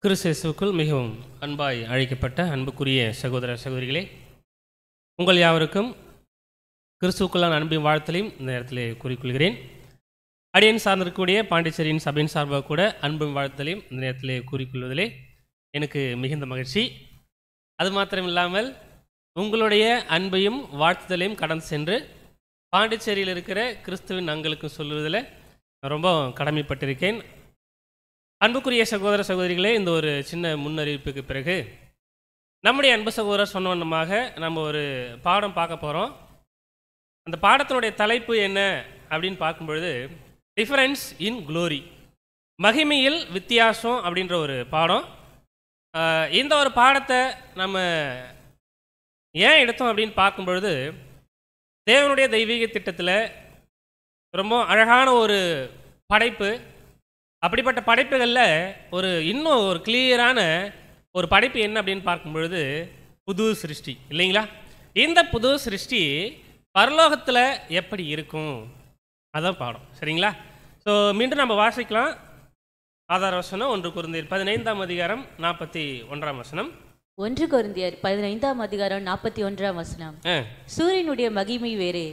கிறிஸ்து இயேசுவுக்குள் மிகவும் அன்பாய் அழைக்கப்பட்ட அன்புக்குரிய சகோதர சகோதரிகளே, உங்கள் யாவருக்கும் கிறிஸ்துவுக்குள்ளான அன்பின் வாழ்த்தலையும் இந்த நேரத்தில் கூறிக்கொள்கிறேன். அடியன் சார்ந்திருக்கக்கூடிய பாண்டிச்சேரியின் சபையின் சார்பாக கூட அன்பின் வாழ்த்தலையும் இந்த நேரத்தில் கூறிக்கொள்வதிலே எனக்கு மிகுந்த மகிழ்ச்சி. அது மாத்திரம் இல்லாமல் உங்களுடைய அன்பையும் வாழ்த்துதலையும் கடந்து சென்று பாண்டிச்சேரியில் இருக்கிற கிறிஸ்துவின் அங்களுக்கு சொல்லுவதில் ரொம்ப கடமைப்பட்டிருக்கேன். அன்புக்குரிய சகோதர சகோதரிகளே, இந்த ஒரு சின்ன முன்னறிவிப்புக்கு பிறகு நம்முடைய அன்பு சகோதரர் சொன்ன வண்ணமாக நம்ம ஒரு பாடம் பார்க்க போகிறோம். அந்த பாடத்தினுடைய தலைப்பு என்ன அப்படின்னு பார்க்கும்பொழுது டிஃபரன்ஸ் இன் க்ளோரி, மகிமையில் வித்தியாசம் அப்படின்ற ஒரு பாடம். இந்த ஒரு பாடத்தை நம்ம ஏன் எடுத்தோம் அப்படின்னு பார்க்கும்பொழுது, தேவனுடைய தெய்வீக திட்டத்தில் ரொம்ப அழகான ஒரு படைப்பு. அப்படிப்பட்ட படைப்புகளில் இன்னும் ஒரு கிளியரான ஒரு படைப்பு என்ன அப்படின்னு பார்க்கும்பொழுது புது சிருஷ்டி இல்லைங்களா? இந்த புது சிருஷ்டி பரலோகத்தில் எப்படி இருக்கும் அதான் பாடம், சரிங்களா? ஸோ மீண்டும் நம்ம வாசிக்கலாம். ஆதார வசனம் 1 கொரிந்தியர் 15ஆம் அதிகாரம் 41ஆம் வசனம். 1 கொரிந்தியர் 15ஆம் அதிகாரம் 41ஆம் வசனம். சூரியனுடைய மகிமை வேறே,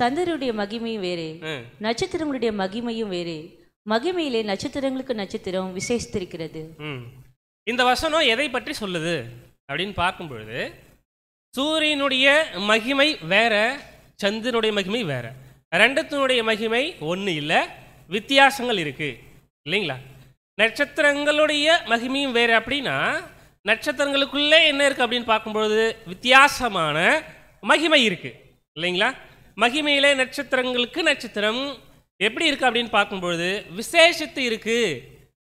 சந்திரனுடைய மகிமை வேறே, நட்சத்திரங்களுடைய மகிமையும் வேறே, மகிமையிலே நட்சத்திரங்களுக்கு நட்சத்திரம் விசேஷித்திருக்கிறது. இந்த வசனம் எதை பற்றி சொல்லுது அப்படின்னு பார்க்கும் பொழுது, சூரியனுடைய மகிமை வேற, சந்திரனுடைய மகிமை வேற, ரெண்டுத்தினுடைய மகிமை ஒன்று இல்லை, வித்தியாசங்கள் இருக்கு இல்லைங்களா? நட்சத்திரங்களுடைய மகிமையும் வேறு. அப்படின்னா நட்சத்திரங்களுக்குள்ளே என்ன இருக்கு அப்படின்னு பார்க்கும்பொழுது வித்தியாசமான மகிமை இருக்கு இல்லைங்களா? மகிமையிலே நட்சத்திரங்களுக்கு நட்சத்திரம் எப்படி இருக்குது அப்படின்னு பார்க்கும்பொழுது விசேஷத்து இருக்குது.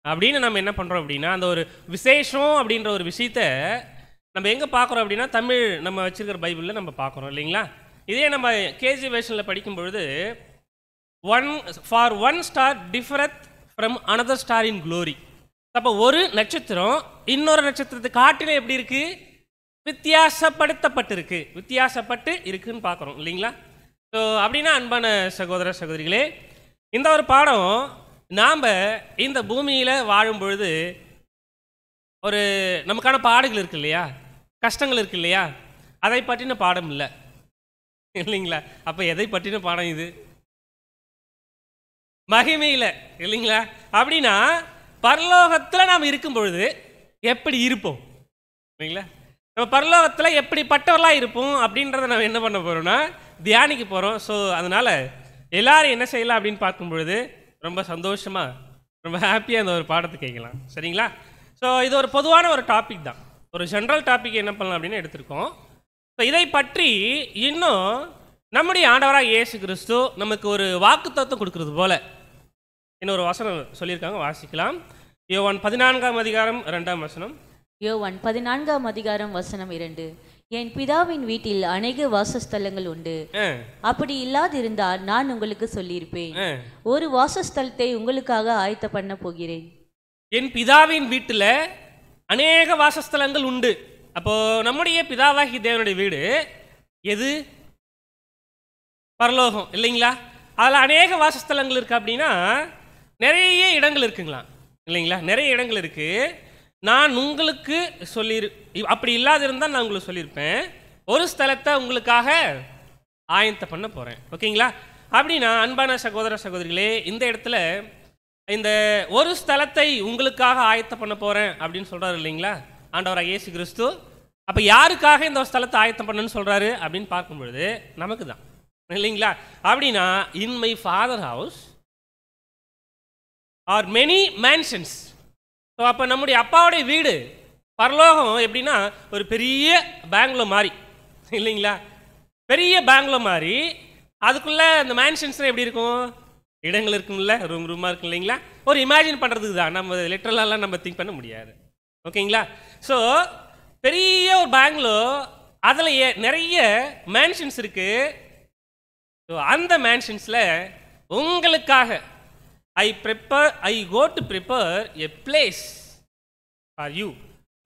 அப்படின்னு நம்ம என்ன பண்ணுறோம் அப்படின்னா, அந்த ஒரு விசேஷம் அப்படின்ற ஒரு விஷயத்த நம்ம எங்கே பார்க்குறோம் அப்படின்னா, தமிழ் நம்ம வச்சுருக்கிற பைபிளில் நம்ம பார்க்குறோம் இல்லைங்களா? இதே நம்ம கேஜி வேர்ஷனில் படிக்கும்பொழுது for one star differeth from another star in glory. அப்போ ஒரு நட்சத்திரம் இன்னொரு நட்சத்திரத்தை காட்டிலும் எப்படி இருக்குது, வித்தியாசப்படுத்தப்பட்டிருக்கு, வித்தியாசப்பட்டு இருக்குன்னு பார்க்குறோம் இல்லைங்களா? ஸோ அப்படின்னா அன்பான சகோதர சகோதரிகளே, இந்த ஒரு பாடம் நாம் இந்த பூமியில் வாழும் பொழுது ஒரு நமக்கான பாடுகள் இருக்கு இல்லையா, கஷ்டங்கள் இருக்கு இல்லையா, அதை பற்றின பாடம் இல்லை இல்லைங்களா? அப்போ எதை பற்றின பாடம் இது? மகிமையில் இல்லைங்களா? அப்படின்னா பரலோகத்தில் நாம் இருக்கும் பொழுது எப்படி இருப்போம் இல்லைங்களா? நம்ம பரலோகத்தில் எப்படிப்பட்டவர்களாக இருப்போம் அப்படின்றத நம்ம என்ன பண்ண போகிறோம்னா தியானிக்க போகிறோம். ஸோ அதனால் எல்லாரும் என்ன செய்யலாம் அப்படின்னு பார்க்கும் பொழுது ரொம்ப சந்தோஷமாக, ரொம்ப ஹாப்பியாக இந்த ஒரு பாடத்தை கேட்கலாம், சரிங்களா? ஸோ இது ஒரு பொதுவான ஒரு டாபிக் தான், ஒரு ஜென்ரல் டாபிக் என்ன பண்ணலாம் அப்படின்னு எடுத்திருக்கோம். ஸோ இதை பற்றி இன்னும் நம்முடைய ஆண்டவராக இயேசு கிறிஸ்து நமக்கு ஒரு வாக்குத்தத்தம் கொடுக்கறது போல இன்னொரு வசனம் சொல்லியிருக்காங்க, வாசிக்கலாம். யோவான் 14ஆம் அதிகாரம் 2ஆம் வசனம். யோவான் 14ஆம் அதிகாரம் வசனம் 2. என் பிதாவின் வீட்டில் அநேக வாசஸ்தலங்கள் உண்டு, அப்படி இல்லாதிருந்தால் நான் உங்களுக்கு சொல்லியிருப்பேன். ஒரு வாசஸ்தலத்தை உங்களுக்காக ஆயத்த பண்ண போகிறேன். என் பிதாவின் வீட்டில் அநேக வாசஸ்தலங்கள் உண்டு. அப்போ நம்முடைய பிதாவாகி தேவனுடைய வீடு எது? பரலோகம் இல்லைங்களா? அதில் அநேக வாசஸ்தலங்கள் இருக்கு. அப்படின்னா நிறைய இடங்கள் இருக்குங்களா இல்லைங்களா? நிறைய இடங்கள் இருக்கு. நான் உங்களுக்கு அப்படி இல்லாதிருந்தால் நான் உங்களுக்கு சொல்லியிருப்பேன், ஒரு ஸ்தலத்தை உங்களுக்காக ஆயத்த பண்ண போகிறேன். ஓகேங்களா? அப்படின்னா அன்பான சகோதர சகோதரிகளே, இந்த இடத்துல இந்த ஒரு ஸ்தலத்தை உங்களுக்காக ஆயத்த பண்ண போகிறேன் அப்படின்னு சொல்கிறாரு இல்லைங்களா ஆண்டவராக இயேசு கிறிஸ்து. அப்போ யாருக்காக இந்த ஸ்தலத்தை ஆயத்தம் பண்ணணும்னு சொல்கிறாரு அப்படின்னு பார்க்கும்பொழுது நமக்கு தான் இல்லைங்களா? அப்படின்னா in my father house are many mansions. So அப்போ நம்முடைய அப்பாவுடைய வீடு பரலோகம் எப்படின்னா ஒரு பெரிய பேங்களோ மாதிரி இல்லைங்களா? பெரிய பேங்களோ மாதிரி. அதுக்குள்ளே அந்த மேன்ஷன்ஸ்லாம் எப்படி இருக்கும்? இடங்கள் இருக்கும்ல, ரூமாக இருக்கும் இல்லைங்களா? ஒரு இமேஜின் பண்ணுறதுக்கு தான், நம்ம லிட்டரலாலாம் நம்ம திங்க் பண்ண முடியாது. ஓகேங்களா? ஸோ பெரிய ஒரு பேங்களோ, அதில் நிறைய மேன்ஷன்ஸ் இருக்குது. ஸோ அந்த மேன்ஷன்ஸில் உங்களுக்காக I go to prepare a place for you.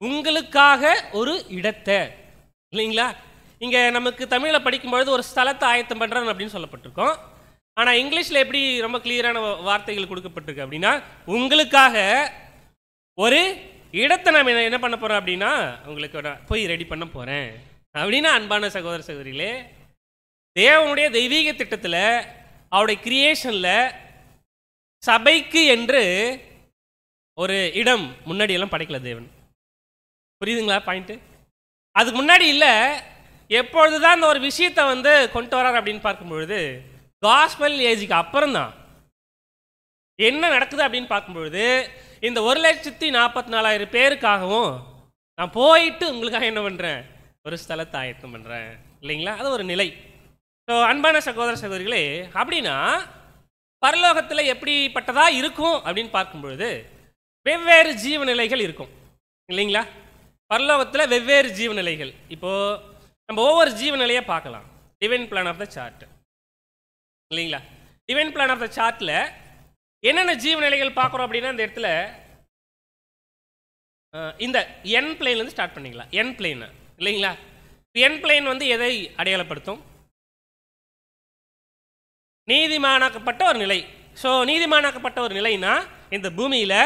உங்களுக்காக ஒரு இடத்தை இல்லைங்களா? இங்கே நமக்கு தமிழில் படிக்கும்பொழுது ஒரு ஸ்தலத்தை ஆயத்தம் பண்ணுறேன் அப்படின்னு சொல்லப்பட்டிருக்கோம். ஆனால் இங்கிலீஷில் எப்படி ரொம்ப கிளியரான வார்த்தைகள் கொடுக்கப்பட்டிருக்கு அப்படின்னா, உங்களுக்காக ஒரு இடத்தை நம்ம என்ன பண்ண போகிறோம் அப்படின்னா உங்களுக்கு போய் ரெடி பண்ண போகிறேன் அப்படின்னா அன்பான சகோதர சகோதரிகளே, தேவனுடைய தெய்வீக திட்டத்தில் அவருடைய கிரியேஷனில் சபைக்கு என்று ஒரு இடம் முன்னாடி எல்லாம் படைக்கல தேவன். புரியுதுங்களா பாயிண்ட்டு? அதுக்கு முன்னாடி இல்லை, எப்பொழுதுதான் இந்த ஒரு விஷயத்தை கொண்டு வரார் அப்படின்னு பார்க்கும்பொழுது காஸ்பல் ஏஜுக்கு அப்புறம் தான் என்ன நடக்குது அப்படின்னு பார்க்கும்பொழுது இந்த 1,44,000 பேருக்காகவும் நான் போயிட்டு உங்களுக்காக என்ன பண்ணுறேன், ஒரு ஸ்தலத்தை ஆயத்தம் பண்ணுறேன் இல்லைங்களா? அது ஒரு நிலை. ஸோ அன்பான சகோதர சகோதரிகளே, அப்படின்னா பரலோகத்தில் எப்படிப்பட்டதா இருக்கும் அப்படின்னு பார்க்கும்பொழுது வெவ்வேறு ஜீவநிலைகள் இருக்கும் இல்லைங்களா? பரலோகத்தில் வெவ்வேறு ஜீவநிலைகள். இப்போது நம்ம ஒவ்வொரு ஜீவநிலையை பார்க்கலாம். Divine plan of the chart இல்லைங்களா? டிவைன் பிளான் ஆஃப் த சார்ட்டில் என்னென்ன ஜீவநிலைகள் பார்க்குறோம் அப்படின்னா இந்த இடத்துல இந்த என் பிளேன்லேருந்து ஸ்டார்ட் பண்ணிக்கலாம். என் பிளேன் இல்லைங்களா? என் பிளேன் எதை அடையாளப்படுத்தும்? நீதிமானாக்கப்பட்ட ஒரு நிலை. ஸோ நீதிமானாக்கப்பட்ட ஒரு நிலைனா இந்த பூமியில்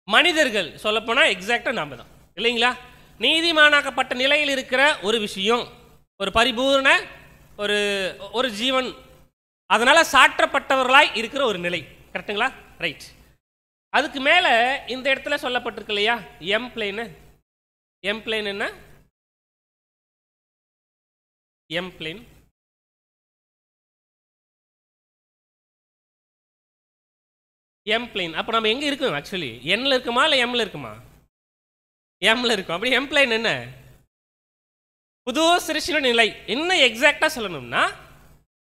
மனிதர்கள் சொல்லப்போனால் எக்ஸாக்டாக நாம் தான் இல்லைங்களா? நீதிமானாக்கப்பட்ட நிலையில் இருக்கிற ஒரு விஷயம், ஒரு பரிபூர்ண ஒரு ஒரு ஜீவன், அதனால் சாற்றப்பட்டவர்களாய் இருக்கிற ஒரு நிலை. கரெக்டுங்களா? ரைட். அதுக்கு மேலே இந்த இடத்துல சொல்லப்பட்டிருக்கு இல்லையா எம் பிளேனு. எம் பிளேன் என்ன? M plane M plane. அப்போ நம்ம எங்கே இருக்கோம்? ஆக்சுவலி என்ல இருக்குமா இல்லை எம்ல இருக்குமா? எம்ல இருக்கும். அப்படி எம் பிளேன் என்ன? புது சிருஷ்டின நிலை. இன்னும் எக்ஸாக்டா சொல்லணும்னா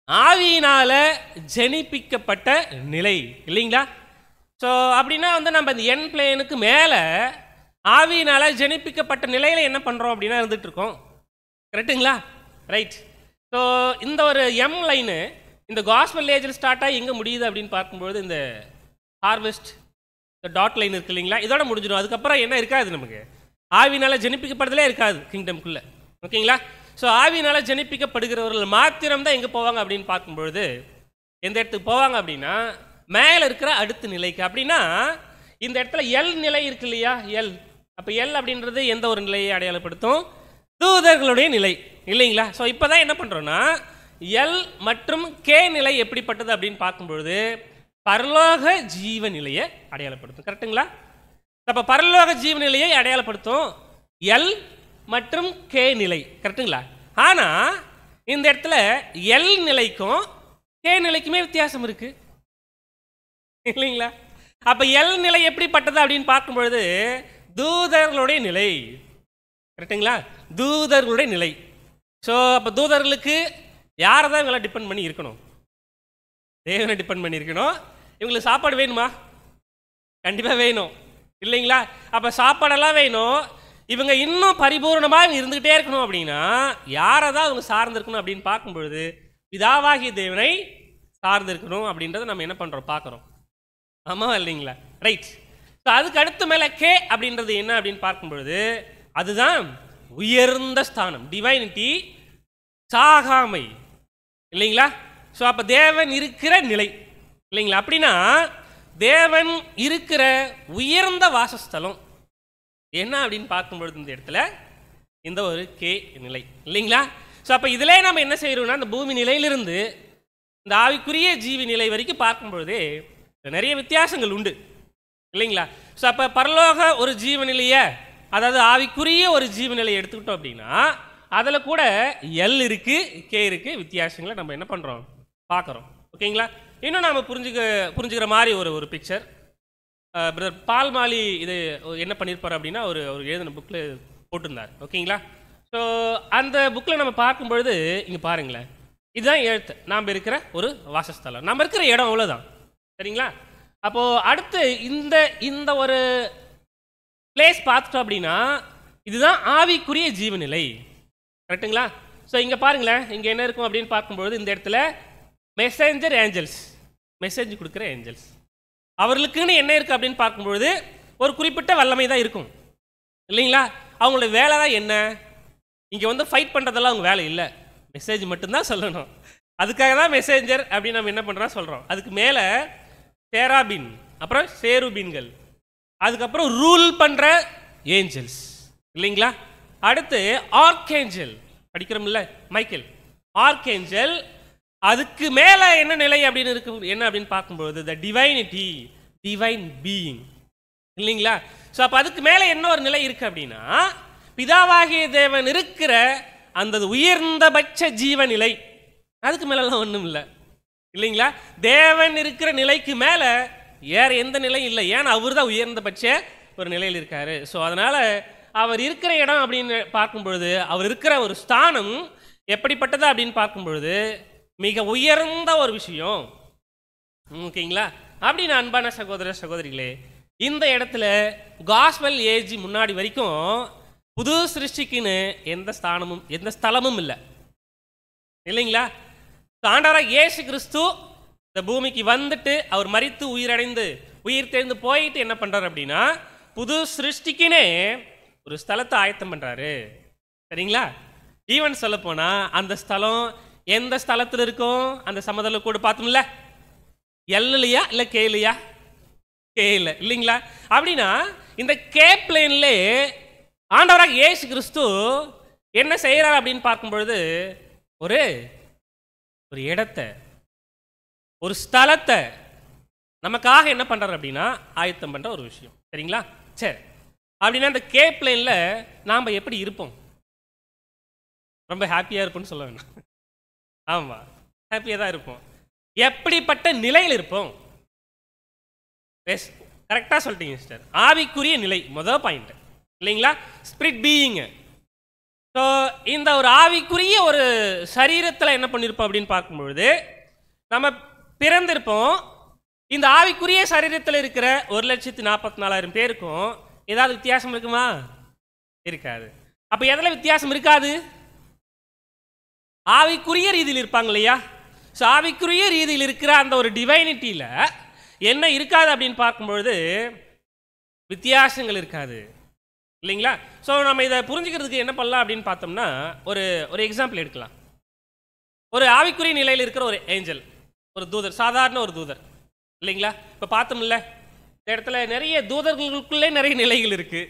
ஆவியினால ஜனிப்பிக்கப்பட்ட நிலை இல்லைங்களா? ஸோ அப்படின்னா நம்ம இந்த என் பிளேனுக்கு மேலே ஆவியினால ஜனிப்பிக்கப்பட்ட நிலையில் என்ன பண்ணுறோம் அப்படின்னா இருந்துட்டு இருக்கோம். கரெக்டுங்களா? ரைட். ஸோ இந்த ஒரு எம் லைனு இந்த காஸ்பல் ஏஜில் ஸ்டார்ட் ஆகி எங்கே முடியுது அப்படின்னு பார்க்கும்போது இந்த ஹார்வெஸ்ட் இந்த டாட் லைன் இருக்கு இல்லைங்களா, இதோட முடிஞ்சிடும். அதுக்கப்புறம் என்ன இருக்காது, நமக்கு ஆவியினால ஜனிப்பிக்கப்படுதலே இருக்காது கிங்டம்குள்ளே. ஓகேங்களா? ஸோ ஆவியினால ஜனிப்பிக்கப்படுகிறவர்கள் மாத்திரம்தான் எங்கே போவாங்க அப்படின்னு பார்க்கும்பொழுது எந்த இடத்துக்கு போவாங்க அப்படின்னா மேலே இருக்கிற அடுத்த நிலைக்கு. அப்படின்னா இந்த இடத்துல எல் நிலை இருக்கு இல்லையா, எல். அப்போ எல் அப்படின்றது எந்த ஒரு நிலையை அடையாளப்படுத்தும்? தூதர்களுடைய நிலை இல்லைங்களா? ஸோ இப்போ தான் என்ன பண்ணுறோன்னா எல் மற்றும் கே நிலை எப்படிப்பட்டது அப்படின்னு பார்க்கும்பொழுது பரலோக ஜீவ நிலையை அடையாளப்படுத்தும். கரெக்டுங்களா? அப்போ பரலோக ஜீவ நிலையை அடையாளப்படுத்தும் எல் மற்றும் கே நிலை. கரெக்டுங்களா? ஆனால் இந்த இடத்துல எல் நிலைக்கும் கே நிலைக்குமே வித்தியாசம் இருக்கு இல்லைங்களா? அப்போ எல் நிலை எப்படிப்பட்டது அப்படின்னு பார்க்கும்பொழுது தூதர்களுடைய நிலை. கரெக்டுங்களா? தூதர்களுடைய நிலை. ஸோ அப்போ தூதர்களுக்கு யாரை தான் இவங்களாம் டிபெண்ட் பண்ணி இருக்கணும்? தேவனை டிபெண்ட் பண்ணி இருக்கணும். இவங்களுக்கு சாப்பாடு வேணுமா? கண்டிப்பாக வேணும் இல்லைங்களா? அப்போ சாப்பாடெல்லாம் வேணும். இவங்க இன்னும் பரிபூர்ணமாக இருந்துக்கிட்டே இருக்கணும் அப்படின்னா யாரை தான் அவங்க சார்ந்திருக்கணும் அப்படின்னு பார்க்கும்பொழுது பிதாவாகிய தேவனை சார்ந்திருக்கணும் அப்படின்றத நம்ம என்ன பண்ணுறோம், பார்க்குறோம். ஆமாம் இல்லைங்களா? ரைட். ஸோ அதுக்கு அடுத்த மேலே கே அப்படின்றது என்ன அப்படின்னு பார்க்கும்பொழுது அதுதான் உயர்ந்த ஸ்தானம், டிவைனிட்டி, சாகாமை இல்லைங்களா? ஸோ அப்போ தேவன் இருக்கிற நிலை இல்லைங்களா? அப்படின்னா தேவன் இருக்கிற உயர்ந்த வாசஸ்தலம் என்ன அப்படின்னு பார்க்கும்பொழுது இந்த இடத்துல இந்த ஒரு கே நிலை இல்லைங்களா? ஸோ அப்போ இதிலே நம்ம என்ன செய்யறோம்னா இந்த பூமி நிலையிலிருந்து இந்த ஆவிக்குரிய ஜீவி நிலை வரைக்கும் பார்க்கும்பொழுதே நிறைய வித்தியாசங்கள் உண்டு இல்லைங்களா? ஸோ அப்போ பரலோக ஒரு ஜீவநிலையை, அதாவது ஆவிக்குரிய ஒரு ஜீவநிலையை எடுத்துக்கிட்டோம் அப்படின்னா அதில் கூட எல் இருக்கு, கே இருக்கு, வித்தியாசங்களை நம்ம என்ன பண்ணுறோம், பார்க்குறோம். ஓகேங்களா? இன்னும் நாம் புரிஞ்சுக்கிற மாதிரி ஒரு பிக்சர் பிரதர் பால்மாலி இது என்ன பண்ணியிருப்பார் அப்படின்னா ஒரு எழுதின புக்கில் போட்டிருந்தார். ஓகேங்களா? ஸோ அந்த புக்கில் நம்ம பார்க்கும்பொழுது இங்கே பாருங்களேன், இதுதான் எழுத்து, நாம் இருக்கிற ஒரு வாசஸ்தலம், நாம் இருக்கிற இடம், அவ்வளோதான். சரிங்களா? அப்போது அடுத்து இந்த ஒரு பிளேஸ் பார்த்துட்டோம் அப்படின்னா இதுதான் ஆவிக்குரிய ஜீவநிலை. கரெக்டுங்களா? ஸோ இங்கே பாருங்களேன், இங்கே என்ன இருக்கும் அப்படின்னு பார்க்கும்பொழுது இந்த இடத்துல மெசேஞ்சர் ஏஞ்சல்ஸ், மெசேஜ் கொடுக்குற ஏஞ்சல்ஸ், அவர்களுக்குன்னு என்ன இருக்குது அப்படின்னு பார்க்கும்பொழுது ஒரு குறிப்பிட்ட வல்லமை தான் இருக்கும் இல்லைங்களா? அவங்களோட வேலை தான் என்ன, இங்கே ஃபைட் பண்ணுறதெல்லாம் அவங்க வேலை இல்லை, மெசேஜ் மட்டும்தான் சொல்லணும். அதுக்காக தான் மெசேஞ்சர் அப்படின்னு நம்ம என்ன பண்ணுறோம் சொல்கிறோம். அதுக்கு மேலே சேராபின், அப்புறம் சேருபீன்கள், அதுக்கப்புறம் ரூல் பண்ணுற ஏஞ்சல்ஸ் இல்லைங்களா. அடுத்து ஆர்கேஞ்சல் படிக்கிறோம்ல, மைக்கேல் ஆர்கேஞ்சல். அதுக்கு மேலே என்ன நிலை அப்படின்னு இருக்கு, என்ன அப்படின்னு பார்க்கும்போது த டிவைனிட்டி, டிவைன் பீயிங் இல்லைங்களா. ஸோ அப்போ அதுக்கு மேலே என்ன ஒரு நிலை இருக்குது அப்படின்னா, பிதாவாகிய தேவன் இருக்கிற அந்த உயர்ந்தபட்ச ஜீவநிலை. அதுக்கு மேலெல்லாம் ஒன்றும் இல்லை இல்லைங்களா. தேவன் இருக்கிற நிலைக்கு மேலே வேற எந்த நிலையும் இல்லை. ஏன்னா அவர் தான் உயர்ந்தபட்ச ஒரு நிலையில் இருக்காரு. ஸோ அதனால் அவர் இருக்கிற இடம் அப்படின்னு பார்க்கும்பொழுது, அவர் இருக்கிற ஒரு ஸ்தானம் எப்படிப்பட்டதா அப்படின்னு பார்க்கும்பொழுது மிக உயர்ந்த ஒரு விஷயம். ஓகேங்களா. அப்படின்னு அன்பான சகோதர சகோதரிகளே, இந்த இடத்துல காஸ்பல் ஏஜ் முன்னாடி வரைக்கும் புது சிருஷ்டிக்குன்னு எந்த ஸ்தானமும் எந்த ஸ்தலமும் இல்லை இல்லைங்களா. ஆண்டவராக இயேசு கிறிஸ்து இந்த பூமிக்கு வந்துட்டு அவர் மரித்து உயிரடைந்து உயிர் தெரிந்து போயிட்டு என்ன பண்றாரு அப்படின்னா, புது சிருஷ்டிக்குனே ஒரு ஸ்தலத்தை ஆயத்தம் பண்றாரு. சரிங்களா. ஈவன் சொல்ல போனா அந்த ஸ்தலம் எந்த ஸ்தலத்தில் இருக்கும், அந்த சமதள கூட பார்த்தோம்ல, எல்லையா இல்லை கேலையா, கேல இல்லைங்களா. அப்படின்னா இந்த கே பிளேன்ல ஆண்டவராக இயேசு கிறிஸ்து என்ன செய்யறாரு அப்படின்னு பார்க்கும்பொழுது, ஒரு ஒரு இடத்தை, ஒரு ஸ்தலத்தை நமக்காக என்ன பண்றாரு அப்படின்னா ஆயத்தம் பண்ற ஒரு விஷயம். சரிங்களா. சரி, அப்படின்னா இந்த கே பிளேன்ல நாம் எப்படி இருப்போம்? ரொம்ப ஹாப்பியாக இருப்போம்னு சொல்ல வேண்டாம். ஆமாம், ஹாப்பியாக தான் இருப்போம். எப்படிப்பட்ட நிலையில் இருப்போம்? எஸ், கரெக்டாக சொல்லிட்டீங்க சிஸ்டர். ஆவிக்குரிய நிலை முதல் பாயிண்ட் இல்லைங்களா, ஸ்பிரிட் பீயிங். ஸோ இந்த ஒரு ஆவிக்குரிய ஒரு சரீரத்தில் என்ன பண்ணியிருப்போம் அப்படின்னு பார்க்கும்பொழுது, நம்ம பிறந்திருப்போம். இந்த ஆவிக்குரிய சரீரத்தில் இருக்கிற 1,44,000 பேருக்கும் ஏதாவது வித்தியாசம் இருக்குமா? இருக்காது. அப்போ எதில் வித்தியாசம் இருக்காது? ஆவிக்குரிய ரீதியில் இருப்பாங்க இல்லையா. ஸோ ஆவிக்குரிய ரீதியில் இருக்கிற அந்த ஒரு டிவைனிட்டியில் என்ன இருக்காது அப்படின்னு பார்க்கும்பொழுது வித்தியாசங்கள் இருக்காது இல்லைங்களா. ஸோ நம்ம இதை புரிஞ்சுக்கிறதுக்கு என்ன பண்ணலாம் அப்படின்னு பார்த்தோம்னா, ஒரு ஒரு எக்ஸாம்பிள் எடுக்கலாம். ஒரு ஆவிக்குரிய நிலையில் இருக்கிற ஒரு ஏஞ்சல், ஒரு தூதர், சாதாரண ஒரு தூதர் இல்லைங்களா. இப்போ பார்த்தோம்ல, இந்த இடத்துல நிறைய தூதர்களுக்குள்ளே நிறைய நிலைகள் இருக்குது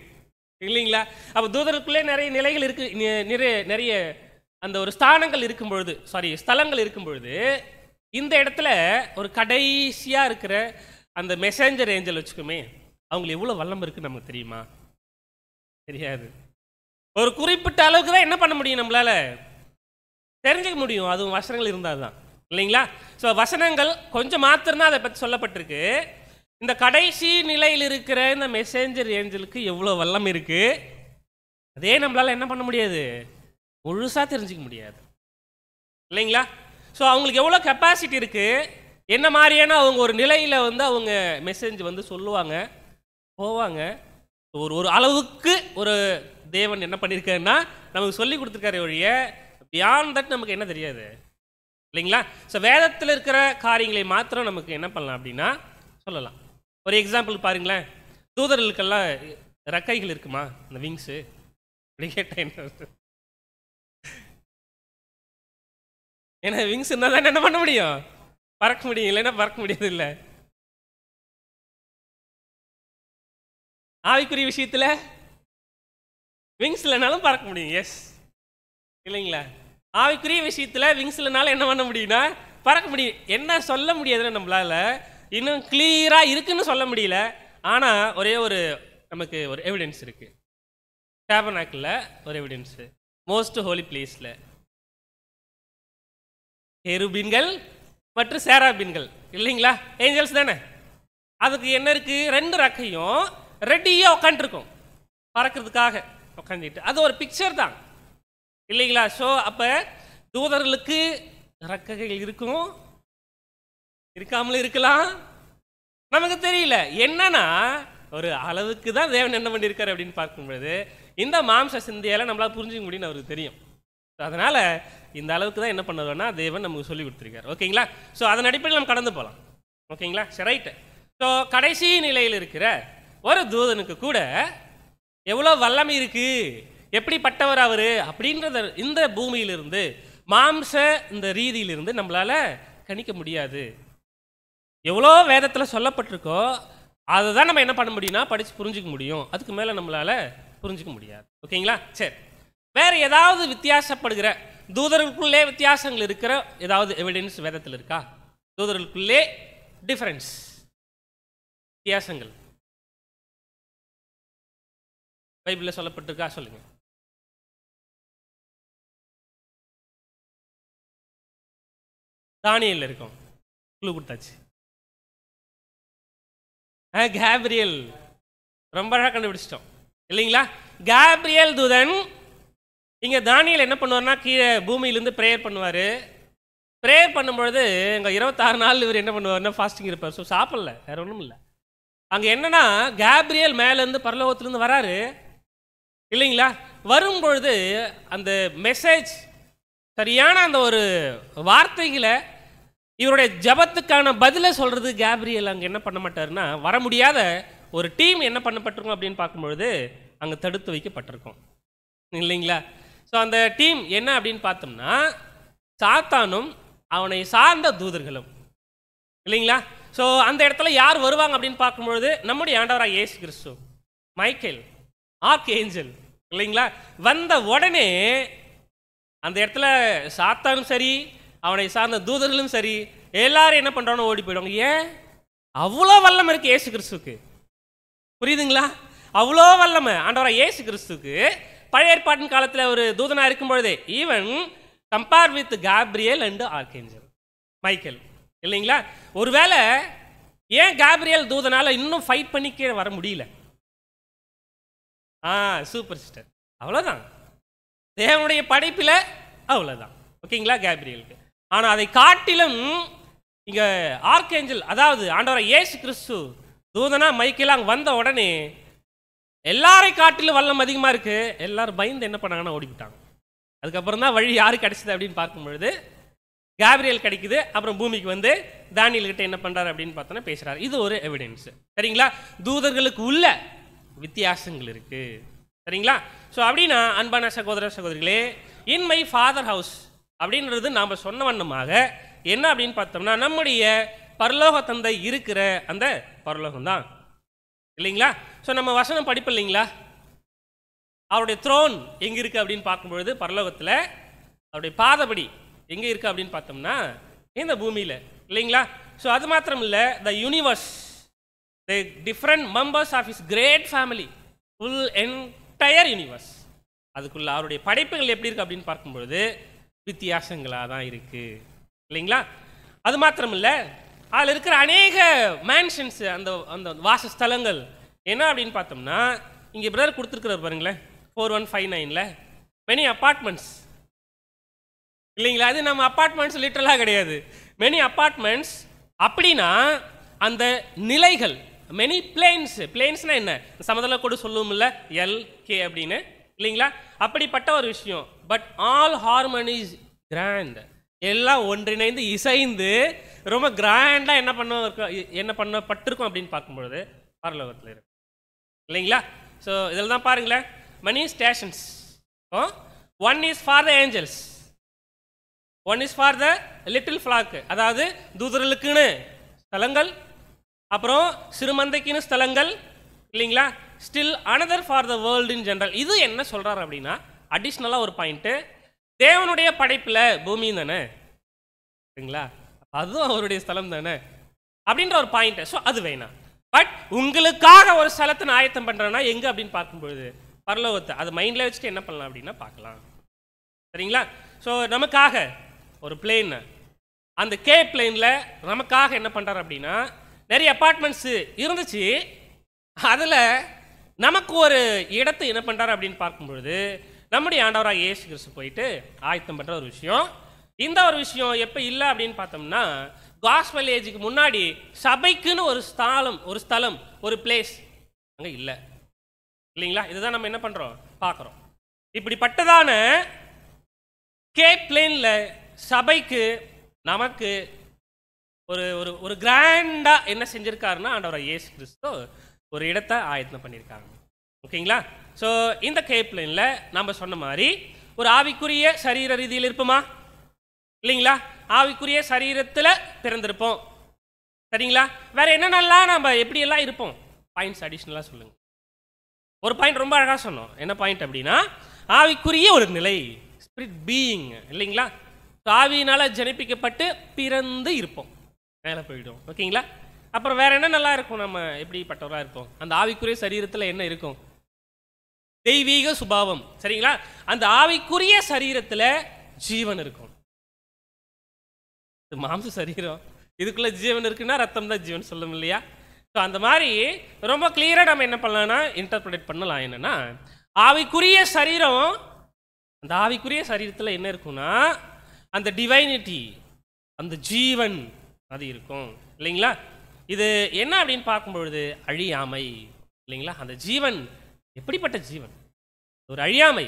இல்லைங்களா. அப்போ தூதருக்குள்ளே நிறைய நிலைகள் இருக்குது, நிறைய அந்த ஒரு ஸ்தானங்கள் இருக்கும் பொழுது, ஸ்தலங்கள் இருக்கும் பொழுது, இந்த இடத்துல ஒரு கடைசியாக இருக்கிற அந்த மெசேஞ்சர் ஏஞ்சல் வச்சுக்கோமே, அவங்களுக்கு எவ்வளோ வல்லம் இருக்குன்னு நமக்கு தெரியுமா? தெரியாது. ஒரு குறிப்பிட்ட அளவுக்கு தான் என்ன பண்ண முடியும், நம்மளால தெரிஞ்சுக்க முடியும். அதுவும் வசனங்கள் இருந்தால் தான் இல்லைங்களா. ஸோ வசனங்கள் கொஞ்சம் மாத்திரம்தான் அதை பற்றி சொல்லப்பட்டிருக்கு. இந்த கடைசி நிலையில் இருக்கிற இந்த மெசேஞ்சர் ஏஞ்சலுக்கு எவ்வளோ வல்லம் இருக்கு, அதே நம்மளால என்ன பண்ண முடியாது, முழுசாக தெரிஞ்சிக்க முடியாது இல்லைங்களா. ஸோ அவங்களுக்கு எவ்வளோ கெப்பாசிட்டி இருக்குது, என்ன மாதிரியான அவங்க ஒரு நிலையில் அவங்க மெசேஜ் சொல்லுவாங்க, போவாங்க. ஒரு அளவுக்கு ஒரு தேவன் என்ன பண்ணியிருக்காருன்னா நமக்கு சொல்லி கொடுத்துருக்காரு ஒழிய பியாண்ட் தட் நமக்கு என்ன தெரியாது இல்லைங்களா. ஸோ வேதத்தில் இருக்கிற காரியங்களை மாத்திரம் நமக்கு என்ன பண்ணலாம் அப்படின்னா சொல்லலாம். ஒரு எக்ஸாம்பிள் பாருங்களேன், தூதர்களுக்கெல்லாம் ரெக்கைகள் இருக்குமா, இந்த விங்ஸு அப்படி கேட்டால் என்ன, ஏன்னா விங்ஸ் இருந்தால் தான் என்ன பண்ண முடியும், பறக்க முடியும், இல்லைன்னா பறக்க முடியாது. இல்லை ஆவிக்குரிய விஷயத்தில் விங்ஸ் இல்லைனாலும் பறக்க முடியும். எஸ் இல்லைங்களா. ஆவிக்குரிய விஷயத்தில் விங்ஸ் இல்லைனாலும் என்ன பண்ண முடியும்னா பறக்க முடியும். என்ன சொல்ல முடியாதுன்னு நம்மளால இன்னும் கிளியராக இருக்குன்னு சொல்ல முடியல. ஆனால் ஒரே ஒரு நமக்கு ஒரு எவிடன்ஸ் இருக்குது. டேபர்னாக்கில் ஒரு எவிடன்ஸு, மோஸ்ட் ஹோலி பிளேஸில் கெருபீன்கள் மற்றும் சேராபீன்கள் இல்லைங்களா, ஏஞ்சல்ஸ் தானே. அதுக்கு என்ன இருக்குது, 2 ரெக்கையும் ரெடியாக உட்காந்துருக்கும் பறக்கிறதுக்காக உட்காந்துட்டு. அது ஒரு பிக்சர் தான் இல்லைங்களா. ஸோ அப்போ தூதர்களுக்கு ரெக்கைகள் இருக்கும், இருக்காமலும் இருக்கலாம், நமக்கு தெரியல. என்னன்னா ஒரு அளவுக்கு தான் தேவன் என்ன பண்ணியிருக்காரு அப்படின்னு பார்க்கும்பொழுது இந்த மாம்ச சிந்தையால் நம்மளால் புரிஞ்சுக்க முடியும்னு அவருக்கு தெரியும். அதனால் இந்த அளவுக்கு தான் என்ன பண்ணுறோன்னா தேவன் நமக்கு சொல்லி கொடுத்துருக்காரு. ஓகேங்களா. ஸோ அதன் அடிப்படையில் நம்ம கடந்து போகலாம். ஓகேங்களா, சரி ரைட்டு. ஸோ கடைசி நிலையில் இருக்கிற ஒரு தூதனுக்கு கூட எவ்வளோ வல்லமை இருக்குது, எப்படிப்பட்டவர் அவர் அப்படின்றத இந்த பூமியிலிருந்து மாம்ச இந்த ரீதியிலிருந்து நம்மளால் கணிக்க முடியாது. எவ்வளோ வேதத்தில் சொல்லப்பட்டிருக்கோ அதுதான் நம்ம என்ன பண்ண முடியும்னா படித்து புரிஞ்சிக்க முடியும். அதுக்கு மேலே நம்மளால் புரிஞ்சிக்க முடியாது. ஓகேங்களா? சரி, வேறு ஏதாவது வித்தியாசப்படுகிற தூதர்களுக்குள்ளே வித்தியாசங்கள் இருக்கிற ஏதாவது எவிடன்ஸ் வேதத்தில் இருக்கா? தூதர்களுக்குள்ளே டிஃபரன்ஸ், வித்தியாசங்கள் பைபிளில் சொல்லப்பட்டிருக்கா? சொல்லுங்க. தானியேல் இருக்கும், குழு கொடுத்தாச்சு. கேப்ரியல், ரொம்ப அழகாக கண்டுபிடிச்சிட்டோம் இல்லைங்களா? கேப்ரியல் தூதன் இங்கே தானியேல் என்ன பண்ணுவார்னா கீழே பூமியிலேருந்து ப்ரேயர் பண்ணுவார். ப்ரேயர் பண்ணும்பொழுது இங்கே 26 நாள் இவர் என்ன பண்ணுவார்னா ஃபாஸ்டிங் இருப்பார். ஸோ சாப்பிடல, வேற ஒன்றும் இல்லை. அங்கே என்னன்னா கேப்ரியல் மேலேருந்து பரலோகத்துலேருந்து வராரு இல்லைங்களா? வரும்பொழுது அந்த மெசேஜ் சரியான அந்த ஒரு வார்த்தைகளை இவருடைய ஜபத்துக்கான பதிலை சொல்கிறது கேப்ரியல் அங்கே என்ன பண்ண மாட்டாருன்னா, வர முடியாத ஒரு டீம் என்ன பண்ணப்பட்டிருக்கும் அப்படின்னு பார்க்கும்பொழுது அங்கே தடுத்து வைக்கப்பட்டிருக்கும் இல்லைங்களா? ஸோ அந்த டீம் என்ன அப்படின்னு பார்த்தோம்னா சாத்தானும் அவனை சார்ந்த தூதர்களும் இல்லைங்களா? ஸோ அந்த இடத்துல யார் வருவாங்க அப்படின்னு பார்க்கும்பொழுது நம்முடைய ஆண்டவராக இயேசு கிறிஸ்து, மைக்கேல், ஆர்க் ஏஞ்சல் இல்லைங்களா? வந்த உடனே அந்த இடத்துல சாத்தானும் சரி அவனை சார்ந்த தூதர்களும் சரி எல்லாரும் என்ன பண்ணுறான்னு ஓடி போயிடுவாங்க. ஏன்? அவ்வளோ வல்லமை இருக்குது இயேசு கிறிஸ்துக்கு. புரியுதுங்களா? அவ்வளோ வல்லமை ஆண்டவராக இயேசு கிறிஸ்துக்கு. பழைய ஏற்பாட்டின் காலத்தில் ஒரு தூதனாக இருக்கும் பொழுதே even compare with Gabriel and archangel Michael இல்லைங்களா? ஒருவேளை ஏன் கேப்ரியல் தூதனால இன்னும் ஃபைட் பண்ணி கீழே வர முடியல? சூப்பர் சிஸ்டர், அவ்வளோதான் தேவனுடைய படைப்பில், அவ்வளோதான். ஓகேங்களா? கேப்ரியலுக்கு. ஆனால் அதை காட்டிலும் இங்கே ஆர்கேஞ்சல், அதாவது ஆண்டவராக இயேசு கிறிஸ்து தூதனா மைக்கேல் அங்கே வந்த உடனே எல்லாரை காட்டிலும் வல்லம் அதிகமாக இருக்கு. எல்லாரும் பயந்து என்ன பண்ணாங்கன்னா ஓடிவிட்டாங்க. அதுக்கப்புறம் தான் வழி யாரு கிடைச்சது அப்படின்னு பார்க்கும்பொழுது கேப்ரியல் கிடைக்குது. அப்புறம் பூமிக்கு வந்து தானியேல் கிட்ட என்ன பண்றாரு அப்படின்னு பார்த்தோன்னா பேசுறாரு. இது ஒரு எவிடன்ஸ். சரிங்களா? தூதர்களுக்கு உள்ள வித்தியாசங்கள் இருக்கு. சரிங்களா? ஸோ அப்படின்னா அன்பான சகோதர சகோதரிகளே, இன் மை ஃபாதர் ஹவுஸ் அப்படின்றது நாம் சொன்ன வண்ணமாக என்ன அப்படின்னு பார்த்தோம்னா நம்முடைய பரலோக தந்தை இருக்கிற அந்த பரலோகம் தான் இல்லைங்களா? ஸோ நம்ம வசனம் படிப்பு இல்லைங்களா? அவருடைய த்ரோன் எங்கே இருக்குது அப்படின்னு பார்க்கும்பொழுது பரலோகத்தில், அவருடைய பாதபடி எங்கே இருக்குது அப்படின்னு பார்த்தோம்னா இந்த பூமியில் இல்லைங்களா? ஸோ அது மாத்திரம் இல்லை, the universe, the different members of his great family, full entire universe, அதுக்குள்ள அவருடைய படைப்புகள் எப்படி இருக்குது அப்படின்னு பார்க்கும்பொழுது வித்தியாசங்களாக தான் இருக்குது இல்லைங்களா? அது மாத்திரம் இல்லை, அதில் இருக்கிற அநேக மேன்ஷன்ஸ், அந்த அந்த வாசஸ்தலங்கள் என்ன அப்படின்னு பார்த்தோம்னா இங்கே பிரதர் கொடுத்துருக்குறாரு பாருங்களேன், 4159ல் மெனி அப்பார்ட்மெண்ட்ஸ் இல்லைங்களா? அது நம்ம அப்பார்ட்மெண்ட்ஸ் லிட்டரலாக கிடையாது, மெனி அப்பார்ட்மெண்ட்ஸ். அப்படின்னா அந்த நிலைகள், மெனி பிளேன்ஸ், பிளேன்ஸ்னால் என்ன? சமதள கூட சொல்லுவோம்ல LK அப்படின்னு இல்லைங்களா? அப்படிப்பட்ட ஒரு விஷயம். பட் ஆல் ஹார்மோனிஸ் கிராண்ட், எல்லாம் ஒன்றிணைந்து இசைந்து ரொம்ப கிராண்டாக என்ன பண்ணப்பட்டிருக்கும் அப்படின்னு பார்க்கும்பொழுது பரலோகத்தில் இருக்கு இல்லைங்களா? ஸோ இதில் தான் பாருங்களேன், many stations. One is for the angels, one is for the little flock, அதாவது தூதர்களுக்குன்னு ஸ்தலங்கள், அப்புறம் சிறுமந்தைக்குன்னு ஸ்தலங்கள் இல்லைங்களா? Still another for the world in general. இது என்ன சொல்கிறார் அப்படின்னா அடிஷ்னலாக ஒரு பாயிண்ட்டு, தேவனுடைய படைப்பில் பூமி தானே சரிங்களா, அதுவும் அவருடைய ஸ்தலம் தானே அப்படின்ற ஒரு பாயிண்ட். ஸோ அது வேணாம். பட் உங்களுக்காக ஒரு ஸ்தலத்தை நான் ஆயத்தம் பண்ணுறேன்னா எங்கே அப்படின்னு பார்க்கும்பொழுது பரலோகத்தை, அது மைண்டில் வச்சுட்டு என்ன பண்ணலாம் அப்படின்னா பார்க்கலாம். சரிங்களா? ஸோ நமக்காக ஒரு பிளேன், அந்த கே பிளேனில் நமக்காக என்ன பண்ணுறாரு அப்படின்னா நிறைய அப்பார்ட்மெண்ட்ஸு இருந்துச்சு. அதில் நமக்கு ஒரு இடத்தை என்ன பண்ணுறாரு அப்படின்னு பார்க்கும்பொழுது நம்முடைய ஆண்டவராக இயேசு கிறிஸ்து போயிட்டு ஆயத்தம் பண்ணுற ஒரு விஷயம். இந்த ஒரு விஷயம் எப்போ இல்லை அப்படின்னு பார்த்தோம்னா காஸ்பல் ஏஜுக்கு முன்னாடி சபைக்குன்னு ஒரு ஸ்தலம், ஒரு பிளேஸ் அங்கே இல்லை இல்லைங்களா? இதுதான் நம்ம என்ன பண்ணுறோம் பார்க்குறோம். இப்படிப்பட்டதான கே பிளேனில் சபைக்கு நமக்கு ஒரு ஒரு ஒரு கிராண்டாக என்ன செஞ்சுருக்காருன்னா ஆண்டவராக இயேசு கிறிஸ்து ஒரு இடத்தை ஆயத்தம் பண்ணியிருக்காங்க. ஓகேங்களா? ஸோ இந்த கேப் லைனில் நம்ம சொன்ன மாதிரி ஒரு ஆவிக்குரிய சரீர ரீதியில் இருப்போமா இல்லைங்களா? ஆவிக்குரிய சரீரத்தில் பிறந்திருப்போம் சரிங்களா? வேற என்னென்னலாம் நம்ம எப்படியெல்லாம் இருப்போம்? பாயிண்ட்ஸ் அடிஷ்னலாக சொல்லுங்கள். ஒரு பாயிண்ட் ரொம்ப அழகாக சொன்னோம். என்ன பாயிண்ட் அப்படின்னா, ஆவிக்குரிய ஒரு நிலை, ஸ்பிரிட் பீயிங் இல்லைங்களா? ஆவியினால் ஜனிப்பிக்கப்பட்டு பிறந்து இருப்போம், மேலே போயிடும். ஓகேங்களா? அப்புறம் வேற என்ன நல்லா இருக்கும்? நம்ம எப்படிப்பட்டவராக இருப்போம்? அந்த ஆவிக்குரிய சரீரத்தில் என்ன இருக்கும்? தெய்வீக சுபாவம். சரிங்களா? அந்த ஆவிக்குரிய சரீரத்தில் ஜீவன் இருக்கும். இது மாம்ச சரீரம், இதுக்குள்ள ஜீவன் இருக்குன்னா ரத்தம் தான் ஜீவன் சொல்லும் இல்லையா? ஸோ அந்த மாதிரி ரொம்ப கிளியராக நம்ம என்ன பண்ணலாம்னா இன்டர்பிரேட் பண்ணலாம். என்னன்னா, ஆவிக்குரிய சரீரம், அந்த ஆவிக்குரிய சரீரத்தில் என்ன இருக்குன்னா அந்த டிவைனிட்டி, அந்த ஜீவன் அது இருக்கும் இல்லைங்களா? இது என்ன அப்படின்னு பார்க்கும்பொழுது அழியாமை இல்லைங்களா? அந்த ஜீவன் எப்படிப்பட்ட ஜீவன்? ஒரு அழியாமை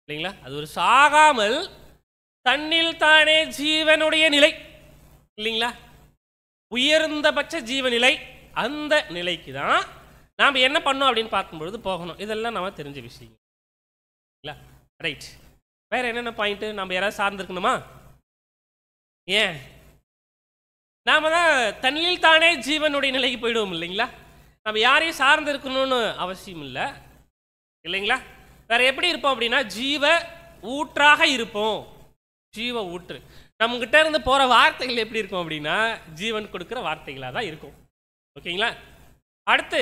இல்லைங்களா? அது ஒரு சாகாமல் தன்னில் தானே ஜீவனுடைய நிலை இல்லைங்களா? உயர்ந்தபட்ச ஜீவநிலை. அந்த நிலைக்கு தான் நாம் என்ன பண்ணோம் அப்படின்னு பார்க்கும்பொழுது போகணும். இதெல்லாம் நம்ம தெரிஞ்ச விஷயம் இல்லை? ரைட். வேற என்னென்ன பாயிண்ட்? நம்ம யாராவது சார்ந்திருக்கணுமா? ஏன்? நாம தான் தன்னில் தானே ஜீவனுடைய நிலைக்கு போயிடுவோம் இல்லைங்களா? நம்ம யாரையும் சார்ந்து இருக்கணும்னு அவசியம் இல்லை இல்லைங்களா? வேற எப்படி இருப்போம் அப்படின்னா ஜீவ ஊற்றாக இருப்போம். ஜீவ ஊற்று. நம்மகிட்ட இருந்து போற வார்த்தைகள் எப்படி இருக்கும் அப்படின்னா ஜீவன் கொடுக்குற வார்த்தைகளாக தான் இருக்கும். ஓகேங்களா? அடுத்து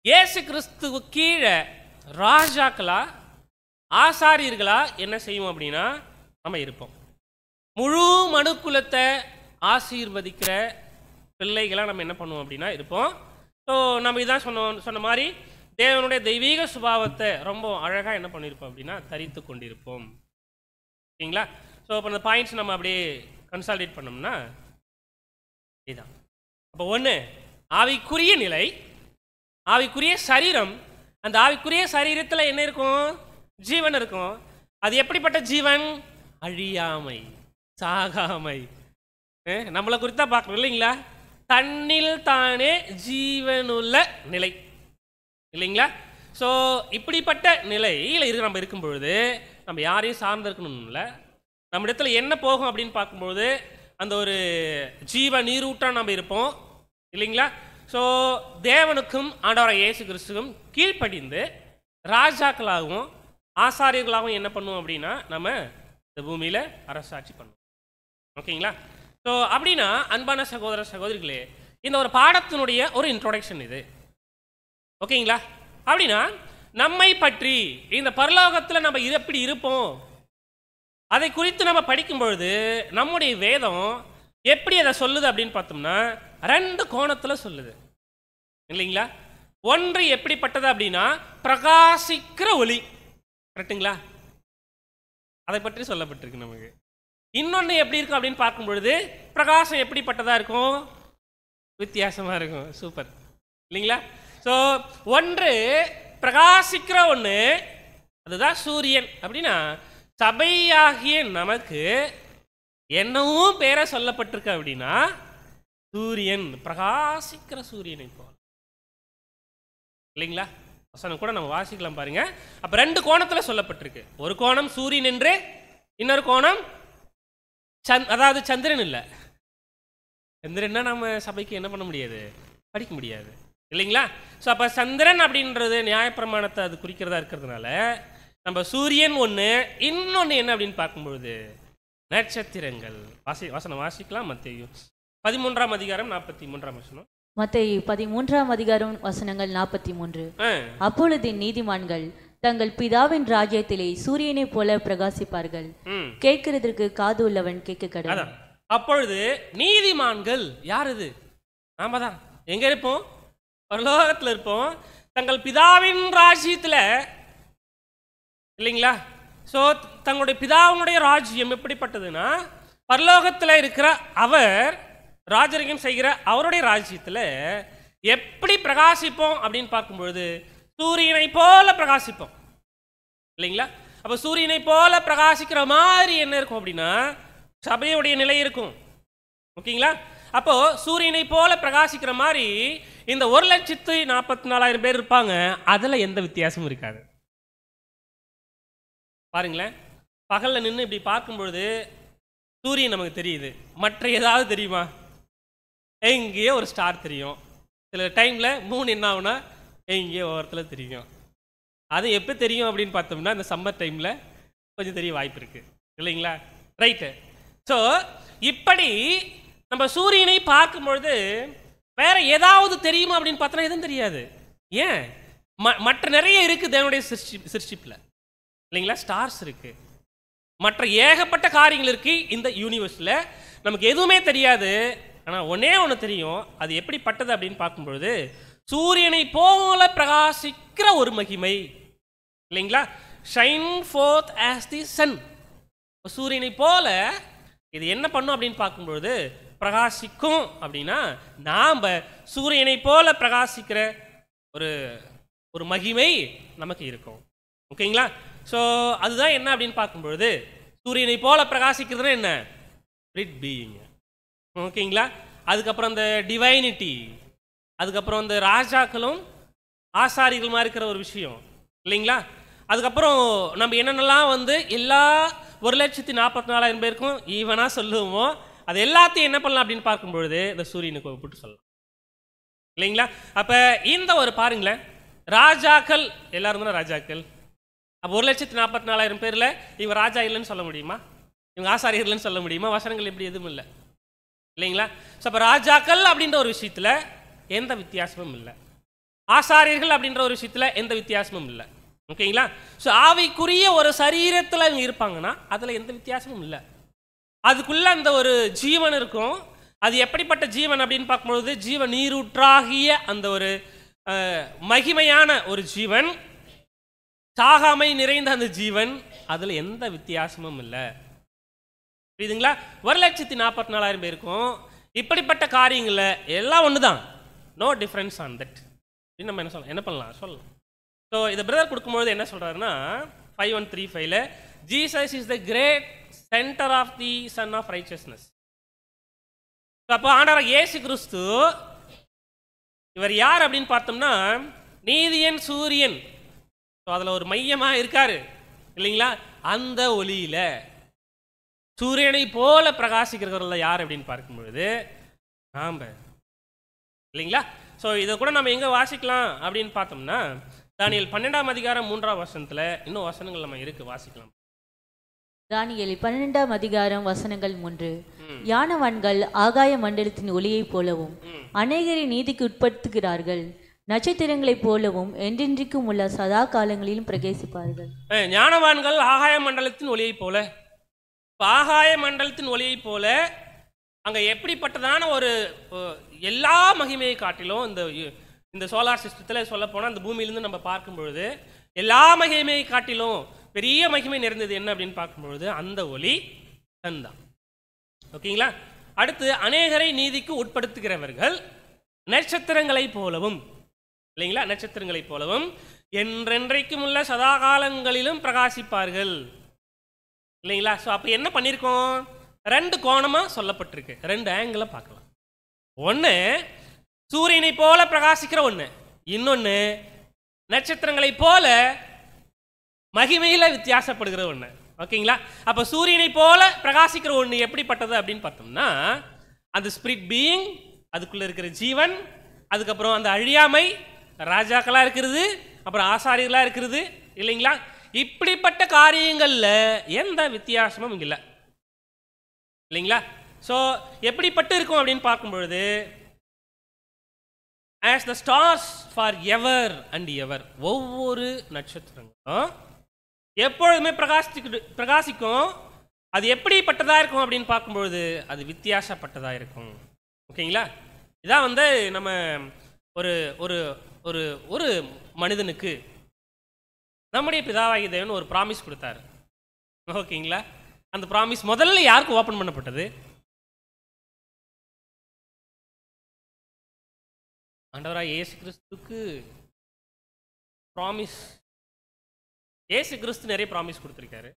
இயேசு கிறிஸ்துவு கீழே ராஜாக்களா ஆசாரியர்களா என்ன செய்வோம் அப்படின்னா நம்ம இருப்போம். முழு மனுக்குலத்தை ஆசீர்வதிக்கிற பிள்ளைகளாக நம்ம என்ன பண்ணுவோம் அப்படின்னா இருப்போம். ஸோ நம்ம இதான் சொன்ன மாதிரி தேவனுடைய தெய்வீக சுபாவத்தை ரொம்ப அழகாக என்ன பண்ணியிருப்போம் அப்படின்னா தரித்து கொண்டிருப்போம். ஓகேங்களா? ஸோ அப்போ அந்த பாயிண்ட்ஸ் நம்ம அப்படியே கன்சால்டேட் பண்ணோம்னா இதுதான். அப்போ ஒன்று ஆவிக்குரிய நிலை, ஆவிக்குரிய சரீரம். அந்த ஆவிக்குரிய சரீரத்தில் என்ன இருக்கும்? ஜீவன் இருக்கும். அது எப்படிப்பட்ட ஜீவன்? அழியாமை, சாகாமை. நம்மளை குறித்தா பார்க்கணும் இல்லைங்களா? தன்னில் தானே ஜீவனுள்ள நிலை இல்லைங்களா? ஸோ இப்படிப்பட்ட நிலையில் நம்ம இருக்கும் பொழுது நம்ம யாரையும் சார்ந்து இருக்கணும்ல. நம்ம இடத்துல என்ன போகும் அப்படின்னு பார்க்கும்பொழுது அந்த ஒரு ஜீவ நீரூற்றாக நம்ம இருப்போம் இல்லைங்களா? ஸோ தேவனுக்கும் ஆண்டவராகிய இயேசு கிறிஸ்துவும் கீழ்ப்படிந்து ராஜாக்களாகவும் ஆசாரியர்களாகவும் என்ன பண்ணுவோம் அப்படின்னா நம்ம இந்த பூமியில் அரசாட்சி பண்ணுவோம். ஓகேங்களா? ஸோ அப்படின்னா அன்பான சகோதர சகோதரிகளே, இந்த ஒரு பாடத்தினுடைய ஒரு இன்ட்ரோடக்ஷன் இது. ஓகேங்களா? அப்படின்னா நம்மை பற்றி இந்த பரலோகத்தில் நம்ம எப்படி இருப்போம் அதை குறித்து நம்ம படிக்கும் பொழுது நம்முடைய வேதம் எப்படி அதை சொல்லுது அப்படின்னு பார்த்தோம்னா ரெண்டு கோணத்தில் சொல்லுது இல்லைங்களா? ஒன்று எப்படிப்பட்டது அப்படின்னா பிரகாசிக்கிற ஒளி. கரெக்டுங்களா? அதை பற்றி சொல்லப்பட்டிருக்கு நமக்கு. இன்னொன்று எப்படி இருக்கும் அப்படின்னு பார்க்கும் பொழுது பிரகாசம் எப்படிப்பட்டதா இருக்கும்? வித்தியாசமா இருக்கும். சூப்பர் இல்லைங்களா? ஸோ ஒன்று பிரகாசிக்கிற ஒன்று, அதுதான் சூரியன். அப்படின்னா சபையாகிய நமக்கு என்னவும் பேரை சொல்லப்பட்டிருக்கு அப்படின்னா சூரியன், பிரகாசிக்கிற சூரியனை போல இல்லைங்களா? வசனம் கூட நம்ம வாசிக்கலாம் பாருங்க. அப்ப ரெண்டு கோணத்துல சொல்லப்பட்டிருக்கு. ஒரு கோணம் சூரியன் என்று, இன்னொரு கோணம் அதாவது சந்திரன் இல்லை. சந்திரன்னா நம்ம சபைக்கு என்ன பண்ண முடியாது, படிக்க முடியாது இல்லைங்களா? ஸோ அப்போ சந்திரன் அப்படின்றது நியாயப்பிரமாணத்தை அது குறிக்கிறதா இருக்கிறதுனால நம்ம சூரியன் ஒன்று, இன்னொன்று என்ன அப்படின்னு பார்க்கும்பொழுது நட்சத்திரங்கள். வசனம் வாசிக்கலாம். மத்தேயு 13ஆம் அதிகாரம் 43ஆம் வசனம். மத்தேயு 13ஆம் அதிகாரம் வசனங்கள் 43. அப்பொழுது நீதிமான்கள் தங்கள் பிதாவின் ராஜ்யத்திலே சூரியனை போல பிரகாசிப்பார்கள். கேட்கிறதற்கு காது உள்ளவன் கேட்க கடவுள். அப்பொழுது நீதிமான்கள் யார்? இது நாம தான். எங்க இருப்போம்? பரலோகத்தில் இருப்போம். தங்கள் பிதாவின் ராஜ்யத்தில் இல்லைங்களா? ஸோ தங்களுடைய பிதாவினுடைய ராஜ்யம் எப்படிப்பட்டதுன்னா பரலோகத்தில் இருக்கிற அவர் ராஜரிகம் செய்கிற அவருடைய ராஜ்யத்தில் எப்படி பிரகாசிப்போம் அப்படின்னு பார்க்கும்பொழுது சூரியனை போல பிரகாசிப்போம் இல்லைங்களா? அப்போ சூரியனை போல பிரகாசிக்கிற மாதிரி என்ன இருக்கும் அப்படின்னா சபையுடைய நிலை இருக்கும். ஓகேங்களா? அப்போ சூரியனை போல பிரகாசிக்கிற மாதிரி இந்த 1,44,000 பேர் இருப்பாங்க. அதில் எந்த வித்தியாசமும் இருக்காது. பாருங்களேன், பகலில் நின்று இப்படி பார்க்கும்பொழுது சூரியன் நமக்கு தெரியுது. மற்ற ஏதாவது தெரியுமா? எங்கேயோ ஒரு ஸ்டார் தெரியும். சில டைமில் மூணு என்ன ஆகுனா எங்கேயோ ஓரத்தில் தெரியும். அது எப்போ தெரியும் அப்படின்னு பார்த்தோம்னா இந்த சம்மர் டைமில் கொஞ்சம் தெரிய வாய்ப்பு இருக்குது இல்லைங்களா? ரைட்டு. ஸோ இப்படி நம்ம சூரியனை பார்க்கும்பொழுது வேற ஏதாவது தெரியுமா அப்படின்னு பார்த்தோன்னா எதுவும் தெரியாது. ஏன்? மற்ற நிறைய இருக்குது தேவனுடைய சிருஷ்டிப்பில் இல்லைங்களா? ஸ்டார்ஸ் இருக்குது, மற்ற ஏகப்பட்ட காரியங்கள் இருக்குது இந்த யூனிவர்ஸில். நமக்கு எதுவுமே தெரியாது. ஆனால் ஒன்றே ஒன்று தெரியும். அது எப்படிப்பட்டது அப்படின்னு பார்க்கும்பொழுது சூரியனை போல பிரகாசிக்கிற ஒரு மகிமை இல்லைங்களா? Shine forth as the sun. சூரியனை போல இது என்ன பண்ணும் அப்படின்னு பார்க்கும்பொழுது பிரகாசிக்கும். அப்படின்னா நாம் சூரியனை போல பிரகாசிக்கிற ஒரு ஒரு மகிமை நமக்கு இருக்கும். ஓகேங்களா? ஸோ அதுதான் என்ன அப்படின்னு பார்க்கும்பொழுது சூரியனை போல பிரகாசிக்கிறதுனா என்ன? Spirit being. ஓகேங்களா? அதுக்கப்புறம் இந்த டிவைனிட்டி, அதுக்கப்புறம் இந்த ராஜாக்களும் ஆசாரிகளுமா இருக்கிற ஒரு விஷயம் இல்லைங்களா? அதுக்கப்புறம் நம்ம என்னென்னலாம் எல்லா 1,44,000 பேருக்கும் ஈவனாக சொல்லுவோமோ அது எல்லாத்தையும் என்ன பண்ணலாம் அப்படின்னு பார்க்கும்பொழுது இந்த சூரியனுக்கு ஒப்பிட்டு சொல்லலாம் இல்லைங்களா? அப்போ இந்த ஒரு பாருங்களேன், ராஜாக்கள் எல்லாரும் தானே ராஜாக்கள். அப்போ 1,44,000 பேரில் இவங்க ராஜா இல்லைன்னு சொல்ல முடியுமா? இவங்க ஆசாரியர் இல்லைன்னு சொல்ல முடியுமா? வசனங்கள் எப்படி எதுவும் இல்லை இல்லைங்களா? ஸோ அப்போ ராஜாக்கள் அப்படின்ற ஒரு விஷயத்தில் எந்த வித்தியாசமும் இல்லை, ஆசாரியர்கள் அப்படின்ற ஒரு விஷயத்தில் எந்த வித்தியாசமும் இல்லை. ஓகேங்களா? ஸோ ஆவிக்குரிய ஒரு சரீரத்தில் இவங்க இருப்பாங்கன்னா அதில் எந்த வித்தியாசமும் இல்லை. அதுக்குள்ளே அந்த ஒரு ஜீவன் இருக்கும். அது எப்படிப்பட்ட ஜீவன் அப்படின்னு பார்க்கும்பொழுது ஜீவ நீரூற்றாகிய அந்த ஒரு மகிமையான ஒரு ஜீவன், சாகாமை நிறைந்த அந்த ஜீவன், அதில் எந்த வித்தியாசமும் இல்லை. புரியுதுங்களா? 1,44,000 பேருக்கும் இப்படிப்பட்ட காரியங்களில் எல்லாம் ஒன்று தான். No difference on that. நம்ம என்ன சொல்லலாம். ஸோ இதை பிரதர் கொடுக்கும்பொழுது என்ன சொல்கிறாருன்னா 5135ல் Jesus is the great centre of the sun of righteousness. அப்போ ஆண்டவர் இயேசு கிறிஸ்து இவர் யார் அப்படின்னு பார்த்தோம்னா நீதியன் சூரியன். ஸோ அதில் ஒரு மையமாக இருக்காரு இல்லைங்களா? அந்த ஒளியில் சூரியனை போல பிரகாசிக்கிறவர்கள் யார் அப்படின்னு பார்க்கும்பொழுது நாம் இல்லைங்களா? ஸோ இதை கூட நம்ம எங்கே வாசிக்கலாம் அப்படின்னு பார்த்தோம்னா தானியேல் 12ஆம் அதிகாரம் 3ஆம் வசனத்தில் இன்னும் வசனங்கள் நம்ம இருக்கு, வாசிக்கலாம். தானியேல் 12ஆம் அதிகாரம் வசனங்கள் 3. யானவான்கள் ஆகாய மண்டலத்தின் ஒளியைப் போலவும் அநேகரை நீதிக்கு உட்படுத்துகிறார்கள், நட்சத்திரங்களைப் போலவும் என்றென்றைக்கும் உள்ள சதா காலங்களிலும் பிரகாசிப்பார்கள். ஞானவான்கள் ஆகாய மண்டலத்தின் ஒளியைப் போல. ஆகாய மண்டலத்தின் ஒளியைப் போல அங்கே எப்படிப்பட்டதான ஒரு எல்லா மகிமையை காட்டிலும் இந்த சோலார் சிஸ்டத்தில் சொல்ல போனால் அந்த பூமியிலிருந்து நம்ம பார்க்கும்பொழுது எல்லா மகிமையை காட்டிலும் பெரிய மகிமை நிறைந்தது என்ன அப்படின்னு பார்க்கும்பொழுது அந்த ஒளி சன் தான். ஓகேங்களா? அடுத்து அநேகரை நீதிக்கு உட்படுத்துகிறவர்கள் நட்சத்திரங்களைப் போலவும் இல்லைங்களா? நட்சத்திரங்களைப் போலவும் என்றென்றைக்கும் உள்ள சதாகாலங்களிலும் பிரகாசிப்பார்கள் இல்லைங்களா? ஸோ அப்போ என்ன பண்ணியிருக்கோம்? 2 கோணமாக சொல்லப்பட்டிருக்கு, 2 ஆங்கிளை பார்க்கலாம். ஒன்று சூரியனை போல பிரகாசிக்கிற ஒன்று, இன்னொன்று நட்சத்திரங்களை போல மகிமையில் வித்தியாசப்படுகிற ஒன்று. ஓகேங்களா? அப்போ சூரியனை போல பிரகாசிக்கிற ஒன்று எப்படிப்பட்டது அப்படின்னு பார்த்தோம்னா அந்த ஸ்பிரிட் பீயிங், அதுக்குள்ளே இருக்கிற ஜீவன், அதுக்கப்புறம் அந்த அழியாமை, ராஜாக்களாக இருக்கிறது, அப்புறம் ஆசாரியர்களாக இருக்கிறது இல்லைங்களா? இப்படிப்பட்ட காரியங்களில் எந்த வித்தியாசமும் இங்கே இல்லை இல்லைங்களா? ஸோ எப்படிப்பட்டு இருக்கும் அப்படின்னு பார்க்கும்பொழுது as the stars for ever and ever, ஒவ்வொரு நட்சத்திரங்களும் எப்பொழுதுமே பிரகாசிக்கும். அது எப்படிப்பட்டதாக இருக்கும் அப்படின்னு பார்க்கும்பொழுது அது வித்தியாசப்பட்டதாக இருக்கும். ஓகேங்களா? இதான் நம்ம ஒரு ஒரு ஒரு ஒரு மனிதனுக்கு நம்முடைய பிதாவாகிய தேவன் ஒரு ப்ராமிஸ் கொடுத்தாரு. ஓகேங்களா? அந்த ப்ராமிஸ் முதல்ல யாருக்கு ஓப்பன் பண்ணப்பட்டது? ஆண்டவராக இயேசு கிறிஸ்துக்கு ப்ராமிஸ். இயேசு கிறிஸ்து நிறைய ப்ராமிஸ் கொடுத்துருக்காரு.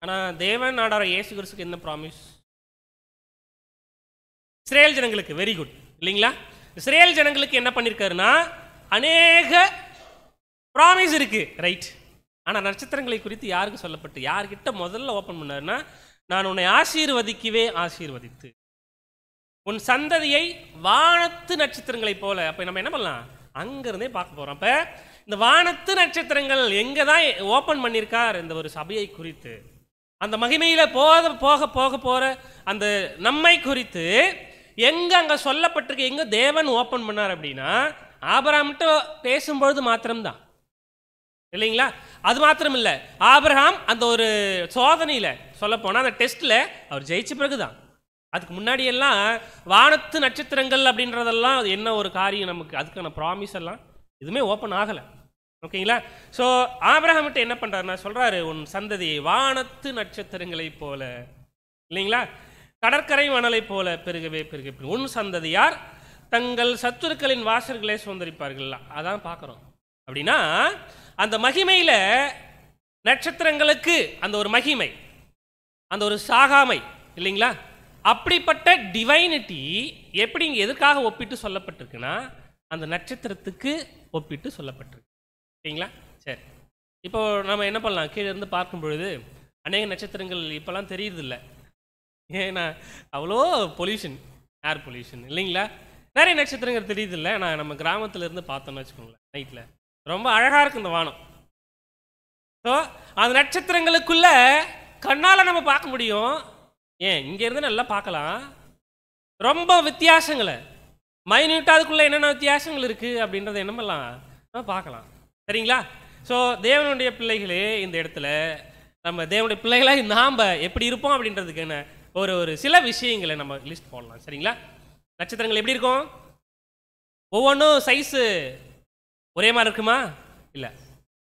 ஆனால் தேவன் ஆண்டவராக இயேசு கிறிஸ்துக்கு என்ன ப்ராமிஸ்? இஸ்ரேல் ஜனங்களுக்கு. வெரி குட் இல்லைங்களா? இஸ்ரேல் ஜனங்களுக்கு என்ன பண்ணியிருக்காருன்னா அநேக ப்ராமிஸ் இருக்கு, ரைட். ஆனால் நட்சத்திரங்களை குறித்து யாருக்கு சொல்லப்பட்டு யார்கிட்ட முதல்ல ஓப்பன் பண்ணாருன்னா நான் உன்னை ஆசீர்வதிக்கவே ஆசீர்வதித்து உன் சந்ததியை வானத்து நட்சத்திரங்களைப் போல. அப்போ நம்ம என்ன பண்ணலாம், அங்கிருந்தே பார்க்க போகிறோம். அப்போ இந்த வானத்து நட்சத்திரங்கள் எங்கே தான் ஓப்பன் பண்ணியிருக்கார் இந்த ஒரு சபையை குறித்து, அந்த மகிமையில் போக போக போக போகிற அந்த நம்மை குறித்து எங்கே அங்கே சொல்லப்பட்டிருக்கு, எங்கே தேவன் ஓப்பன் பண்ணார் அப்படின்னா ஆபிரகாம்கிட்ட பேசும்பொழுது மாத்திரம்தான் இல்லைங்களா. அது மாத்திரம் இல்லை, ஆபிரகாம் அந்த ஒரு சோதனையில் சொல்ல போனால் அந்த டெஸ்ட்டில் அவர் ஜெயிச்ச பிறகுதான். அதுக்கு முன்னாடி எல்லாம் வானத்து நட்சத்திரங்கள் அப்படின்றதெல்லாம் என்ன ஒரு காரியம், நமக்கு அதுக்கான ப்ராமிஸ் எல்லாம் எதுவுமே ஓப்பன் ஆகலை. ஓகேங்களா. ஸோ ஆபிரகாம்கிட்ட என்ன பண்ணுறாருன்னா சொல்கிறாரு, உன் சந்ததியை வானத்து நட்சத்திரங்களை போல இல்லைங்களா, கடற்கரை மணலை போல பெருகவே பெருக, உன் சந்ததியார் தங்கள் சத்துருக்களின் வாசல்களை சுதந்திரிப்பார்கள். அதான் பார்க்குறோம். அப்படின்னா அந்த மகிமையில் நட்சத்திரங்களுக்கு அந்த ஒரு மகிமை, அந்த ஒரு சாகாமை இல்லைங்களா, அப்படிப்பட்ட டிவைனிட்டி எப்படி இங்கே எதுக்காக ஒப்பிட்டு சொல்லப்பட்டிருக்குன்னா அந்த நட்சத்திரத்துக்கு ஒப்பிட்டு சொல்லப்பட்டிருக்கு. ஓகேங்களா. சரி, இப்போ நம்ம என்ன பண்ணலாம், கீழே இருந்து பார்க்கும் பொழுது அநேக நட்சத்திரங்கள் இப்போல்லாம் தெரியுறதில்ல. ஏன்னா அவ்வளோ பொல்யூஷன், ஏர் பொல்யூஷன் இல்லைங்களா, நிறைய நட்சத்திரங்கள் தெரியுதில்ல. நான் நம்ம கிராமத்தில் இருந்து பார்த்தோன்னு வச்சுக்கோங்களேன், நைட்டில் ரொம்ப அழகாக இருக்கும் இந்த வானம். ஸோ அந்த நட்சத்திரங்களுக்குள்ள கண்ணால் நம்ம பார்க்க முடியும். ஏன் இங்கேருந்து நல்லா பார்க்கலாம். ரொம்ப வித்தியாசங்களை மைன்யூட்டாக அதுக்குள்ளே என்னென்ன வித்தியாசங்கள் இருக்குது அப்படின்றத என்ன பண்ணலாம், நம்ம பார்க்கலாம். சரிங்களா. ஸோ தேவனுடைய பிள்ளைகளே, இந்த இடத்துல நம்ம தேவனுடைய பிள்ளைகளாக நாம் எப்படி இருப்போம் அப்படின்றதுக்கு என்ன ஒரு சில விஷயங்களை நம்ம லிஸ்ட் போடலாம். சரிங்களா. நட்சத்திரங்கள் எப்படி இருக்கும், ஒவ்வொன்றும் சைஸு ஒரே மாதிரி இருக்குமா, இல்லை,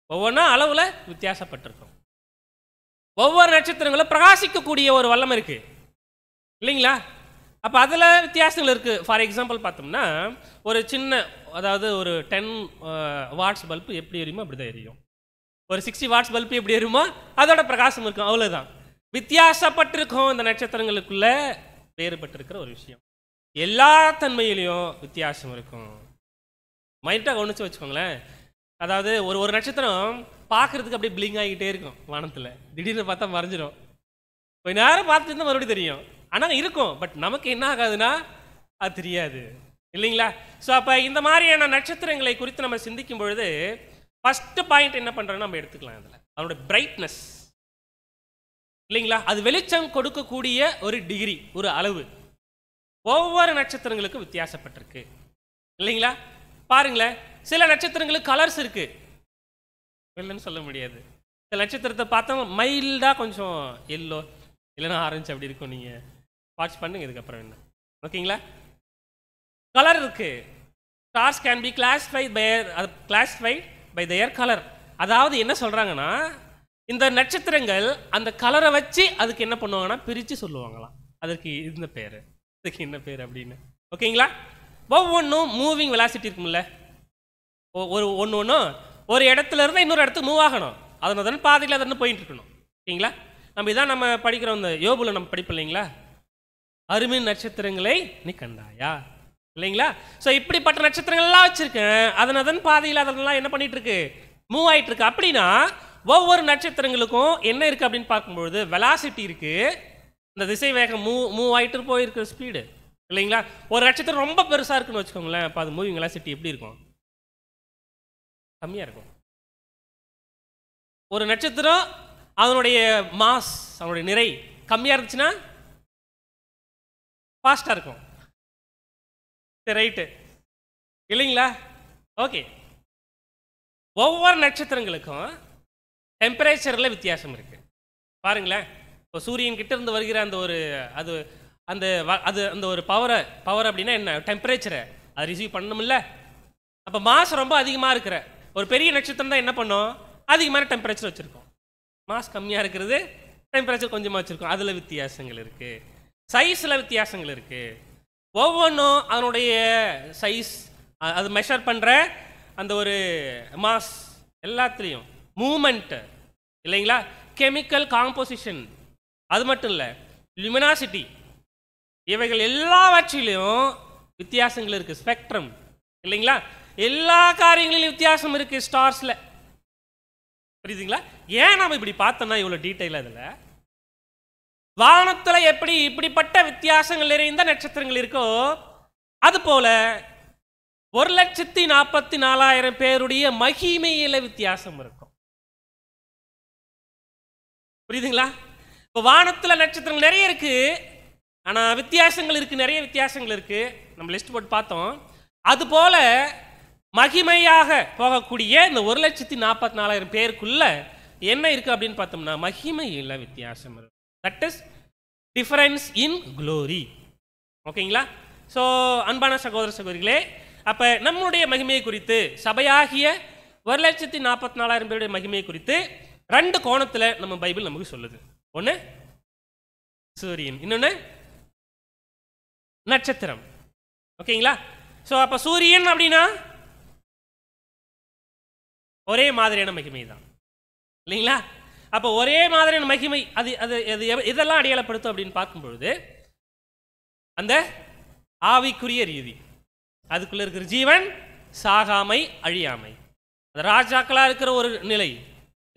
ஒவ்வொன்றும் அளவில் வித்தியாசப்பட்டிருக்கும். ஒவ்வொரு நட்சத்திரங்களும் பிரகாசிக்கக்கூடிய ஒரு வல்லம் இருக்குது இல்லைங்களா. அப்போ அதில் வித்தியாசங்கள் இருக்குது. ஃபார் எக்ஸாம்பிள் பார்த்தோம்னா ஒரு சின்ன, அதாவது ஒரு 10 வாட்ஸ் பல்பு எப்படி எரியுமோ அப்படி தான் எரியும். ஒரு 60 வாட்ஸ் பல்பு எப்படி எரியுமோ அதோட பிரகாசம் இருக்கும், அவ்வளோதான். வித்தியாசப்பட்டிருக்கும். இந்த நட்சத்திரங்களுக்குள்ள வேறுபட்டிருக்கிற ஒரு விஷயம். எல்லா தன்மையிலையும் வித்தியாசம் இருக்கும். மைண்டாக கவனிச்சு வச்சுக்கோங்களேன். அதாவது ஒரு நட்சத்திரம் பார்க்குறதுக்கு அப்படியே பிளிங் ஆகிக்கிட்டே இருக்கும் வானத்தில், திடீர்னு பார்த்தா மறைஞ்சிடும். கொஞ்ச நேரம் பார்த்துட்டு இருந்தால் மறுபடியும் தெரியும், ஆனால் இருக்கும். பட் நமக்கு என்ன ஆகாதுன்னா அது தெரியாது இல்லைங்களா. ஸோ அப்போ இந்த மாதிரியான நட்சத்திரங்களை குறித்து நம்ம சிந்திக்கும் பொழுது ஃபஸ்ட்டு பாயிண்ட் என்ன பண்ணுறோன்னு நம்ம எடுத்துக்கலாம். அதில் அதோட பிரைட்னஸ் இல்லைங்களா, அது வெளிச்சம் கொடுக்கக்கூடிய ஒரு டிகிரி, ஒரு அளவு ஒவ்வொரு நட்சத்திரங்களுக்கும் வித்தியாசப்பட்டிருக்கு இல்லைங்களா. பாருங்களேன், சில நட்சத்திரங்களுக்கு கலர்ஸ் இருக்கு, இல்லைன்னு சொல்ல முடியாது. சில நட்சத்திரத்தை பார்த்தா மைல்டாக கொஞ்சம் எல்லோ இல்லைன்னா ஆரஞ்சு அப்படி இருக்கும். நீங்கள் வாட்ச் பண்ணுங்க இதுக்கப்புறம் என்ன. ஓகேங்களா. கலர் இருக்கு. Stars can be classified by their colour. அதாவது என்ன சொல்கிறாங்கன்னா, இந்த நட்சத்திரங்கள் அந்த கலரை வச்சு அதுக்கு என்ன பண்ணுவாங்கன்னா பிரித்து சொல்லுவாங்களாம், அதற்கு இந்த பேர், இதுக்கு என்ன பேர் அப்படின்னு. ஓகேங்களா. ஒவ்வொன்றும் மூவிங் வெலாசிட்டி இருக்கும்ல, ஒன்றும் ஒரு இடத்துல இருந்து இன்னொரு இடத்துக்கு மூவ் ஆகணும், அதனால பாதையில் அதை போயிட்டு இருக்கணும். ஓகேங்களா. நம்ம இதான் நம்ம படிக்கிறோம், இந்த யோபுல நம்ம படிப்போம் இல்லைங்களா, அருமையின் நட்சத்திரங்களை நீ கண்டாயா இல்லைங்களா. ஸோ இப்படிப்பட்ட நட்சத்திரங்கள்லாம் வச்சுருக்கேன், அதன் பாதையில் அதெல்லாம் என்ன பண்ணிட்டு இருக்கு, மூவ் ஆகிட்டு இருக்கு. அப்படின்னா ஒவ்வொரு நட்சத்திரங்களுக்கும் என்ன இருக்குது அப்படின்னு பார்க்கும்பொழுது வெலாசிட்டி இருக்குது, இந்த திசை வேகம் மூவ் ஆகிட்டு போயிருக்கிற ஸ்பீடு இல்லைங்களா. ஒரு நட்சத்திரம் ரொம்ப பெருசாக இருக்குன்னு வச்சுக்கோங்களேன், அப்போ அது மூவிங் வெலாசிட்டி எப்படி இருக்கும், கம்மியாக இருக்கும். ஒரு நட்சத்திரம் அதனுடைய மாஸ், அதனுடைய நிறை கம்மியாக இருந்துச்சுன்னா ஃபாஸ்ட்டாக இருக்கும். சரி, ரைட்டு இல்லைங்களா. ஓகே, ஒவ்வொரு நட்சத்திரங்களுக்கும் டெம்பரேச்சரில் வித்தியாசம் இருக்குது. பாருங்களேன், இப்போ சூரியன் கிட்ட இருந்து வருகிற அந்த ஒரு அது அந்த அந்த ஒரு பவர் அப்படின்னா என்ன, டெம்பரேச்சரை அது ரிசீவ் பண்ணணும்ல. அப்போ மாஸ் ரொம்ப அதிகமாக இருக்கிற ஒரு பெரிய நட்சத்திரம் தான் என்ன பண்ணும், அதிகமான டெம்பரேச்சர் வச்சுருக்கோம். மாஸ் கம்மியாக இருக்கிறது டெம்பரேச்சர் கொஞ்சமாக வச்சுருக்கோம். அதில் வித்தியாசங்கள் இருக்குது, சைஸில் வித்தியாசங்கள் இருக்குது. ஒவ்வொன்றும் அதனுடைய சைஸ், அது மெஷர் பண்ணுற அந்த ஒரு மாஸ், எல்லாத்துலேயும் மூமெண்ட்டு இல்லைங்களா, கெமிக்கல் காம்போசிஷன், அது மட்டும் இல்லை லுமினாசிட்டி, இவைகள் எல்லாவற்றிலையும் வித்தியாசங்கள் இருக்குது. ஸ்பெக்ட்ரம் இல்லைங்களா, எல்லா காரியங்களிலும் வித்தியாசம் இருக்குது ஸ்டார்ஸில். புரியுதுங்களா. ஏன் நாம் இப்படி பார்த்தோம்னா இவ்வளோ டீட்டெயிலாக இதில் வானத்துல எப்படி இப்படிப்பட்ட வித்தியாசங்கள் நிறைந்த நட்சத்திரங்கள் இருக்கோ அதுபோல 1,44,000 பேருடைய மகிமையில வித்தியாசம் இருக்கும். புரியுதுங்களா? இப்போ வானத்துல நட்சத்திரங்கள் நிறைய இருக்கு, ஆனா வித்தியாசங்கள் இருக்கு, நிறைய வித்தியாசங்கள் இருக்கு. நம்ம லிஸ்ட் போட்டு பார்த்தோம். அதுபோல மகிமையாக போகக்கூடிய இந்த 1,44,000 பேருக்குள்ள என்ன இருக்கு அப்படின்னு பார்த்தோம்னா மகிமையில வித்தியாசம் இருக்கு. That is difference in glory. ஓகேங்களா? ஸோ அன்பான சகோதர சகோதரிகளே, அப்போ நம்முடைய மகிமையை குறித்து, சபையாகிய 1,44,000 பேருடைய மகிமையை குறித்து 2 கோணத்தில் நம்ம பைபிள் நமக்கு சொல்லுது. ஒன்று சூரியன், இன்னொன்று நட்சத்திரம். ஓகேங்களா? ஸோ அப்போ சூரியன் அப்படின்னா ஒரே மாதிரியான மகிமை தான் இல்லைங்களா? அப்போ ஒரே மாதிரியான மகிமை அது அது அது இதெல்லாம் அடையாளப்படுத்தும் அப்படின்னு பார்க்கும்பொழுது அந்த ஆவிக்குரிய ரீதி, அதுக்குள்ள இருக்கிற ஜீவன், சாகாமை, அழியாமை, அது ராஜாக்களா இருக்கிற ஒரு நிலை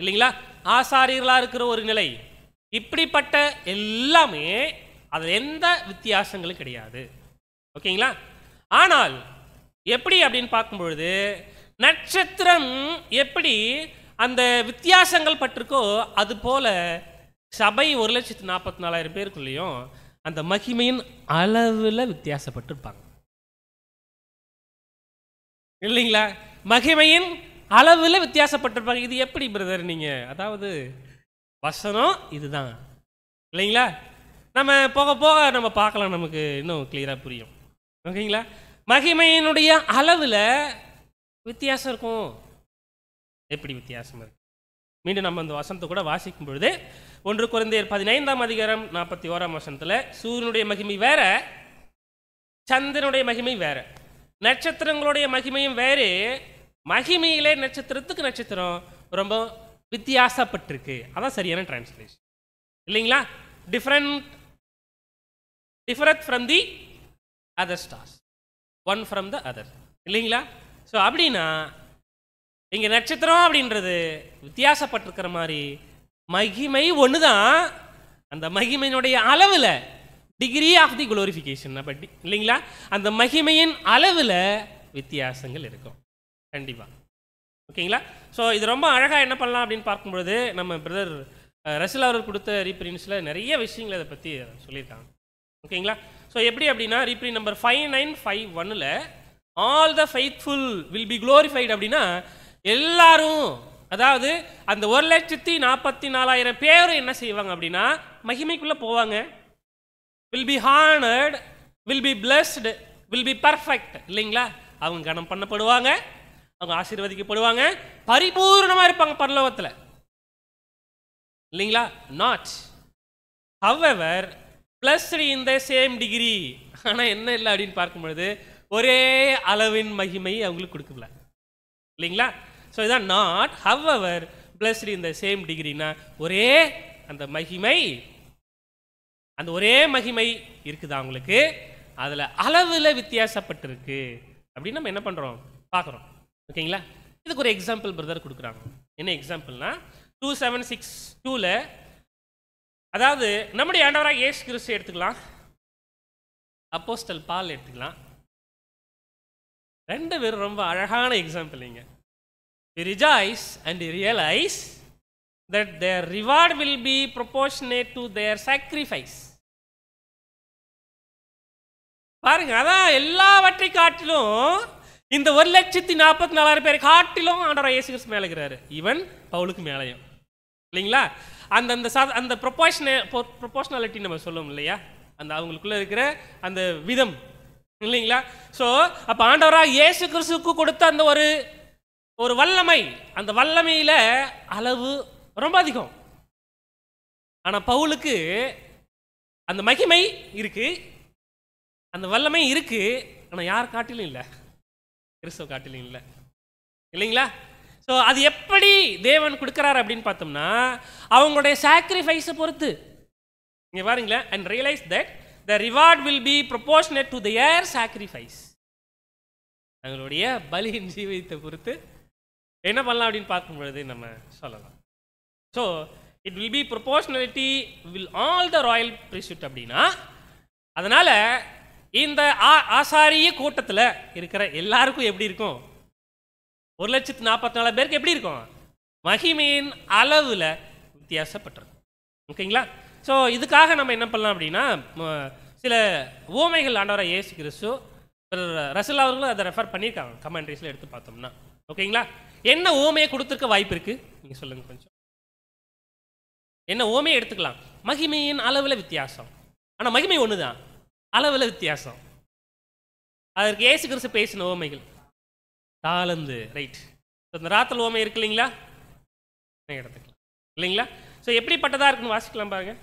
இல்லைங்களா, ஆசாரியர்களா இருக்கிற ஒரு நிலை, இப்படிப்பட்ட எல்லாமே அதில் எந்த வித்தியாசங்களும் கிடையாது. ஓகேங்களா? ஆனால் எப்படி அப்படின்னு பார்க்கும்பொழுது நட்சத்திரம் எப்படி அந்த வித்தியாசங்கள் பட்டிருக்கோ அது போல சபை 1,44,000 பேருக்குள்ளேயும் அந்த மகிமையின் அளவில் வித்தியாசப்பட்டிருப்பாங்க இல்லைங்களா? மகிமையின் அளவில் வித்தியாசப்பட்டிருப்பாங்க. இது எப்படி பிரதர் நீங்க, அதாவது வசனம் இதுதான் இல்லைங்களா? நம்ம போக போக நம்ம பார்க்கலாம், நமக்கு இன்னும் கிளியரா புரியும். ஓகேங்களா? மகிமையினுடைய அளவில் வித்தியாசம் இருக்கும். எப்படி வித்தியாசம் இருக்கு? மீண்டும் நம்ம அந்த வசனத்தை கூட வாசிக்கும் பொழுது 1 கொரிந்தியர் 15:41 சூரியனுடைய மகிமை வேற, சந்திரனுடைய மகிமை வேற, நட்சத்திரங்களுடைய மகிமையும் வேறு. மகிமையிலே நட்சத்திரத்துக்கு நட்சத்திரம் ரொம்ப வித்தியாசப்பட்டிருக்கு. அதான் சரியான டிரான்ஸ்லேஷன் இல்லைங்களா? Different from the other stars, one from the other இல்லைங்களா? ஸோ அப்படின்னா இங்கே நட்சத்திரம் அப்படின்றது வித்தியாசப்பட்டிருக்கிற மாதிரி மகிமை ஒன்று தான். அந்த மகிமையினுடைய அளவில் டிகிரி ஆஃப் தி குளோரிஃபிகேஷன் அப்படி இல்லைங்களா, அந்த மகிமையின் அளவில் வித்தியாசங்கள் இருக்கும் கண்டிப்பாக. ஓகேங்களா? ஸோ இது ரொம்ப அழகாக என்ன பண்ணலாம் அப்படின்னு பார்க்கும்பொழுது நம்ம பிரதர் ரசில் அவர்கள் கொடுத்த ரீப்ரின்ஸில் நிறைய விஷயங்கள் அதை பற்றி சொல்லியிருக்காங்க. ஓகேங்களா? ஸோ எப்படி அப்படின்னா reprint number 5951 all the faithful will be glorified அப்படின்னா எல்லாரும், அதாவது அந்த 1,44,000 பேரும் என்ன செய்வாங்க அப்படின்னா மகிமைக்குள்ளே போவாங்க. Will be honoured, will be blessed, will be perfect இல்லைங்களா? அவங்க கனம் பண்ணப்படுவாங்க, அவங்க ஆசீர்வதிக்கப்படுவாங்க, பரிபூர்ணமாக இருப்பாங்க பரலோகத்தில் இல்லைங்களா? Not however blessed in the same degree. ஆனால் என்ன இல்லை அப்படின்னு பார்க்கும்பொழுது ஒரே அளவின் மகிமை அவங்களுக்கு கொடுக்கல இல்லைங்களா? ஸோ இதான் not however blessed in the same டிகிரினா ஒரே அந்த மகிமை, அந்த ஒரே மகிமை இருக்குதா அவங்களுக்கு, அதில் அளவில் வித்தியாசப்பட்டிருக்கு அப்படின்னு நம்ம என்ன பண்ணுறோம் பார்க்குறோம். ஓகேங்களா? இதுக்கு ஒரு எக்ஸாம்பிள் பிரதர் கொடுக்குறாங்க. என்ன எக்ஸாம்பிள்னா 2762 அதாவது நம்முடைய ஆண்டவராக இயேசு கிறிஸ்து எடுத்துக்கலாம், அப்போஸ்தல் பால் எடுத்துக்கலாம். 2 பேரும் ரொம்ப அழகான எக்ஸாம்பிள். இங்கே we rejoice and realize that their reward will be proportionate to their sacrifice. பாருங்க, அதான் எல்லாவற்றை காட்டிலும் இந்த 1,44,000 பேரை காட்டிலும் ஆண்டவர் இயேசு கிறிஸ்து மேலே இருக்கிறாரு. ஈவன் பவுலுக்கு மேலேயும் இல்லைங்களா? அந்த அந்த அந்த ப்ரொபோஷனாலிட்டி நம்ம சொல்லுவோம் இல்லையா, அந்த அவங்களுக்குள்ள இருக்கிற அந்த விதம் இல்லைங்களா? ஸோ அப்போ ஆண்டவராக இயேசு கிறிஸ்துவுக்கு கொடுத்த அந்த ஒரு வல்லமை, அந்த வல்லமையில அளவு ரொம்ப அதிகம். ஆனால் பவுலுக்கு அந்த மகிமை இருக்கு, அந்த வல்லமை இருக்கு, ஆனால் யார் காட்டிலும் இல்லை, கிறிஸ்துவ காட்டிலும் இல்லை இல்லைங்களா? ஸோ அது எப்படி தேவன் கொடுக்குறாரு அப்படின்னு பார்த்தோம்னா அவங்களுடைய சாக்ரிஃபைஸை பொறுத்து. இங்கே பாருங்களேன், and realise that the reward will be proportionate to their sacrifice. அவங்களுடைய பலியின் ஜீவியத்தை பொறுத்து என்ன பண்ணலாம் அப்படின்னு பார்க்கும்பொழுது நம்ம சொல்லலாம். So it will be proportionality will all the royal priesthood அப்படின்னா, அதனால இந்த ஆசாரிய கூட்டத்தில் இருக்கிற எல்லாருக்கும் எப்படி இருக்கும்? 1,44,000 பேருக்கு எப்படி இருக்கும்? மகிமையின் அளவில் வித்தியாசப்பட்டிருக்கும். ஓகேங்களா? ஸோ இதுக்காக நம்ம என்ன பண்ணலாம் அப்படின்னா, சில உவமைகள் ஆண்டவராக இயேசு கிறிஸ்து ரசல் அவர்களும் அதை ரெஃபர் பண்ணியிருக்காங்க கமெண்ட்ரிஸில் எடுத்து பார்த்தோம்னா. ஓகேங்களா? என்ன உவமையை கொடுத்துருக்க வாய்ப்பு இருக்குது? நீங்கள் சொல்லுங்கள் கொஞ்சம். என்ன உவமையை எடுத்துக்கலாம்? மகிமையின் அளவில் வித்தியாசம். ஆனால் மகிமை ஒன்று தான், அளவில் வித்தியாசம். அதற்கு இயேசு கிறிஸ்து பேசின உவமைகள் தாளந்து, ரைட். இந்த ராத்தல் உவமை இருக்கு இல்லைங்களா, எடுத்துக்கலாம் இல்லைங்களா? ஸோ எப்படிப்பட்டதாக இருக்குன்னு வாசிக்கலாம் பாருங்க.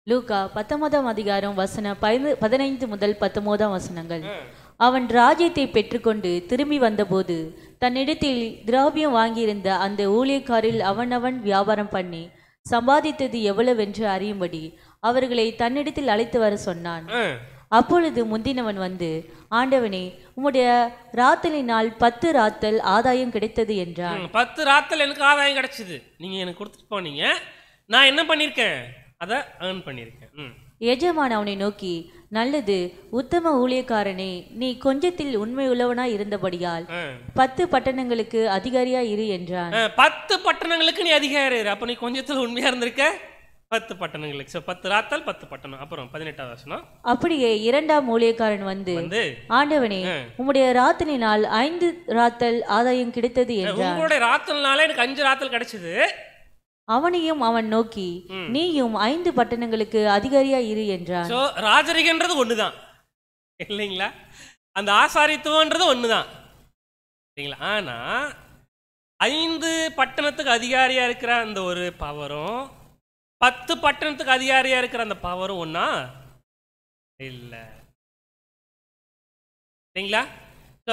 லூக்கா 19ஆம் அதிகாரம் வசனம் 15 முதல் 19ஆம் வசனங்கள். அவன் ராஜ்யத்தை பெற்றுக்கொண்டு திரும்பி வந்தபோது தன்னிடத்தில் திராவியம் வாங்கியிருந்த அந்த ஊழியக்காரில் அவனவன் வியாபாரம் பண்ணி சம்பாதித்தது எவ்வளவென்று அறியும்படி அவர்களை தன்னிடத்தில் அழைத்து வர சொன்னான். அப்பொழுது முந்தினவன் வந்து, ஆண்டவனே, உம்முடைய ராத்தலினால் 10 ராத்தல் ஆதாயம் கிடைத்தது என்றான். 10 ராத்தல் எனக்கு ஆதாயம் கிடைச்சது, நீங்க எனக்கு கொடுத்துட்டு போனீங்க, நான் என்ன பண்ணியிருக்கேன்? அதை ஏர்ன் பண்ணியிருக்கேன். எஜமான் அவனை நோக்கி, நல்லது உத்தம ஊழியக்காரனே, நீ கொஞ்சத்தில் உண்மை உள்ளவனாய் இருந்தபடியால் 10 பட்டணங்களுக்கு அதிகாரியா இரு என்றான். 10 பட்டணங்களுக்கு நீ அதிகாரி, அப்ப நீ கொஞ்சத்தில் உண்மையா இருந்திருக்க. 10 பட்டணங்களுக்கு. 10 ராத்தல் 10 பட்டணம். அப்புறம் 18ஆம் வசனம். அப்படியே 2ஆம் ஊழியக்காரன் வந்து, ஆண்டவனே, உம்முடைய ராத்தலினால் 5 ராத்தல் ஆதாயம் கிடைத்தது என்றான். உங்களுடைய ராத்தல்னால எனக்கு 5 ராத்தல் கிடைச்சது. அவனையும் அவன் நோக்கி, நீயும் 5 பட்டணங்களுக்கு அதிகாரியா இரு என்றான். ராஜரிகன்றது ஒண்ணுதான் இல்லைங்களா, அந்த ஆசாரித்துவன்றது ஒண்ணுதான் இல்லைங்களா. ஆனா 5 பட்டணத்துக்கு அதிகாரியா இருக்கிற அந்த ஒரு பவரும் 10 பட்டணத்துக்கு அதிகாரியா இருக்கிற அந்த பவரும் ஒன்னா இல்ல இல்லைங்களா.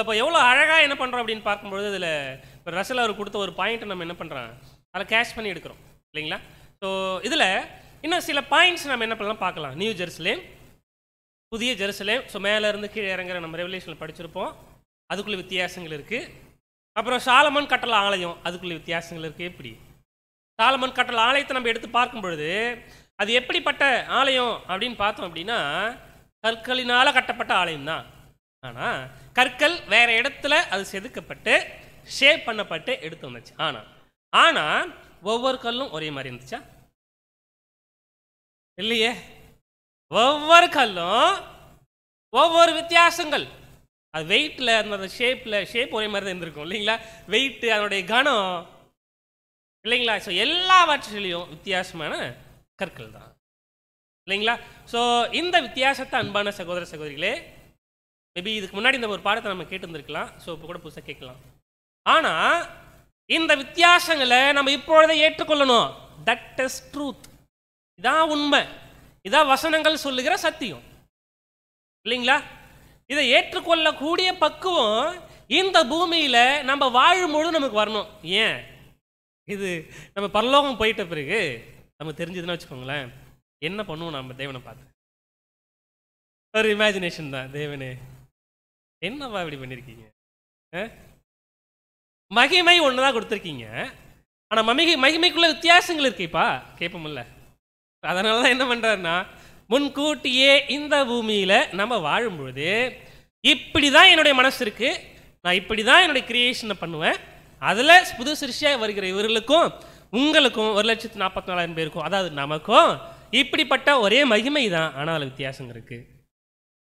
அப்போ எவ்வளோ அழகாக என்ன பண்ணுறோம் அப்படின்னு பார்க்கும்பொழுது, இதில் இப்போ ரசல் அவர் கொடுத்த ஒரு பாயிண்ட்டை நம்ம என்ன பண்ணுறோம், அதில் கேஷ் பண்ணி எடுக்கிறோம் இல்லைங்களா. ஸோ இதில் இன்னும் சில பாயிண்ட்ஸ் நம்ம என்ன பண்ணலாம் பார்க்கலாம். நியூ ஜெருசலேம், புதிய ஜெருசலேம். ஸோ மேலேருந்து கீழே இறங்குற நம்ம ரெவலேஷனில் படிச்சிருப்போம், அதுக்குள்ளே வித்தியாசங்கள் இருக்குது. அப்புறம் சாலமன் கட்டளை ஆலயம், அதுக்குள்ளே வித்தியாசங்கள் இருக்குது. எப்படி சாலமன் கட்டளை ஆலயத்தை நம்ம எடுத்து பார்க்கும் பொழுது அது எப்படிப்பட்ட ஆலயம் அப்படின்னு பார்த்தோம் அப்படின்னா, கற்களினால் கட்டப்பட்ட ஆலயம் தான். ஆனால் கற்கள் வேற இடத்துல அது செதுக்கப்பட்டு ஷேப் பண்ணப்பட்டு எடுத்து வந்துச்சு. ஆனால் ஒவ்வொரு கல்லும் ஒரே மாதிரி இருந்துச்சா? இல்லையே. ஒவ்வொரு கல்லும் ஒவ்வொரு வித்தியாசங்கள். அது வெயிட்டில், அந்த ஷேப் ஒரே மாதிரி தான் இருந்திருக்கும் இல்லைங்களா. வெயிட்டு, அதனுடைய கனம் இல்லைங்களா. ஸோ எல்லாவற்றிலையும் வித்தியாசமான கற்கள் தான் இல்லைங்களா. ஸோ இந்த வித்தியாசத்தை அன்பான சகோதர சகோதரிகளே, மேபி இதுக்கு முன்னாடி இந்த ஒரு பாடத்தை நம்ம கேட்டுருந்துருக்கலாம். ஸோ இப்போ கூட புதுசாக கேட்கலாம். ஆனால் இந்த வித்தியாசங்களை நம்ம இப்பொழுதே ஏற்றுக்கொள்ளணும். That is truth. இதான் உண்மை, இதான் வசனங்கள் சொல்லுகிற சத்தியம் இல்லைங்களா. இதை ஏற்றுக்கொள்ளக்கூடிய பக்குவம் இந்த பூமியில் நம்ம வாழும்பொழுது நமக்கு வரணும். ஏன்? இது நம்ம பரலோகம் போயிட்ட பிறகு நம்ம தெரிஞ்சதுன்னா வச்சுக்கோங்களேன், என்ன பண்ணுவோம் நம்ம தேவனை பார்த்து? ஒரு இமேஜினேஷன் தான். தேவனே என்னவா இப்படி பண்ணியிருக்கீங்க? மகிமை ஒன்று தான் கொடுத்துருக்கீங்க, ஆனால் மகிமைக்குள்ள வித்தியாசங்கள் இருக்குப்பா கேட்போம்ல. அதனால தான் என்ன பண்ணுறாருன்னா, முன்கூட்டியே இந்த பூமியில் நம்ம வாழும்பொழுது இப்படி தான் என்னுடைய மனசு இருக்குது, நான் இப்படி தான் என்னுடைய கிரியேஷனை பண்ணுவேன், அதில் புது சிருஷ்டியாக வருகிற இவர்களுக்கும் உங்களுக்கும் 1,44,000 பேருக்கும், அதாவது நமக்கும் இப்படிப்பட்ட ஒரே மகிமை தான், ஆனால் அதில் வித்தியாசம் இருக்குது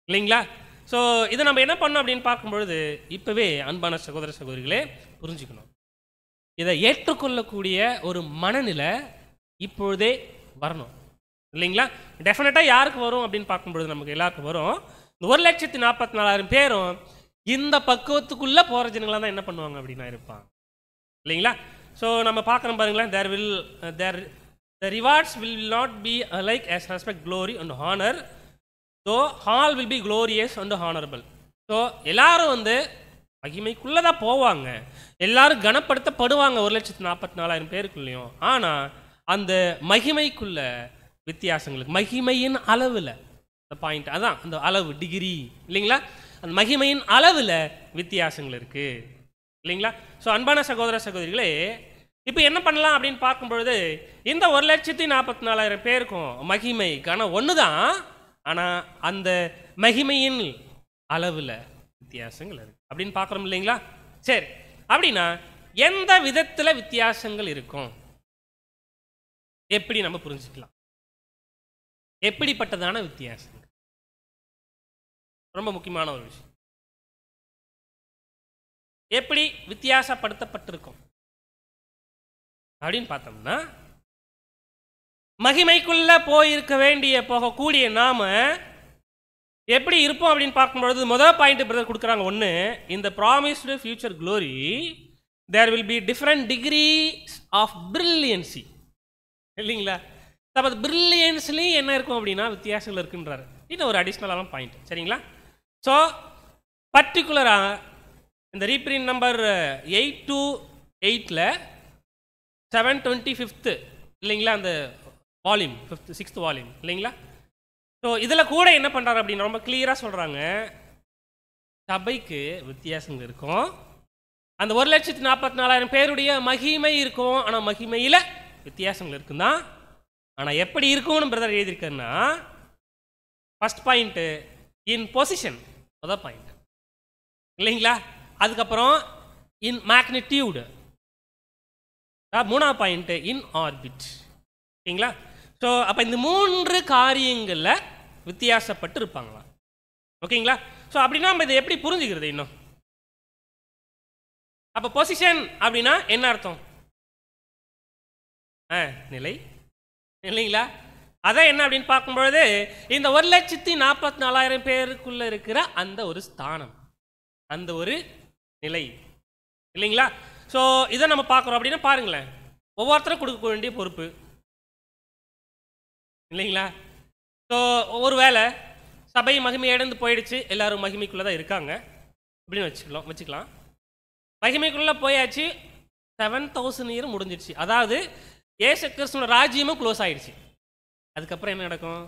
இல்லைங்களா. ஸோ இதை நம்ம என்ன பண்ணோம் அப்படின்னு பார்க்கும்பொழுது, இப்போவே அன்பான சகோதர சகோதரிகளே புரிஞ்சுக்கணும், இதை ஏற்றுக்கொள்ளக்கூடிய ஒரு மனநிலை இப்பொழுதே வரணும் இல்லைங்களா. டெஃபினட்டாக யாருக்கு வரும் அப்படின்னு பார்க்கும்பொழுது நமக்கு எல்லாருக்கும் வரும். இந்த 1,44,000 பேரும் இந்த பக்குவத்துக்குள்ளே போகிற ஜனங்களாக தான் என்ன பண்ணுவாங்க அப்படின்னா இருப்பாங்க இல்லைங்களா. ஸோ நம்ம பார்க்குறோம் பாருங்களேன், the rewards will not be alike as respect glory and honor, though all will be glorious and honorable. So எல்லாரும் வந்து மகிமைக்குள்ளே தான் போவாங்க, எல்லாரும் கனப்படுத்தப்படுவாங்க 1,44,000 பேருக்குள்ளேயும். ஆனால் அந்த மகிமைக்குள்ள வித்தியாசங்களுக்கு, மகிமையின் அளவில், அந்த பாயிண்ட் அதான் அந்த அளவு, டிகிரி இல்லைங்களா, அந்த மகிமையின் அளவில் வித்தியாசங்கள் இருக்குது இல்லைங்களா. ஸோ அன்பான சகோதர சகோதரிகளே, இப்போ என்ன பண்ணலாம் அப்படின்னு பார்க்கும்பொழுது இந்த 1,44,000 பேருக்கும் மகிமை கனம் ஒன்று தான். ஆனால் அந்த மகிமையின் அளவில் வித்தியாசங்கள் இருக்கு அப்படின்னு பார்க்குறோம் இல்லைங்களா? சரி, அப்படின்னா எந்த விதத்தில் வித்தியாசங்கள் இருக்கும், எப்படி நம்ம புரிஞ்சுக்கலாம்? எப்படிப்பட்டதான வித்தியாசங்கள்? ரொம்ப முக்கியமான ஒரு விஷயம். எப்படி வித்தியாசப்படுத்தப்பட்டிருக்கும் அப்படின்னு பார்த்தோம்னா, மகிமைக்குள்ள போயிருக்க வேண்டிய போகக்கூடிய நாம எப்படி இருப்போம் அப்படின்னு பார்க்கும்பொழுது முதல் பாயிண்ட் பிரதர் கொடுக்குறாங்க. ஒன்று, இந்த promised future glory there will be different degrees of brilliancy இல்லைங்களா? அப்போ அது பிரில்லியன்ஸ்லேயும் என்ன இருக்கும் அப்படின்னா வித்தியாசங்கள் இருக்குன்றாரு. இது ஒரு அடிஷ்னலான பாயிண்ட். சரிங்களா? ஸோ பர்டிகுலராக இந்த ரீப்ரிண்ட் நம்பர் 828ல் 725th இல்லைங்களா, அந்த வால்யூம் 5th 6th வால்யூம் இல்லைங்களா? ஸோ இதில் கூட என்ன பண்ணுறாரு அப்படின்னு ரொம்ப கிளியராக சொல்கிறாங்க, சபைக்கு வித்தியாசங்கள் இருக்கும். அந்த 1,44,000 பேருடைய மகிமை இருக்கும், ஆனால் மகிமையில் வித்தியாசங்கள் இருக்குன்னா, ஆனால் எப்படி இருக்கும்னு பிரதர் எழுதியிருக்கேன்னா, ஃபர்ஸ்ட் பாயிண்ட்டு இன் பொசிஷன், அதான் பாயிண்ட் இல்லைங்களா? அதுக்கப்புறம் இன் மேக்னிடியூடு, மூணாவது பாயிண்ட் இன் ஆர்பிட். ஓகேங்களா? ஸோ அப்போ இந்த 3 காரியங்களில் வித்தியாசப்பட்டு இருப்பாங்களா? ஓகேங்களா? ஸோ அப்படின்னா நம்ம இதை எப்படி புரிஞ்சுக்கிறது இன்னும்? அப்போ பொசிஷன் அப்படின்னா என்ன அர்த்தம்? நிலை இல்லைங்களா? அதான் என்ன அப்படின்னு பார்க்கும்பொழுது இந்த 1,44,000 பேருக்குள்ள இருக்கிற அந்த ஒரு ஸ்தானம், அந்த ஒரு நிலை இல்லைங்களா? ஸோ இதை நம்ம பார்க்குறோம் அப்படின்னா பாருங்களேன், ஒவ்வொருத்தரும் கொடுக்க வேண்டிய பொறுப்பு இல்லைங்களா? ஸோ ஒரு வேளை சபை மகிமை இழந்து போயிடுச்சு, எல்லாரும் மகிமைக்குள்ளே தான் இருக்காங்க அப்படின்னு வச்சுக்கலாம். மகிமைக்குள்ளே போயாச்சு, 7,000 இயர் முடிஞ்சிடுச்சு, அதாவது இயேசு கிறிஸ்துவோட ராஜ்யமும் க்ளோஸ் ஆயிடுச்சு. அதுக்கப்புறம் என்ன நடக்கும்?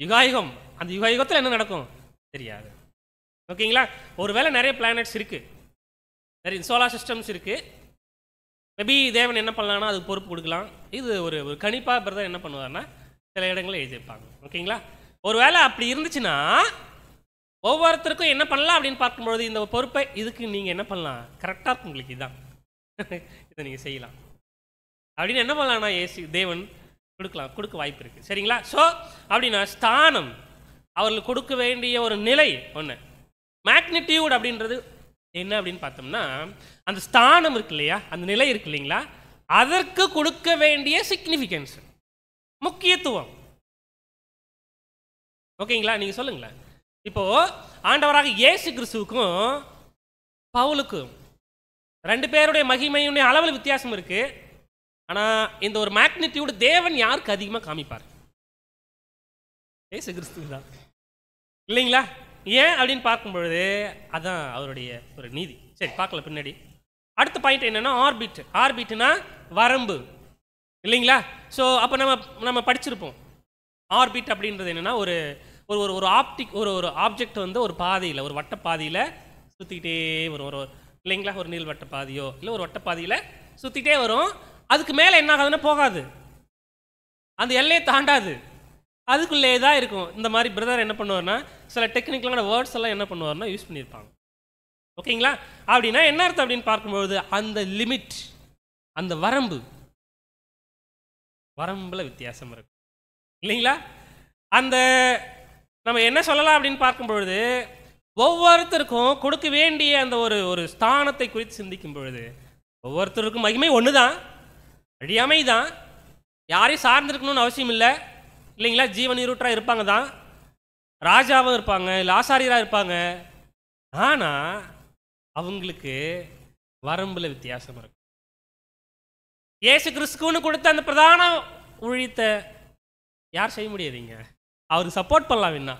யுகாயுகம். அந்த யுகாயுகத்தில் என்ன நடக்கும் தெரியாது. ஓகேங்களா? ஒருவேளை நிறைய பிளானட்ஸ் இருக்குது, நிறைய சோலார் சிஸ்டம்ஸ் இருக்குது. மேபி தேவன் என்ன பண்ணலான்னா அதுக்கு பொறுப்பு கொடுக்கலாம். இது ஒரு கணிப்பாக பிரதர் என்ன பண்ணுவார்னா சில இடங்களில் எழுதியிருப்பாங்க. ஓகேங்களா? ஒருவேளை அப்படி இருந்துச்சுன்னா ஒவ்வொருத்தருக்கும் என்ன பண்ணலாம் அப்படின்னு பார்க்கும்பொழுது இந்த பொறுப்பை இதுக்கு நீங்கள் என்ன பண்ணலாம், கரெக்டாக இருக்கும் உங்களுக்கு இதுதான் இதை நீங்கள் செய்யலாம் அப்படின்னு என்ன பண்ணலாம்னா தேவன் கொடுக்க வாய்ப்பு இருக்குது. சரிங்களா? ஸோ அப்படின்னா ஸ்தானம், அவர்களுக்கு கொடுக்க வேண்டிய ஒரு நிலை ஒன்று. மேக்னிடியூட் அப்படின்றது என்ன அப்படின்னு பார்த்தோம்னா, அந்த ஸ்தானம் இருக்கு இல்லையா, அந்த நிலை இருக்கு இல்லைங்களா, அதற்கு கொடுக்க வேண்டிய சிக்னிஃபிகன்ஸ், முக்கியத்துவம். ஓகேங்களா? நீங்கள் சொல்லுங்களேன். இப்போ ஆண்டவராக இயேசு கிறிஸ்துவுக்கும் பவுலுக்கும் 2 பேருடைய மகிமையுடைய அளவில் வித்தியாசம் இருக்கு. ஆனால் இந்த ஒரு மேக்னிடியூடு தேவன் யாருக்கு அதிகமாக காமிப்பார்? இயேசு கிறிஸ்துவு தான் இல்லைங்களா? ஏன் அப்படின்னு பார்க்கும்பொழுது அதான் அவருடைய ஒரு நீதி. சரி, பார்க்கல பின்னாடி. அடுத்த பாயிண்ட் என்னன்னா ஆர்பிட். ஆர்பிட்னா வரம்பு இல்லைங்களா? ஸோ அப்போ நம்ம படிச்சிருப்போம். ஆர்பிட் அப்படின்றது என்னன்னா ஒரு ஒரு ஒரு ஆப்ஜெக்ட் வந்து ஒரு பாதையில், ஒரு வட்ட பாதையில் சுற்றிக்கிட்டே வரும். ஒரு இல்லைங்களா, ஒரு நீள்வட்ட பாதையோ இல்லை ஒரு வட்ட பாதையில் சுற்றிக்கிட்டே வரும். அதுக்கு மேலே என்ன ஆகாதுன்னா போகாது, அந்த எல்லையை தாண்டாது, அதுக்குள்ளே தான் இருக்கும். இந்த மாதிரி பிரதர் என்ன பண்ணுவார்னா சில டெக்னிக்கலான வேர்ட்ஸ் எல்லாம் என்ன பண்ணுவார்னா யூஸ் பண்ணியிருப்பாங்க. ஓகேங்களா? அப்படின்னா என்ன அர்த்தம் அப்படின்னு பார்க்கும்பொழுது அந்த லிமிட், அந்த வரம்பில் வித்தியாசம் இருக்கு இல்லைங்களா? அந்த நம்ம என்ன சொல்லலாம் அப்படின்னு பார்க்கும்பொழுது ஒவ்வொருத்தருக்கும் கொடுக்க வேண்டிய அந்த ஒரு ஸ்தானத்தை குறித்து சிந்திக்கும் பொழுது ஒவ்வொருத்தருக்கும் மகிமை ஒன்று தான், அழியாமை தான், யாரையும் சார்ந்திருக்கணும்னு அவசியம் இல்லை இல்லைங்களா? ஜீவநீரூற்றாக இருப்பாங்க தான், ராஜாவும் இருப்பாங்க, இல்லை ஆசாரியராக இருப்பாங்க. ஆனால் அவங்களுக்கு வரம்பில் வித்தியாசம் இருக்கு. இயேசு கிறிஸ்துவுன்னு கொடுத்த அந்த பிரதான ஊழியத்தை யார் செய்ய முடியாதுங்க, அவருக்கு சப்போர்ட் பண்ணலாம் என்ன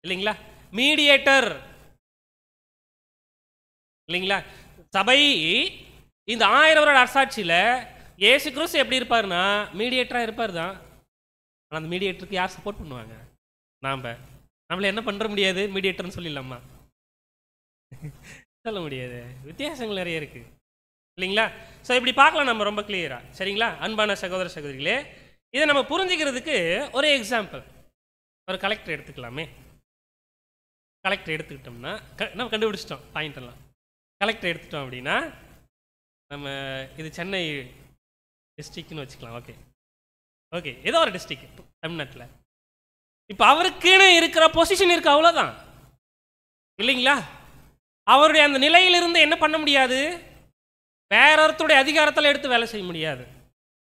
இல்லைங்களா? மீடியேட்டர் இல்லைங்களா? சபை இந்த 1000 வருட அரசாட்சியில் இயேசு கிறிஸ்து எப்படி இருப்பார்னா மீடியேட்டராக இருப்பார் தான். ஆனால் அந்த மீடியேட்டருக்கு யார் சப்போர்ட் பண்ணுவாங்க? நம்மள என்ன பண்ணுற முடியாது, மீடியேட்டர்னு சொல்லிடலாமா? சொல்ல முடியாது. வித்தியாசங்கள் நிறைய இருக்குது இல்லைங்களா? ஸோ இப்படி பார்க்கலாம் நம்ம ரொம்ப கிளியராக. சரிங்களா? அன்பான சகோதர சகோதரிகளே, இதை நம்ம புரிஞ்சுக்கிறதுக்கு ஒரு எக்ஸாம்பிள், ஒரு கலெக்டர் எடுத்துக்கலாமே. கலெக்டர் எடுத்துக்கிட்டோம்னா நம்ம கண்டுபிடிச்சிட்டோம் பாயிண்ட் எல்லாம். கலெக்டர் எடுத்துட்டோம் அப்படின்னா நம்ம இது சென்னை டிஸ்ட்ரிக்ட்னு வச்சுக்கலாம். ஓகே ஓகே, ஏதோ ஒரு டிஸ்ட்ரிக்ட் தமிழ்நாட்டில். இப்போ அவருக்குன்னு இருக்கிற பொசிஷன் இருக்கு, அவ்வளோதான் இல்லைங்களா? அவருடைய அந்த நிலையிலிருந்து என்ன பண்ண முடியாது, வேற ஒருத்தருடைய அதிகாரத்தில் எடுத்து வேலை செய்ய முடியாது.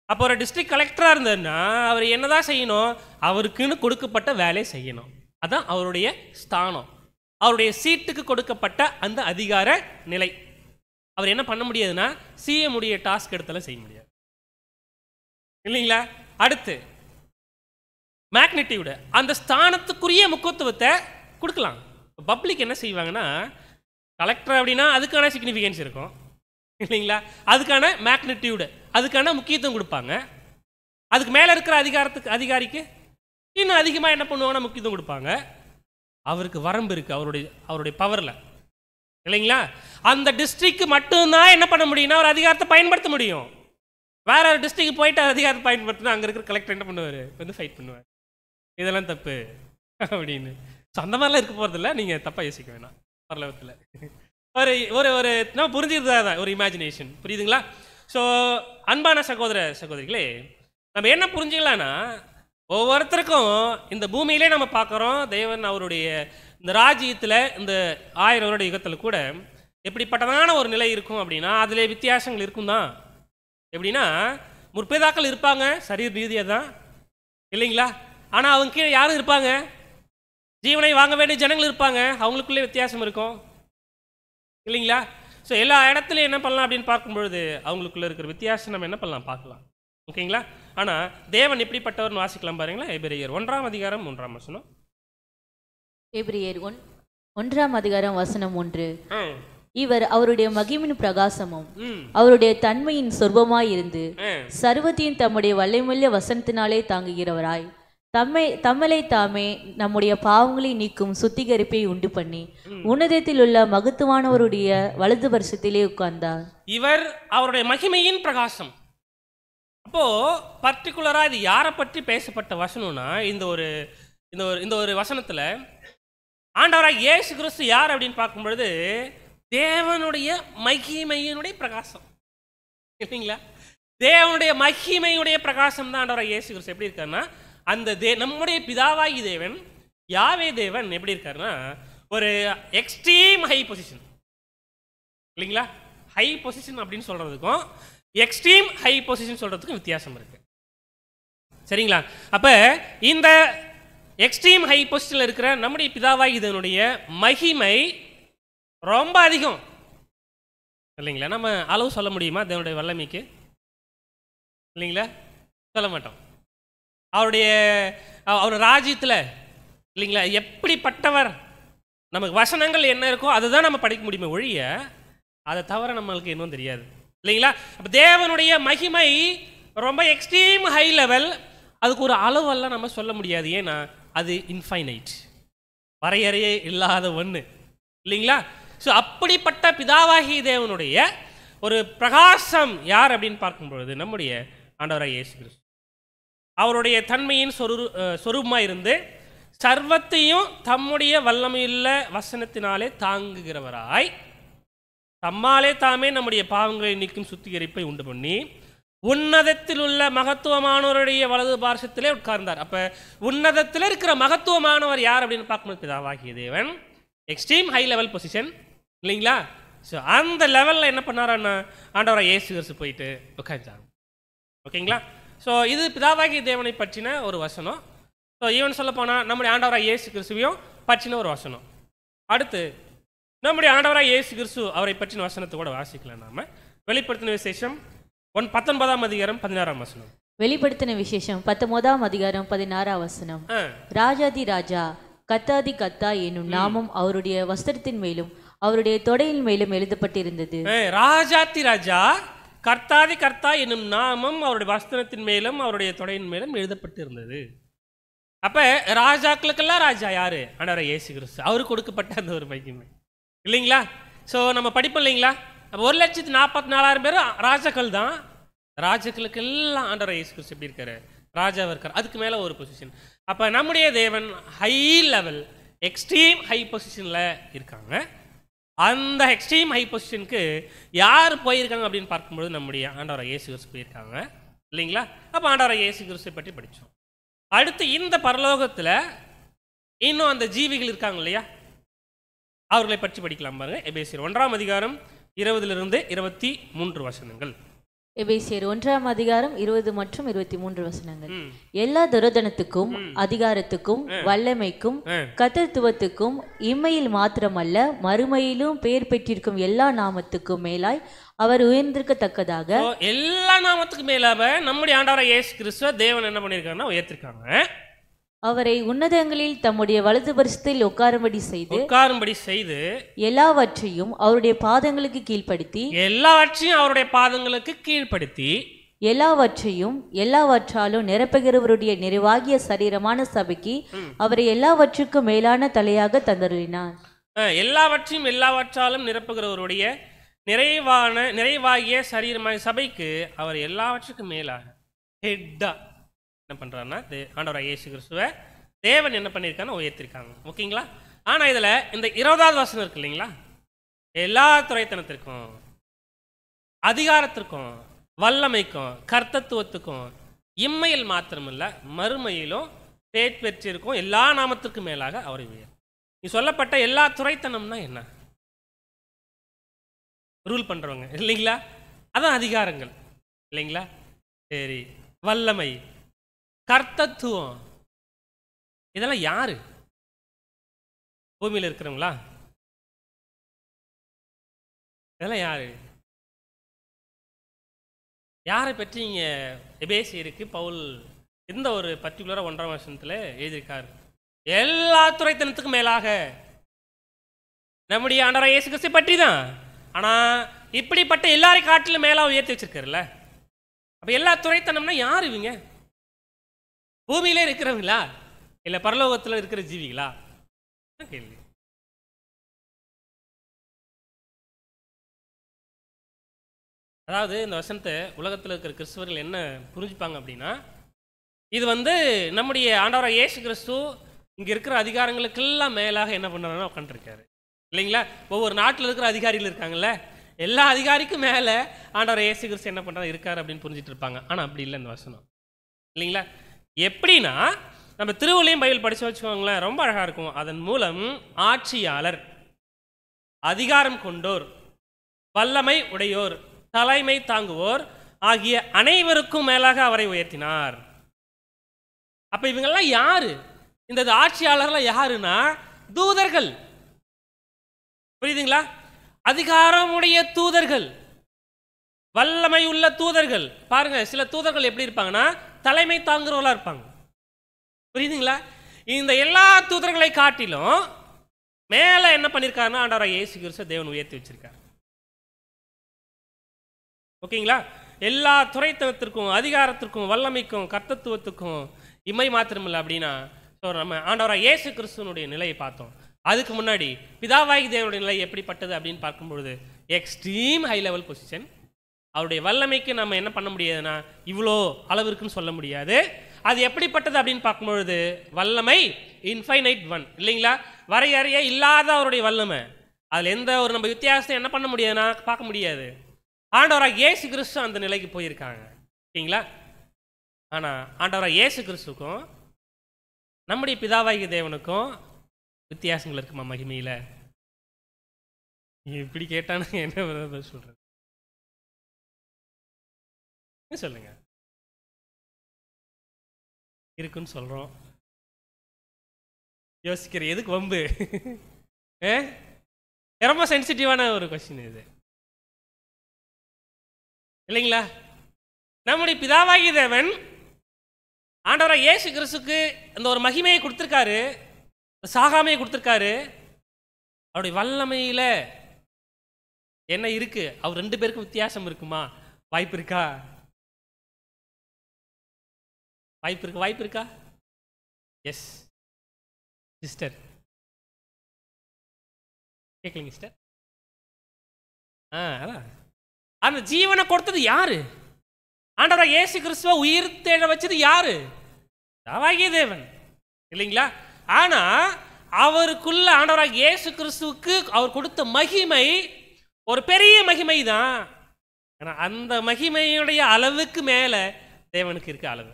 அப்போ ஒரு டிஸ்ட்ரிக்ட் கலெக்டராக இருந்ததுன்னா அவர் என்னதான் செய்யணும், அவருக்குன்னு கொடுக்கப்பட்ட வேலையை செய்யணும். அதான் அவருடைய ஸ்தானம், அவருடைய சீட்டுக்கு கொடுக்கப்பட்ட அந்த அதிகார நிலை. அவர் என்ன பண்ண முடியாதுன்னா சிஎம் உடைய டாஸ்க் எடுத்தாலும் செய்ய முடியாது இல்லைங்களா? அடுத்து மேக்னிட்டியூட அந்த ஸ்தானத்துக்குரிய முக்கியத்துவத்தை கொடுக்கலாம். பப்ளிக் என்ன செய்வாங்கன்னா, கலெக்டர் அப்படின்னா அதுக்கான சிக்னிஃபிகன்ஸ் இருக்கும் இல்லைங்களா, அதுக்கான மேக்னிட்டியூடு, அதுக்கான முக்கியத்துவம் கொடுப்பாங்க. அதுக்கு மேலே இருக்கிற அதிகாரிக்கு இன்னும் அதிகமாக என்ன பண்ணுவாங்கன்னா முக்கியத்துவம் கொடுப்பாங்க. அவருக்கு வரம்பு இருக்குது அவருடைய பவரில் இல்லைங்களா? அந்த டிஸ்ட்ரிக்ட் மட்டும்தான் என்ன பண்ண முடியும்னா ஒரு அதிகாரத்தை பயன்படுத்த முடியும். வேற ஒரு டிஸ்ட்ரிக்ட் போயிட்டு அதிகாரத்தை பயன்படுத்தினா அங்கே இருக்கிற கலெக்டர் என்ன பண்ணுவார், வந்து ஃபைட் பண்ணுவார், இதெல்லாம் தப்பு அப்படின்னு. ஸோ அந்த மாதிரிலாம் இருக்க போகிறதில்ல, நீங்கள் தப்பாக யோசிக்க வேணாம். பரலோகத்தில் ஒரு ஒரு ஒரு நம்ம புரிஞ்சுக்கிறதா தான் ஒரு இமேஜினேஷன், புரியுதுங்களா? ஸோ அன்பான சகோதர சகோதரிகளே, நம்ம என்ன புரிஞ்சுக்கலான்னா, ஒவ்வொருத்தருக்கும் இந்த பூமியிலே நம்ம பார்க்குறோம் தேவன் அவருடைய இந்த ராஜ்யத்தில் இந்த 1000 வருட யுகத்தில் கூட எப்படிப்பட்டதான ஒரு நிலை இருக்கும் அப்படின்னா அதில் வித்தியாசங்கள் இருக்கும் தான். எப்படின்னா முற்பிதாக்கள் இருப்பாங்க சரீர ரீதியாக தான் இல்லைங்களா, ஆனால் அவங்க கீழே யாரும் இருப்பாங்க, ஜீவனை வாங்க வேண்டிய ஜனங்கள் இருப்பாங்க, அவங்களுக்குள்ளே வித்தியாசம் இருக்கும் இல்லைங்களா? ஸோ எல்லா இடத்துலையும் என்ன பண்ணலாம் அப்படின்னு பார்க்கும்பொழுது அவங்களுக்குள்ளே இருக்கிற வித்தியாசம் நம்ம என்ன பண்ணலாம் பார்க்கலாம். ஓகேங்களா? ஆனால் தேவன் எப்படிப்பட்டவர்னு வாசிக்கலாம் பாருங்களேன். எபிரேயர் 1ஆம் அதிகாரம் 3ஆம் வசனம். எபிரேயர் 1ஆம் அதிகாரம் வசனம் 1. இவர் அவருடைய மகிமையின் பிரகாசமும் அவருடைய தன்மையின் சொர்பமாய் இருந்து சர்வத்தையும் தம்முடைய வல்லமையுள்ள வசனத்தினாலே தாங்குகிறவராய் தம்மலை தாமே நம்முடைய பாவங்களை நீக்கும் சுத்திகரிப்பை உண்டு பண்ணி உன்னதத்தில் உள்ள மகத்துவானவருடைய வலது வருஷத்திலே உட்கார்ந்தார். இவர் அவருடைய மகிமையின் பிரகாசம். அப்போ பர்டிகுலரா இது யாரை பற்றி பேசப்பட்ட வசனம்னா இந்த ஒரு வசனத்துல ஆண்டவராக இயேசு கிறிஸ்து யார் அப்படின்னு பார்க்கும்பொழுது தேவனுடைய மகிமையினுடைய பிரகாசம் இல்லைங்களா? தேவனுடைய மகிமையுடைய பிரகாசம் தான் ஆண்டவராக இயேசு கிறிஸ்து. எப்படி இருக்காருன்னா அந்த நம்முடைய பிதாவாகி தேவன் யாவே தேவன் எப்படி இருக்காருன்னா ஒரு எக்ஸ்ட்ரீம் ஹை பொசிஷன் இல்லைங்களா? ஹை பொசிஷன் அப்படின்னு சொல்றதுக்கும் எக்ஸ்ட்ரீம் ஹை பொசிஷன் சொல்றதுக்கும் வித்தியாசம் இருக்கு. சரிங்களா? அப்ப இந்த எக்ஸ்ட்ரீம் ஹை பொசிஷன்ல இருக்கிற நம்முடைய பிதாவாகி இதனுடைய மகிமை ரொம்ப அதிகம் இல்லைங்களா? நம்ம அளவு சொல்ல முடியுமா தேவனுடைய வல்லமைக்கு? இல்லைங்களா? சொல்ல மாட்டோம். அவர் ராஜ்யத்தில் இல்லைங்களா எப்படிப்பட்டவர், நமக்கு வசனங்கள் என்ன இருக்கோ அதுதான் நம்ம படிக்க முடியுமே ஒழிய அதை தவிர நம்மளுக்கு இன்னும் தெரியாது இல்லைங்களா? அப்போ தேவனுடைய மகிமை ரொம்ப எக்ஸ்ட்ரீம் ஹை லெவல். அதுக்கு ஒரு அளவெல்லாம் நம்ம சொல்ல முடியாது, ஏன்னா அது இன்ஃபைனைட், வரையறையே இல்லாத ஒன்று இல்லைங்களா? ஸோ அப்படிப்பட்ட பிதாவாகி தேவனுடைய ஒரு பிரகாசம் யார் அப்படின்னு பார்க்கும்பொழுது நம்முடைய ஆண்டவராக இயேசு கிறிஸ்து. அவருடைய தன்மையின் சொரூபமாக இருந்து சர்வத்தையும் தம்முடைய வல்லமையுள்ள வசனத்தினாலே தாங்குகிறவராய் தம்மாலே தாமே நம்முடைய பாவங்களை நீக்கும் சுத்திகரிப்பை உண்டு பண்ணி உன்னதத்தில் உள்ள மகத்துவமானவருடைய வலது பார்சத்திலே உட்கார்ந்தார். அப்போ உன்னதத்தில் இருக்கிற மகத்துவமானவர் யார் அப்படின்னு பார்க்கும்போது பிதாவாகிய தேவன், எக்ஸ்ட்ரீம் ஹை லெவல் பொசிஷன் இல்லைங்களா? ஸோ அந்த லெவலில் என்ன பண்ணாரான்னா ஆண்டவராக இயேசு கிறிஸ்து போயிட்டு உட்கார்ந்தாங்க. ஓகேங்களா? ஸோ இது பிதாவாகிய தேவனை பற்றின ஒரு வசனம். ஸோ ஈவன் சொல்ல போனால் நம்முடைய ஆண்டவராக இயேசு கிறிஸ்துவையும் பற்றின ஒரு வசனம். அடுத்து நம்முடைய ஆண்டவராக இயேசு கிறிஸ்து அவரை பற்றின வசனத்தை கூட வாசிக்கலாம். நாம வெளிப்படுத்தின விசேஷம் 19ஆம் அதிகாரம் 16ஆம் வசனம். வெளிப்படுத்தின விசேஷம் 19ஆம் அதிகாரம் 16ஆம் வசனம். ராஜாதி ராஜா கத்தாதி கத்தா என்னும் நாமம் அவருடைய வஸ்திரத்தின் மேலும் அவருடைய தொடையின் மேலும் எழுதப்பட்டிருந்தது. ராஜாதி ராஜா கர்த்தாதி கர்த்தா என்னும் நாமம் அவருடைய வஸ்திரத்தின் மேலும் அவருடைய தொடையின் மேலும் எழுதப்பட்டிருந்தது. அப்ப ராஜாக்களுக்கெல்லாம் ராஜா யாரு? ஆண்டவராகிய இயேசு கிறிஸ்து. அவருக்கு கொடுக்கப்பட்ட அந்த ஒரு மகிமை இல்லைங்களா? ஸோ நம்ம படிப்போம் இல்லைங்களா? அப்போ 1,44,000 பேர் ராஜாக்கள் தான். ராஜாக்களுக்கு எல்லாம் ஆண்டவர் இயேசு கிறிஸ்து எப்படி இருக்காரு? ராஜாவாக இருக்கார். அதுக்கு மேலே ஒரு பொசிஷன். அப்போ நம்முடைய தேவன் ஹை லெவல், எக்ஸ்ட்ரீம் ஹை பொசிஷனில் இருக்காங்க. அந்த எக்ஸ்ட்ரீம் ஹை பொசிஷனுக்கு யார் போயிருக்காங்க அப்படின்னு பார்க்கும்போது நம்முடைய ஆண்டவர் இயேசு கிறிஸ்து போயிருக்காங்க இல்லைங்களா? அப்போ ஆண்டவர் இயேசு கிறிஸ்து பற்றி படித்தோம். அடுத்து இந்த பரலோகத்தில் இன்னும் அந்த ஜீவிகள் இருக்காங்க இல்லையா, அவர்களை பற்றி படிக்கலாம் பாருங்க. எபேசியர் 1ஆம் அதிகாரம் 20 - 23 வசனங்கள். எபேசியர் 1ஆம் அதிகாரம் 20 மற்றும் 23 வசனங்கள். எல்லா துரதனத்துக்கும் அதிகாரத்துக்கும் வல்லமைக்கும் கர்த்தத்துவத்துக்கும் இம்மையில் மாத்திரமல்ல மறுமையிலும் பெயர் பெற்றிருக்கும் எல்லா நாமத்துக்கும் மேலாய் அவர் உயர்ந்திருக்கத்தக்கதாக, எல்லா நாமத்துக்கும் மேலாக நம்முடைய ஆண்டவராகிய இயேசு கிறிஸ்துவ தேவன் என்ன பண்ணியிருக்காருன்னா உயர்த்திருக்காங்க. அவரை உன்னதங்களில் தம்முடைய வலது பரிசத்தில் உட்காரும்படி செய்து எல்லாவற்றையும் அவருடைய பாதங்களுக்கு கீழ்ப்படுத்தி எல்லாவற்றையும் எல்லாவற்றாலும் நிரப்புகிறவருடைய நிறைவாகிய சரீரமான சபைக்கு அவரை எல்லாவற்றுக்கும் மேலான தலையாக தந்தருளினார். எல்லாவற்றையும் எல்லாவற்றாலும் நிரப்புகிறவருடைய நிறைவாகிய சரீரமான சபைக்கு அவர் எல்லாவற்றுக்கும் மேலாக ஹெட்டா என்ன பண்ணுறாருன்னா ஆண்டவராகிய இயேசு கிறிஸ்துவ தேவன் என்ன பண்ணியிருக்காருன்னா உயர்த்திருக்காங்க. ஓகேங்களா? ஆனால் இதில் இந்த 20வது வசனம் இருக்கு இல்லைங்களா, எல்லா துறைத்தனத்திற்கும் அதிகாரத்திற்கும் வல்லமைக்கும் கர்த்தத்துவத்துக்கும் இம்மையில் மாத்திரமில்ல மறுமையிலும் பேர் பெற்றிருக்கும் எல்லா நாமத்திற்கும் மேலாக அவர் உயர். நீ சொல்லப்பட்ட எல்லா துறைத்தனம்னா என்ன? ரூல் பண்ணுறவங்க இல்லைங்களா, அதான் அதிகாரங்கள் இல்லைங்களா? சரி, வல்லமை, கர்த்தத்துவம், இதெல்லாம் யாரு? பூமியில் இருக்கிறவங்களா? இதெல்லாம் யாரு? யாரை பற்றி இங்க எபேசியருக்கு பவுல் இந்த ஒரு பர்டிகுலரா 1ஆம் வசனத்துல எழுதியிருக்காரு? எல்லா துறைத்தனத்துக்கும் மேலாக நம்முடைய ஆண்டவராகிய இயேசு கிறிஸ்து பற்றி தான். ஆனா இப்படிப்பட்ட எல்லாரையும் காட்டிலும் மேலா உயர்த்தி வச்சிருக்காருல்ல. அப்ப எல்லா துறைத்தனம்னா யாரு இவங்க? பூமியிலே இருக்கிறவங்களா இல்ல பரலோகத்தில் இருக்கிற ஜீவிகளா? கேள்வி. அதாவது இந்த வசனத்தை உலகத்தில் இருக்கிற கிறிஸ்தவர்கள் என்ன புரிஞ்சுப்பாங்க அப்படின்னா, இது நம்முடைய ஆண்டவராகிய இயேசு கிறிஸ்து இங்கே இருக்கிற அதிகாரங்களுக்கெல்லாம் மேலாக என்ன பண்ணுறாருன்னா உட்காந்துருக்காரு இல்லைங்களா? ஒவ்வொரு நாட்டில் இருக்கிற அதிகாரிகள் இருக்காங்கல்ல, எல்லா அதிகாரிக்கும் மேலே ஆண்டவர் இயேசு கிறிஸ்து என்ன பண்ணுறாரு இருக்காரு அப்படின்னு புரிஞ்சுட்டு இருப்பாங்க. ஆனால் அப்படி இல்லை இந்த வசனம் இல்லைங்களா? எப்படின்னா, நம்ம திருவள்ளியும் பைபிள் படிச்சு வச்சுக்கோங்களேன், ரொம்ப அழகா இருக்கும். அதன் மூலம் ஆட்சியாளர், அதிகாரம் கொண்டோர், வல்லமை உடையோர், தலைமை தாங்குவோர் ஆகிய அனைவருக்கும் மேலாக அவரை உயர்த்தினார். அப்ப இவங்கெல்லாம் யாரு? இந்த ஆட்சியாளர்கள் யாருன்னா தூதர்கள். புரியுதுங்களா? அதிகாரமுடைய தூதர்கள், வல்லமை உள்ள தூதர்கள். பாருங்க, சில தூதர்கள் எப்படி இருப்பாங்கன்னா தலைமை தாங்குறவர்களா இருப்பாங்க. புரியுதுங்களா? இந்த எல்லா தூதர்களை காட்டிலும் மேல என்ன பண்ணிருக்காருன்னா ஆண்டவராகிய இயேசு கிறிஸ்து தேவன் உயர்த்தி வச்சிருக்கார். ஓகேங்களா? எல்லா துறைத்தனத்திற்கும் அதிகாரத்திற்கும் வல்லமைக்கும் கர்த்தத்துவத்துக்கும் இம்மை மாத்திரமில்லை அப்படின்னா, நம்ம ஆண்டவராகிய இயேசு கிறிஸ்துவனுடைய நிலையை பார்த்தோம். அதுக்கு முன்னாடி பிதாவாகிய தேவனுடைய நிலை எப்படிப்பட்டது அப்படின்னு பார்க்கும்பொழுது எக்ஸ்ட்ரீம் ஹை லெவல் பொசிஷன். அவருடைய வல்லமைக்கு நம்ம என்ன பண்ண முடியாதுன்னா இவ்வளோ அளவு இருக்குன்னு சொல்ல முடியாது. அது எப்படிப்பட்டது அப்படின்னு பார்க்கும்பொழுது வல்லமை இன்ஃபைனைட் ஒன் இல்லைங்களா, வரையறையே இல்லாத அவருடைய வல்லமை. அதில் எந்த ஒரு நம்ம வித்தியாசத்தை என்ன பண்ண முடியாதுன்னா பார்க்க முடியாது. ஆண்டவராகிய இயேசு கிறிஸ்து அந்த நிலைக்கு போயிருக்காங்க. ஓகேங்களா? ஆனால் ஆண்டவராகிய இயேசு கிறிஸ்துக்கும் நம்முடைய பிதாவாகிய தேவனுக்கும் வித்தியாசங்கள் இருக்குமா மகிமையில்? இப்படி கேட்டானா என்ன சொல்றது சொல்லுங்க? இருக்குன்னு சொல்றோம், யோசிக்கிற எதுக்கு வம்பு? ரொம்ப சென்சிட்டிவான ஒரு கொஸ்டின் இது இல்லைங்களா? நம்முடைய பிதாவாகிய தேவன் ஆண்டவராகிய இயேசு கிறிஸ்துக்கு அந்த ஒரு மகிமையை கொடுத்திருக்காரு, சாகாமையை கொடுத்திருக்காரு. அவருடைய வல்லமையில என்ன இருக்கு? அவர் ரெண்டு பேருக்கும் வித்தியாசம் இருக்குமா? வாய்ப்பு இருக்கா? வாய்ப்பு இருக்கா? எஸ் சிஸ்டர், கேட்கலீங்க சிஸ்டர். அதான் அந்த ஜீவனை கொடுத்தது யாரு? ஆண்டவராக இயேசு கிறிஸ்துவ உயிர் தேட வச்சது யாரு? பிதாவாகிய தேவன் இல்லைங்களா? ஆனா அவருக்குள்ள ஆண்டவராக இயேசு கிறிஸ்துவுக்கு அவர் கொடுத்த மகிமை ஒரு பெரிய மகிமை தான். அந்த மகிமையுடைய அளவுக்கு மேல தேவனுக்கு இருக்க அளவு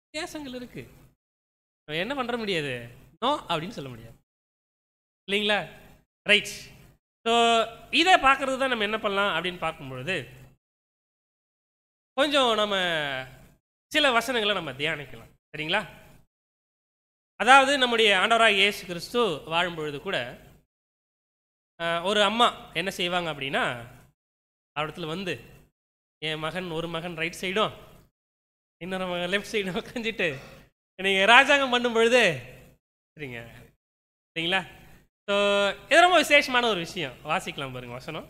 வித்தியாசங்கள் இருக்கு. என்ன பண்ற முடியாது, நோ அப்படின்னு சொல்ல முடியாது இல்லைங்களா? ரைட். ஸோ இதை பார்க்கறது தான் நம்ம என்ன பண்ணலாம் அப்படின்னு பார்க்கும்பொழுது கொஞ்சம் நம்ம சில வசனங்களை நம்ம தியானிக்கலாம். சரிங்களா? அதாவது நம்முடைய ஆண்டவராக இயேசு கிறிஸ்து வாழும்பொழுது கூட ஒரு அம்மா என்ன செய்வாங்க அப்படின்னா, அவரிடத்துல வந்து என் மகன் ஒரு மகன் ரைட் சைடும் இன்னொரு மகன் லெஃப்ட் சைடும் உட்காந்துட்டு நீங்கள் ராஜாங்கம் பண்ணும் பொழுது சரிங்க சரிங்களா? ஸோ இது ரொம்ப விசேஷமான ஒரு விஷயம். வாசிக்கலாம் பாருங்க வசனம்.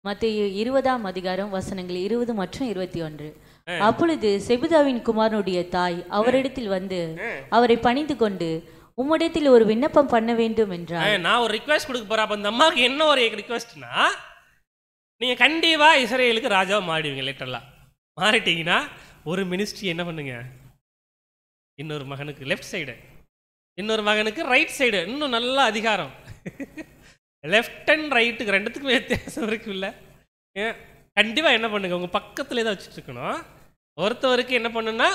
மத்தேயு 20ஆம் அதிகாரம் வசனங்கள் 20 மற்றும் 21. அப்பொழுது செபுதாவின் குமாரனுடைய தாய் அவரிடத்தில் வந்து அவரை பணிந்து கொண்டு, உம்மிடத்தில் ஒரு விண்ணப்பம் பண்ண வேண்டும் என்றார். நான் ஒரு ரிக்வெஸ்ட் கொடுக்க போறேன். அப்ப இந்த அம்மாவுக்கு என்ன ஒரு ரிக்வெஸ்ட்னா, நீங்க கண்டிப்பா இஸ்ரேலுக்கு ராஜாவை மாறிடுவீங்க. லிட்டரலா மாறிட்டீங்கன்னா ஒரு மினிஸ்ட்ரி என்ன பண்ணுங்க, இன்னொரு மகனுக்கு லெஃப்ட் சைடு, இன்னொரு மகனுக்கு ரைட் சைடு. இன்னும் நல்ல அதிகாரம். லெஃப்ட் அண்ட் ரைட்டுக்கு ரெண்டுத்துக்குமே வித்தியாசம் இருக்குல்ல. கண்டிப்பா என்ன பண்ணுங்க, உங்க பக்கத்துல தான் வச்சுட்டு இருக்கணும். ஒருத்தவருக்கு என்ன பண்ணுன்னா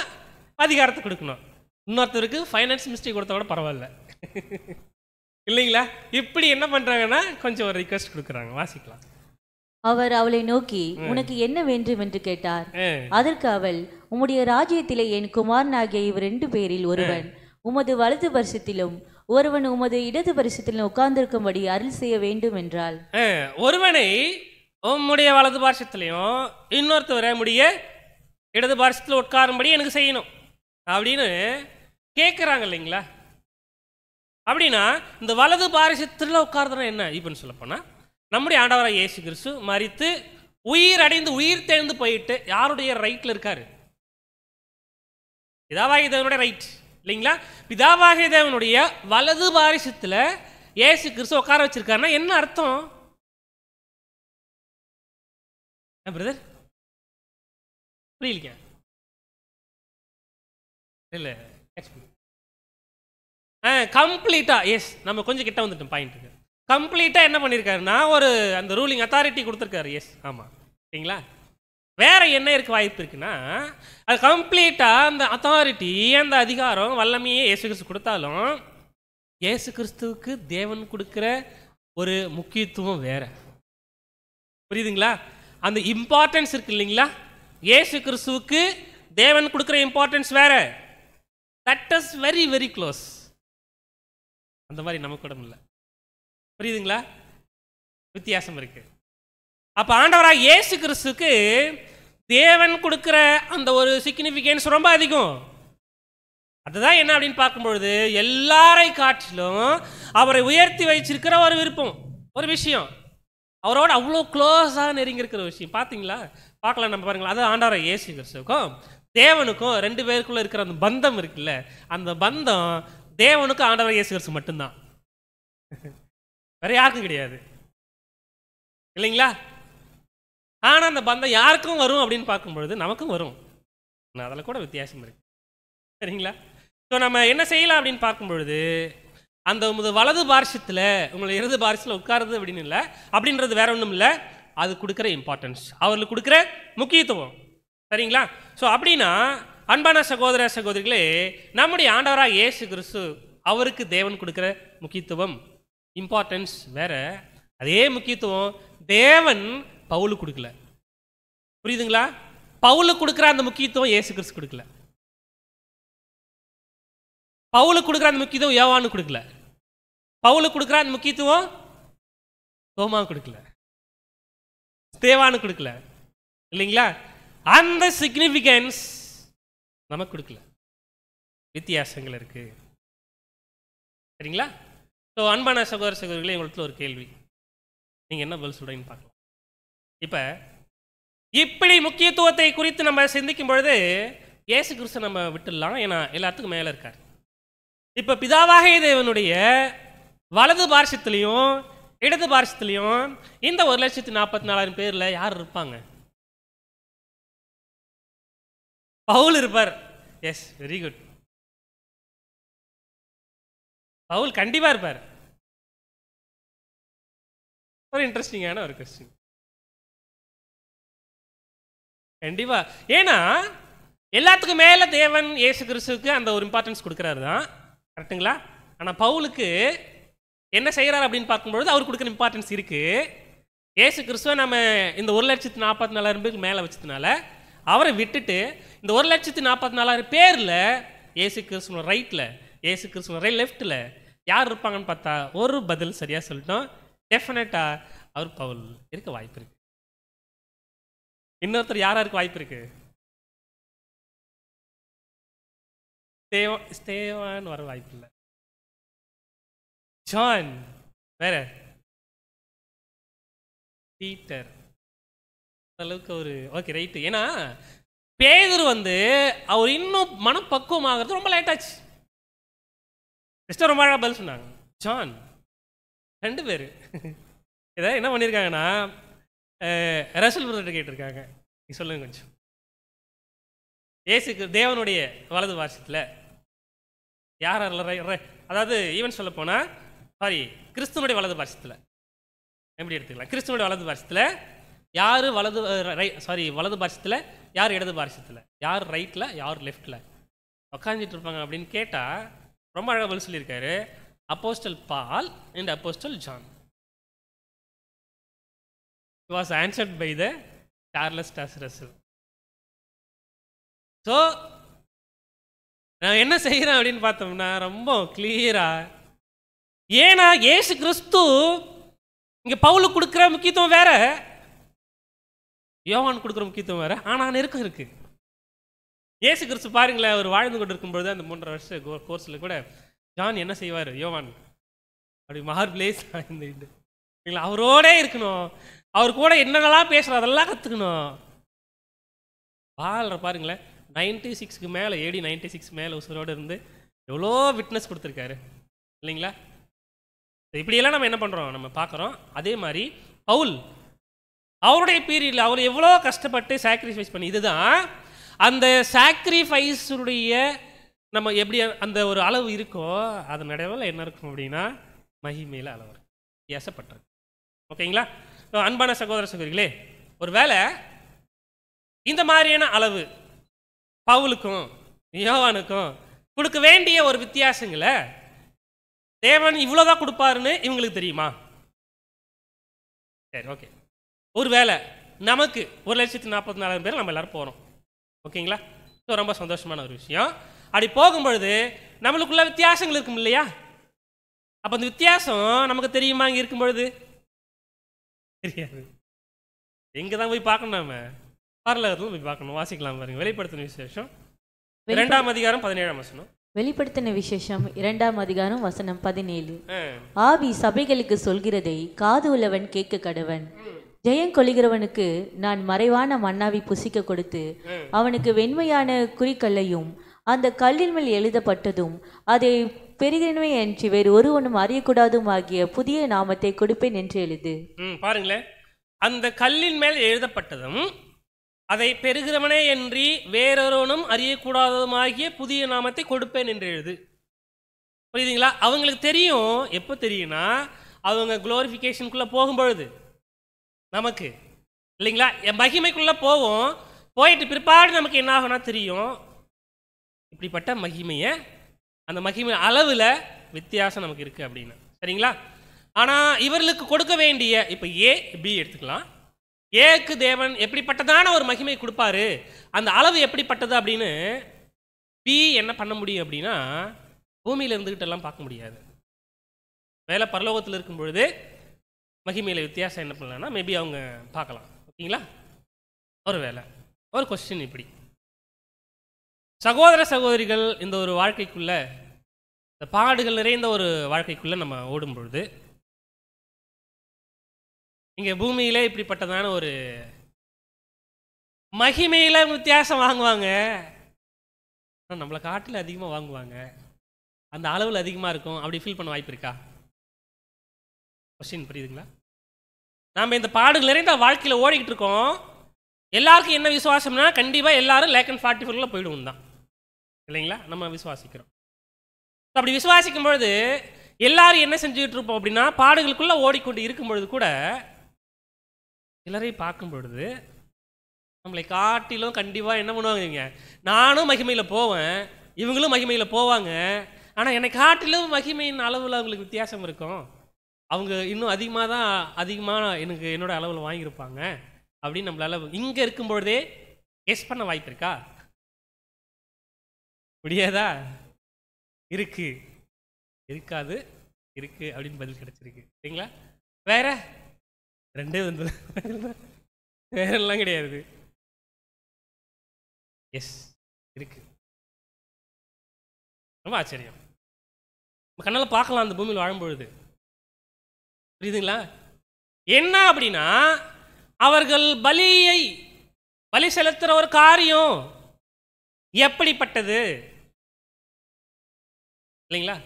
அதிகாரத்தை கொடுக்கணும், இன்னொருத்தருக்கு ஃபைனான்ஸ் மினிஸ்ட்ரி கொடுத்தா கூட பரவாயில்ல இல்லைங்களா? இப்படி என்ன பண்றாங்கன்னா கொஞ்சம் ஒரு ரிக்வெஸ்ட் கொடுக்குறாங்க. வாசிக்கலாம். அவர் அவளை நோக்கி, உனக்கு என்ன வேண்டும் என்று கேட்டார். அதற்கு அவள், உம்முடைய ராஜ்யத்திலே என் குமாரனாகிய இவர் 2 பேரில் ஒருவன் உமது வலது பரிசத்திலும் ஒருவன் உமது இடது பரிசத்திலும் உட்கார்ந்திருக்கும்படி அருள் செய்ய வேண்டும் என்றாள். ஒருவனை உம்முடைய வலது பாரிசத்திலையும் இன்னொருத்தவரை உம்முடைய இடது பாரிசத்தில் உட்காரும்படி எனக்கு செய்யணும் அப்படின்னு கேட்குறாங்க இல்லைங்களா? அப்படின்னா இந்த வலது பாரிசத்தில் உட்கார்றதுனா என்ன இப்பன்னு சொல்ல போனா, நம்முடைய ஆண்டவராக இயேசு கிறிஸ்து மரித்து உயிர் அடைந்து உயிர் தேர்ந்து போயிட்டு யாருடைய ரைட்ல இருக்காரு? பிதாவாகிய தேவனுடைய ரைட் இல்லைங்களா? பிதாவாகிய தேவனுடைய வலது பாரிசத்துல இயேசு கிறிஸ்து உட்கார வச்சிருக்காருன்னா என்ன அர்த்தம் பிரதர்? புரியல இல்ல கம்ப்ளீட்டா. எஸ், நம்ம கொஞ்சம் கிட்ட வந்துட்டோம் பாயிண்ட்டுக்கு. கம்ப்ளீட்டா என்ன பண்ணியிருக்காருன்னா ஒரு அந்த ரூலிங் அத்தாரிட்டி கொடுத்துருக்காரு. எஸ், ஆமா சரிங்களா? வேற என்ன இருக்கு வாய்ப்பு இருக்குன்னா, அது கம்ப்ளீட்டா அந்த அத்தாரிட்டி அந்த அதிகாரம் வல்லமையே இயேசு கிறிஸ்து கொடுத்தாலும் இயேசு கிறிஸ்துவுக்கு தேவன் கொடுக்கிற ஒரு முக்கியத்துவம் வேற. புரியுதுங்களா? அந்த இம்பார்ட்டன்ஸ் இருக்கு இல்லைங்களா? இயேசு கிறிஸ்துவுக்கு தேவன் கொடுக்கிற இம்பார்ட்டன்ஸ் வேற. That is very very close. அந்த மாதிரி நமக்கு கூட இல்லை. புரியுதுங்களா? வித்தியாசம் இருக்கு. அப்ப ஆண்டவராக இயேசு கிறிஸ்துக்கு தேவன் கொடுக்கிற அந்த ஒரு சிக்னிஃபிகன்ஸ் ரொம்ப அதிகம். அதுதான் என்ன அப்படின்னு பார்க்கும்பொழுது எல்லாரை காட்டிலும் அவரை உயர்த்தி வச்சிருக்கிற ஒரு விருப்பம், ஒரு விஷயம், அவரோட அவ்வளோ க்ளோஸாக நெருங்கி இருக்கிற விஷயம். பார்த்தீங்களா? பார்க்கலாம் நம்ம பாருங்களா. அது ஆண்டவராக இயேசு கிறிஸ்துவுக்கும் தேவனுக்கும் 2 பேருக்குள்ள இருக்கிற அந்த பந்தம் இருக்குல்ல, அந்த பந்தம் தேவனுக்கும் ஆண்டவராக இயேசு கிறிஸ்து மட்டும்தான், வேற யாருக்கும் கிடையாது இல்லைங்களா? ஆனால் அந்த பந்தம் யாருக்கும் வரும் அப்படின்னு பார்க்கும்பொழுது நமக்கும் வரும். அதில் கூட வித்தியாசம் இருக்கு சரிங்களா? ஸோ நம்ம என்ன செய்யலாம் அப்படின்னு பார்க்கும்பொழுது அந்த வலது பாரிசத்தில் உங்களை இடது பாரிசத்தில் உட்காருது அப்படின்னு இல்லை, அப்படின்றது வேற ஒன்றும் இல்லை. அது கொடுக்குற இம்பார்ட்டன்ஸ், அவர்களுக்கு கொடுக்குற முக்கியத்துவம். சரிங்களா? ஸோ அப்படின்னா அன்பான சகோதர சகோதரிகளே, நம்முடைய ஆண்டவராக இயேசு கிறிஸ்து அவருக்கு தேவன் கொடுக்குற முக்கியத்துவம் இம்பார்ட்டன்ஸ் வேற. அதே முக்கியத்துவம் தேவன் பவுலுக்கு கொடுக்கல. புரியுதுங்களா? பவுலுக்கு கொடுக்குற அந்த முக்கியத்துவம் இயேசு கிறிஸ்து கொடுக்கல. பவுலுக்கு கொடுக்குற அந்த முக்கியத்துவம் யோவானு கொடுக்கல. பவுலுக்கு கொடுக்குற அந்த முக்கியத்துவம் தோமா கொடுக்கல, ஸ்தேவானு கொடுக்கல இல்லைங்களா? அந்த சிக்னிஃபிகன்ஸ் நமக்கு கொடுக்கல. வித்தியாசங்கள் இருக்கு சரிங்களா? ஸோ அன்பான சகோதர சகோதரிகளே, உங்களுக்கு ஒரு கேள்வி, நீங்கள் என்ன பதில் சொல்கிறீங்கன்னு பார்க்கலாம். இப்போ இப்படி முக்கியத்துவத்தை குறித்து நம்ம சிந்திக்கும் பொழுது இயேசு கிறிஸ்து நம்ம விட்டுடலாம், ஏன்னா எல்லாத்துக்கும் மேலே இருக்கார். இப்போ பிதாவாகிய தேவனுடைய வலது பாரிசத்திலையும் இடது பார்சத்திலையும் இந்த 1,44,000 பேர்ல யார் இருப்பாங்க? பவுல் இருப்பார். S, very good. பவுல் கண்டிப்பா இருப்பார். ஒரு இன்ட்ரெஸ்டிங்கான ஒரு கொஸ்டின். கண்டிப்பா. ஏன்னா எல்லாத்துக்கும் மேல தேவன் இயேசு கிறிஸ்துவுக்கு அந்த ஒரு இம்பார்ட்டன்ஸ் கொடுக்குறாரு தான், கரெக்டுங்களா? ஆனால் பவுலுக்கு என்ன செய்கிறார் அப்படின்னு பார்க்கும்பொழுது அவர் கொடுக்குற இம்பார்ட்டன்ஸ் இருக்கு. இயேசு கிறிஸ்துவை நம்ம இந்த 1,44,000 பேருக்கு மேலே வச்சதுனால அவரை விட்டுட்டு இந்த 1,44,000 பேரில் இயேசு கிறிஸ்துவ ரைட்டில், இயேசு கிறிஸ்துவ லெஃப்டில் யார் இருப்பாங்கன்னு பார்த்தா ஒரு பதில் சரியாக சொல்லிட்டோம். டெஃபினட்டாக அவர் பவுல் இருக்க வாய்ப்பு இருக்கு. இன்னொருத்தர் யாராருக்கு வாய்ப்பு இருக்கு? ஸ்தேவான் வர வாய்ப்பு இல்லை. ஜான், வேற பீட்டர், அளவுக்கு ஒரு ஓகே ரைட்டு. ஏன்னா பேதுரு அவர் இன்னும் மனப்பக்குவம் ஆகிறது ரொம்ப லேட் ஆச்சு. சிஸ்டர் ரொம்ப அழகாக பதில் சொன்னாங்க. ஜான் 2 பேர் இதை என்ன பண்ணியிருக்காங்கன்னா ரசல் பிரதர்கிட்ட கேட்டிருக்காங்க, நீ சொல்லுங்க கொஞ்சம். இயேசுக்கு தேவனுடைய வலது வாசத்தில் யார் அதாவது ஈவன் சொல்ல போனால் கிறிஸ்துவனுடைய வலது பாசத்தில் எப்படி எடுத்துக்கலாம்? கிறிஸ்துவனுடைய வலது பாசத்தில் யார் வலது பாசத்தில் யார் இடது பாசத்தில், யார் ரைட்டில் யார் லெஃப்டில் உட்காந்துட்டு இருப்பாங்க அப்படின்னு கேட்டால் ரொம்ப அழகாக பதில் சொல்லியிருக்காரு. Apostle Paul and apostle John. It was answered by the Charles Taze Russell. So நான் என்ன செய்கிறேன் அப்படின்னு பார்த்தோம்னா ரொம்ப கிளியரா, ஏன்னா இயேசு கிறிஸ்து இங்கே பவுலுக்கு கொடுக்குற முக்கியத்துவம் வேற, யோவான் கொடுக்குற முக்கியத்துவம் வேற. ஆனால் நெருக்கம் இருக்கு. இயேசு கிறிஸ்து பாருங்களேன், அவர் வாழ்ந்து கொண்டு இருக்கும்பொழுது அந்த 3.5 வருஷ கோர்ஸில் கூட ஜான் என்ன செய்வார்? யோவான் அப்படி மார்பிளேஸ் அவரோட இருக்கணும், அவர் கூட என்னென்னலாம் பேசுகிறோம் அதெல்லாம் கற்றுக்கணும். பாருங்களேன், 96க்கு மேலே AD 96 மேலே உசுரோடு இருந்து எவ்வளோ விட்னஸ் கொடுத்துருக்காரு இல்லைங்களா? இப்படியெல்லாம் நம்ம என்ன பண்ணுறோம், நம்ம பார்க்குறோம். அதே மாதிரி பவுல் அவருடைய பீரியடில் அவர் எவ்வளோ கஷ்டப்பட்டு சாக்ரிஃபைஸ் பண்ணி, இதுதான் அந்த சாக்ரிஃபைஸுடைய நம்ம எப்படி அந்த ஒரு அளவு இருக்கோ அது நடுவில் என்ன இருக்கும் அப்படின்னா மகிமையில் அளவு வித்தியாசப்பட்டது. ஓகேங்களா? அன்பான சகோதர சகோதரிகளே, ஒரு வேளை இந்த மாதிரியான அளவு பவுலுக்கும் யோவானுக்கும் கொடுக்க வேண்டிய ஒரு வித்தியாசங்களை தேவன் இவ்வளோதான் கொடுப்பாருன்னு இவங்களுக்கு தெரியுமா? சரி, ஓகே. ஒரு வேளை நமக்கு 1,44,000 பேர் நம்ம எல்லாரும் போகிறோம், ஓகேங்களா? ஸோ ரொம்ப சந்தோஷமான ஒரு விஷயம். அப்படி போகும்பொழுது நம்மளுக்குள்ள வித்தியாசங்கள் இருக்கும் இல்லையா? அப்போ அந்த வித்தியாசம் நமக்கு தெரியுமா? இங்கே இருக்கும் பொழுது தெரியாது. எங்கே தான் போய் பார்க்கணும், நம்ம பரலோகத்தில் போய் பார்க்கணும். வாசிக்கலாம் பாருங்க, வெளிப்படுத்தின விசேஷம் 2ஆம் அதிகாரம் 17ஆம் வசனம். வெளிப்படுத்தின விசேஷம் 2ஆம் அதிகாரம் வசனம் 17. ஆவி சபைகளுக்கு சொல்கிறதை காது உள்ளவன் கேட்க கடவன். ஜெயம் கொள்கிறவனுக்கு நான் மறைவான மன்னாவை புசிக்க கொடுத்து அவனுக்கு வெண்மையான குறிக்கல்லையும் அந்த கல்லின் மேல் எழுதப்பட்டதும் அதை பெருகினவை என்று வேறு ஒருவனும் அறியக்கூடாதும் ஆகிய புதிய நாமத்தை கொடுப்பேன் என்று எழுது. பாருங்களேன், அந்த கல்லின் மேல் எழுதப்பட்டதும் அதை பெருகிறவனே என்று வேறொருவனும் அறியக்கூடாததுமாகிய புதிய நாமத்தை கொடுப்பேன் என்று எழுது. புரியுதுங்களா? அவங்களுக்கு தெரியும். எப்போ தெரியும்னா அவங்க குளோரிஃபிகேஷனுக்குள்ளே போகும்பொழுது நமக்கு இல்லைங்களா, மகிமைக்குள்ளே போவோம். போயிட்டு பிற்பாடு நமக்கு என்ன ஆகும்னா தெரியும், இப்படிப்பட்ட மகிமையை அந்த மகிமை அளவில் வித்தியாசம் நமக்கு இருக்குது அப்படின்னு. சரிங்களா? ஆனால் இவர்களுக்கு கொடுக்க வேண்டிய, இப்போ B எடுத்துக்கலாம். ஏக்கு தேவன் எப்படிப்பட்டதான ஒரு மகிமை கொடுப்பாரு, அந்த அளவு எப்படிப்பட்டது அப்படின்னு B என்ன பண்ண முடியும் அப்படின்னா பூமியில் இருந்துக்கிட்டு எல்லாம் பார்க்க முடியாது. வேலை பரலோகத்தில் இருக்கும் பொழுது மகிமையில் வித்தியாசம் என்ன பண்ணலாம்னா மேபி அவங்க பார்க்கலாம். ஓகேங்களா? ஒரு வேலை ஒரு கொஸ்டின், இப்படி சகோதர சகோதரிகள் இந்த ஒரு வாழ்க்கைக்குள்ள, இந்த பாடுகள் நிறைந்த ஒரு வாழ்க்கைக்குள்ள நம்ம ஓடும் பொழுது இங்கே பூமியிலே இப்படிப்பட்டதான ஒரு மகிமையில வித்தியாசம் வாங்குவாங்க. நம்மளை காட்டில் அதிகமாக வாங்குவாங்க, அந்த அளவில் அதிகமாக இருக்கும். அப்படி ஃபீல் பண்ண வாய்ப்பு இருக்கா? கொஸ்டின் புரியுதுங்களா? நாம் இந்த பாடுகள் நிறைந்த வாழ்க்கையில் ஓடிக்கிட்டு இருக்கோம். எல்லாருக்கும் என்ன விசுவாசம்னா கண்டிப்பாக எல்லாரும் லேக் அண்ட் 44 போயிடுவோம் தான் இல்லைங்களா? நம்ம விசுவாசிக்கிறோம். அப்படி விசுவாசிக்கும் பொழுது எல்லாரும் என்ன செஞ்சுக்கிட்டு இருப்போம் அப்படின்னா, பாடுகளுக்குள்ளே ஓடிக்கொண்டு இருக்கும் பொழுது கூட எல்லாரையும் பார்க்கும் பொழுது நம்மளை காட்டிலும் கண்டிப்பாக என்ன பண்ணுவாங்க, நானும் மகிமையில் போவேன், இவங்களும் மகிமையில் போவாங்க, ஆனால் என்னை காட்டிலும் மகிமையின் அளவில் அவங்களுக்கு வித்தியாசம் இருக்கும், அவங்க இன்னும் அதிகமாக எனக்கு என்னோட அளவில் வாங்கியிருப்பாங்க அப்படின்னு நம்மளால இங்கே இருக்கும் பொழுதே கெஸ் பண்ண வாய்ப்பு இருக்கா? முடியாதா? இருக்கு, இருக்காது, இருக்கு அப்படின்னு பதில் கிடைச்சிருக்கு சரிங்களா? வேற ரெண்டே வந்து வேற எல்லாம் கிடையாது. எஸ் இருக்கு. ரொம்ப ஆச்சரியம். நம்ம கண்ணால் பார்க்கலாம் அந்த பூமியில் வாழும்பொழுது. புரியுதுங்களா? என்ன அப்படின்னா, அவர்கள் பலி செலுத்துற ஒரு காரியம் எப்படிப்பட்டது இல்லைங்களா?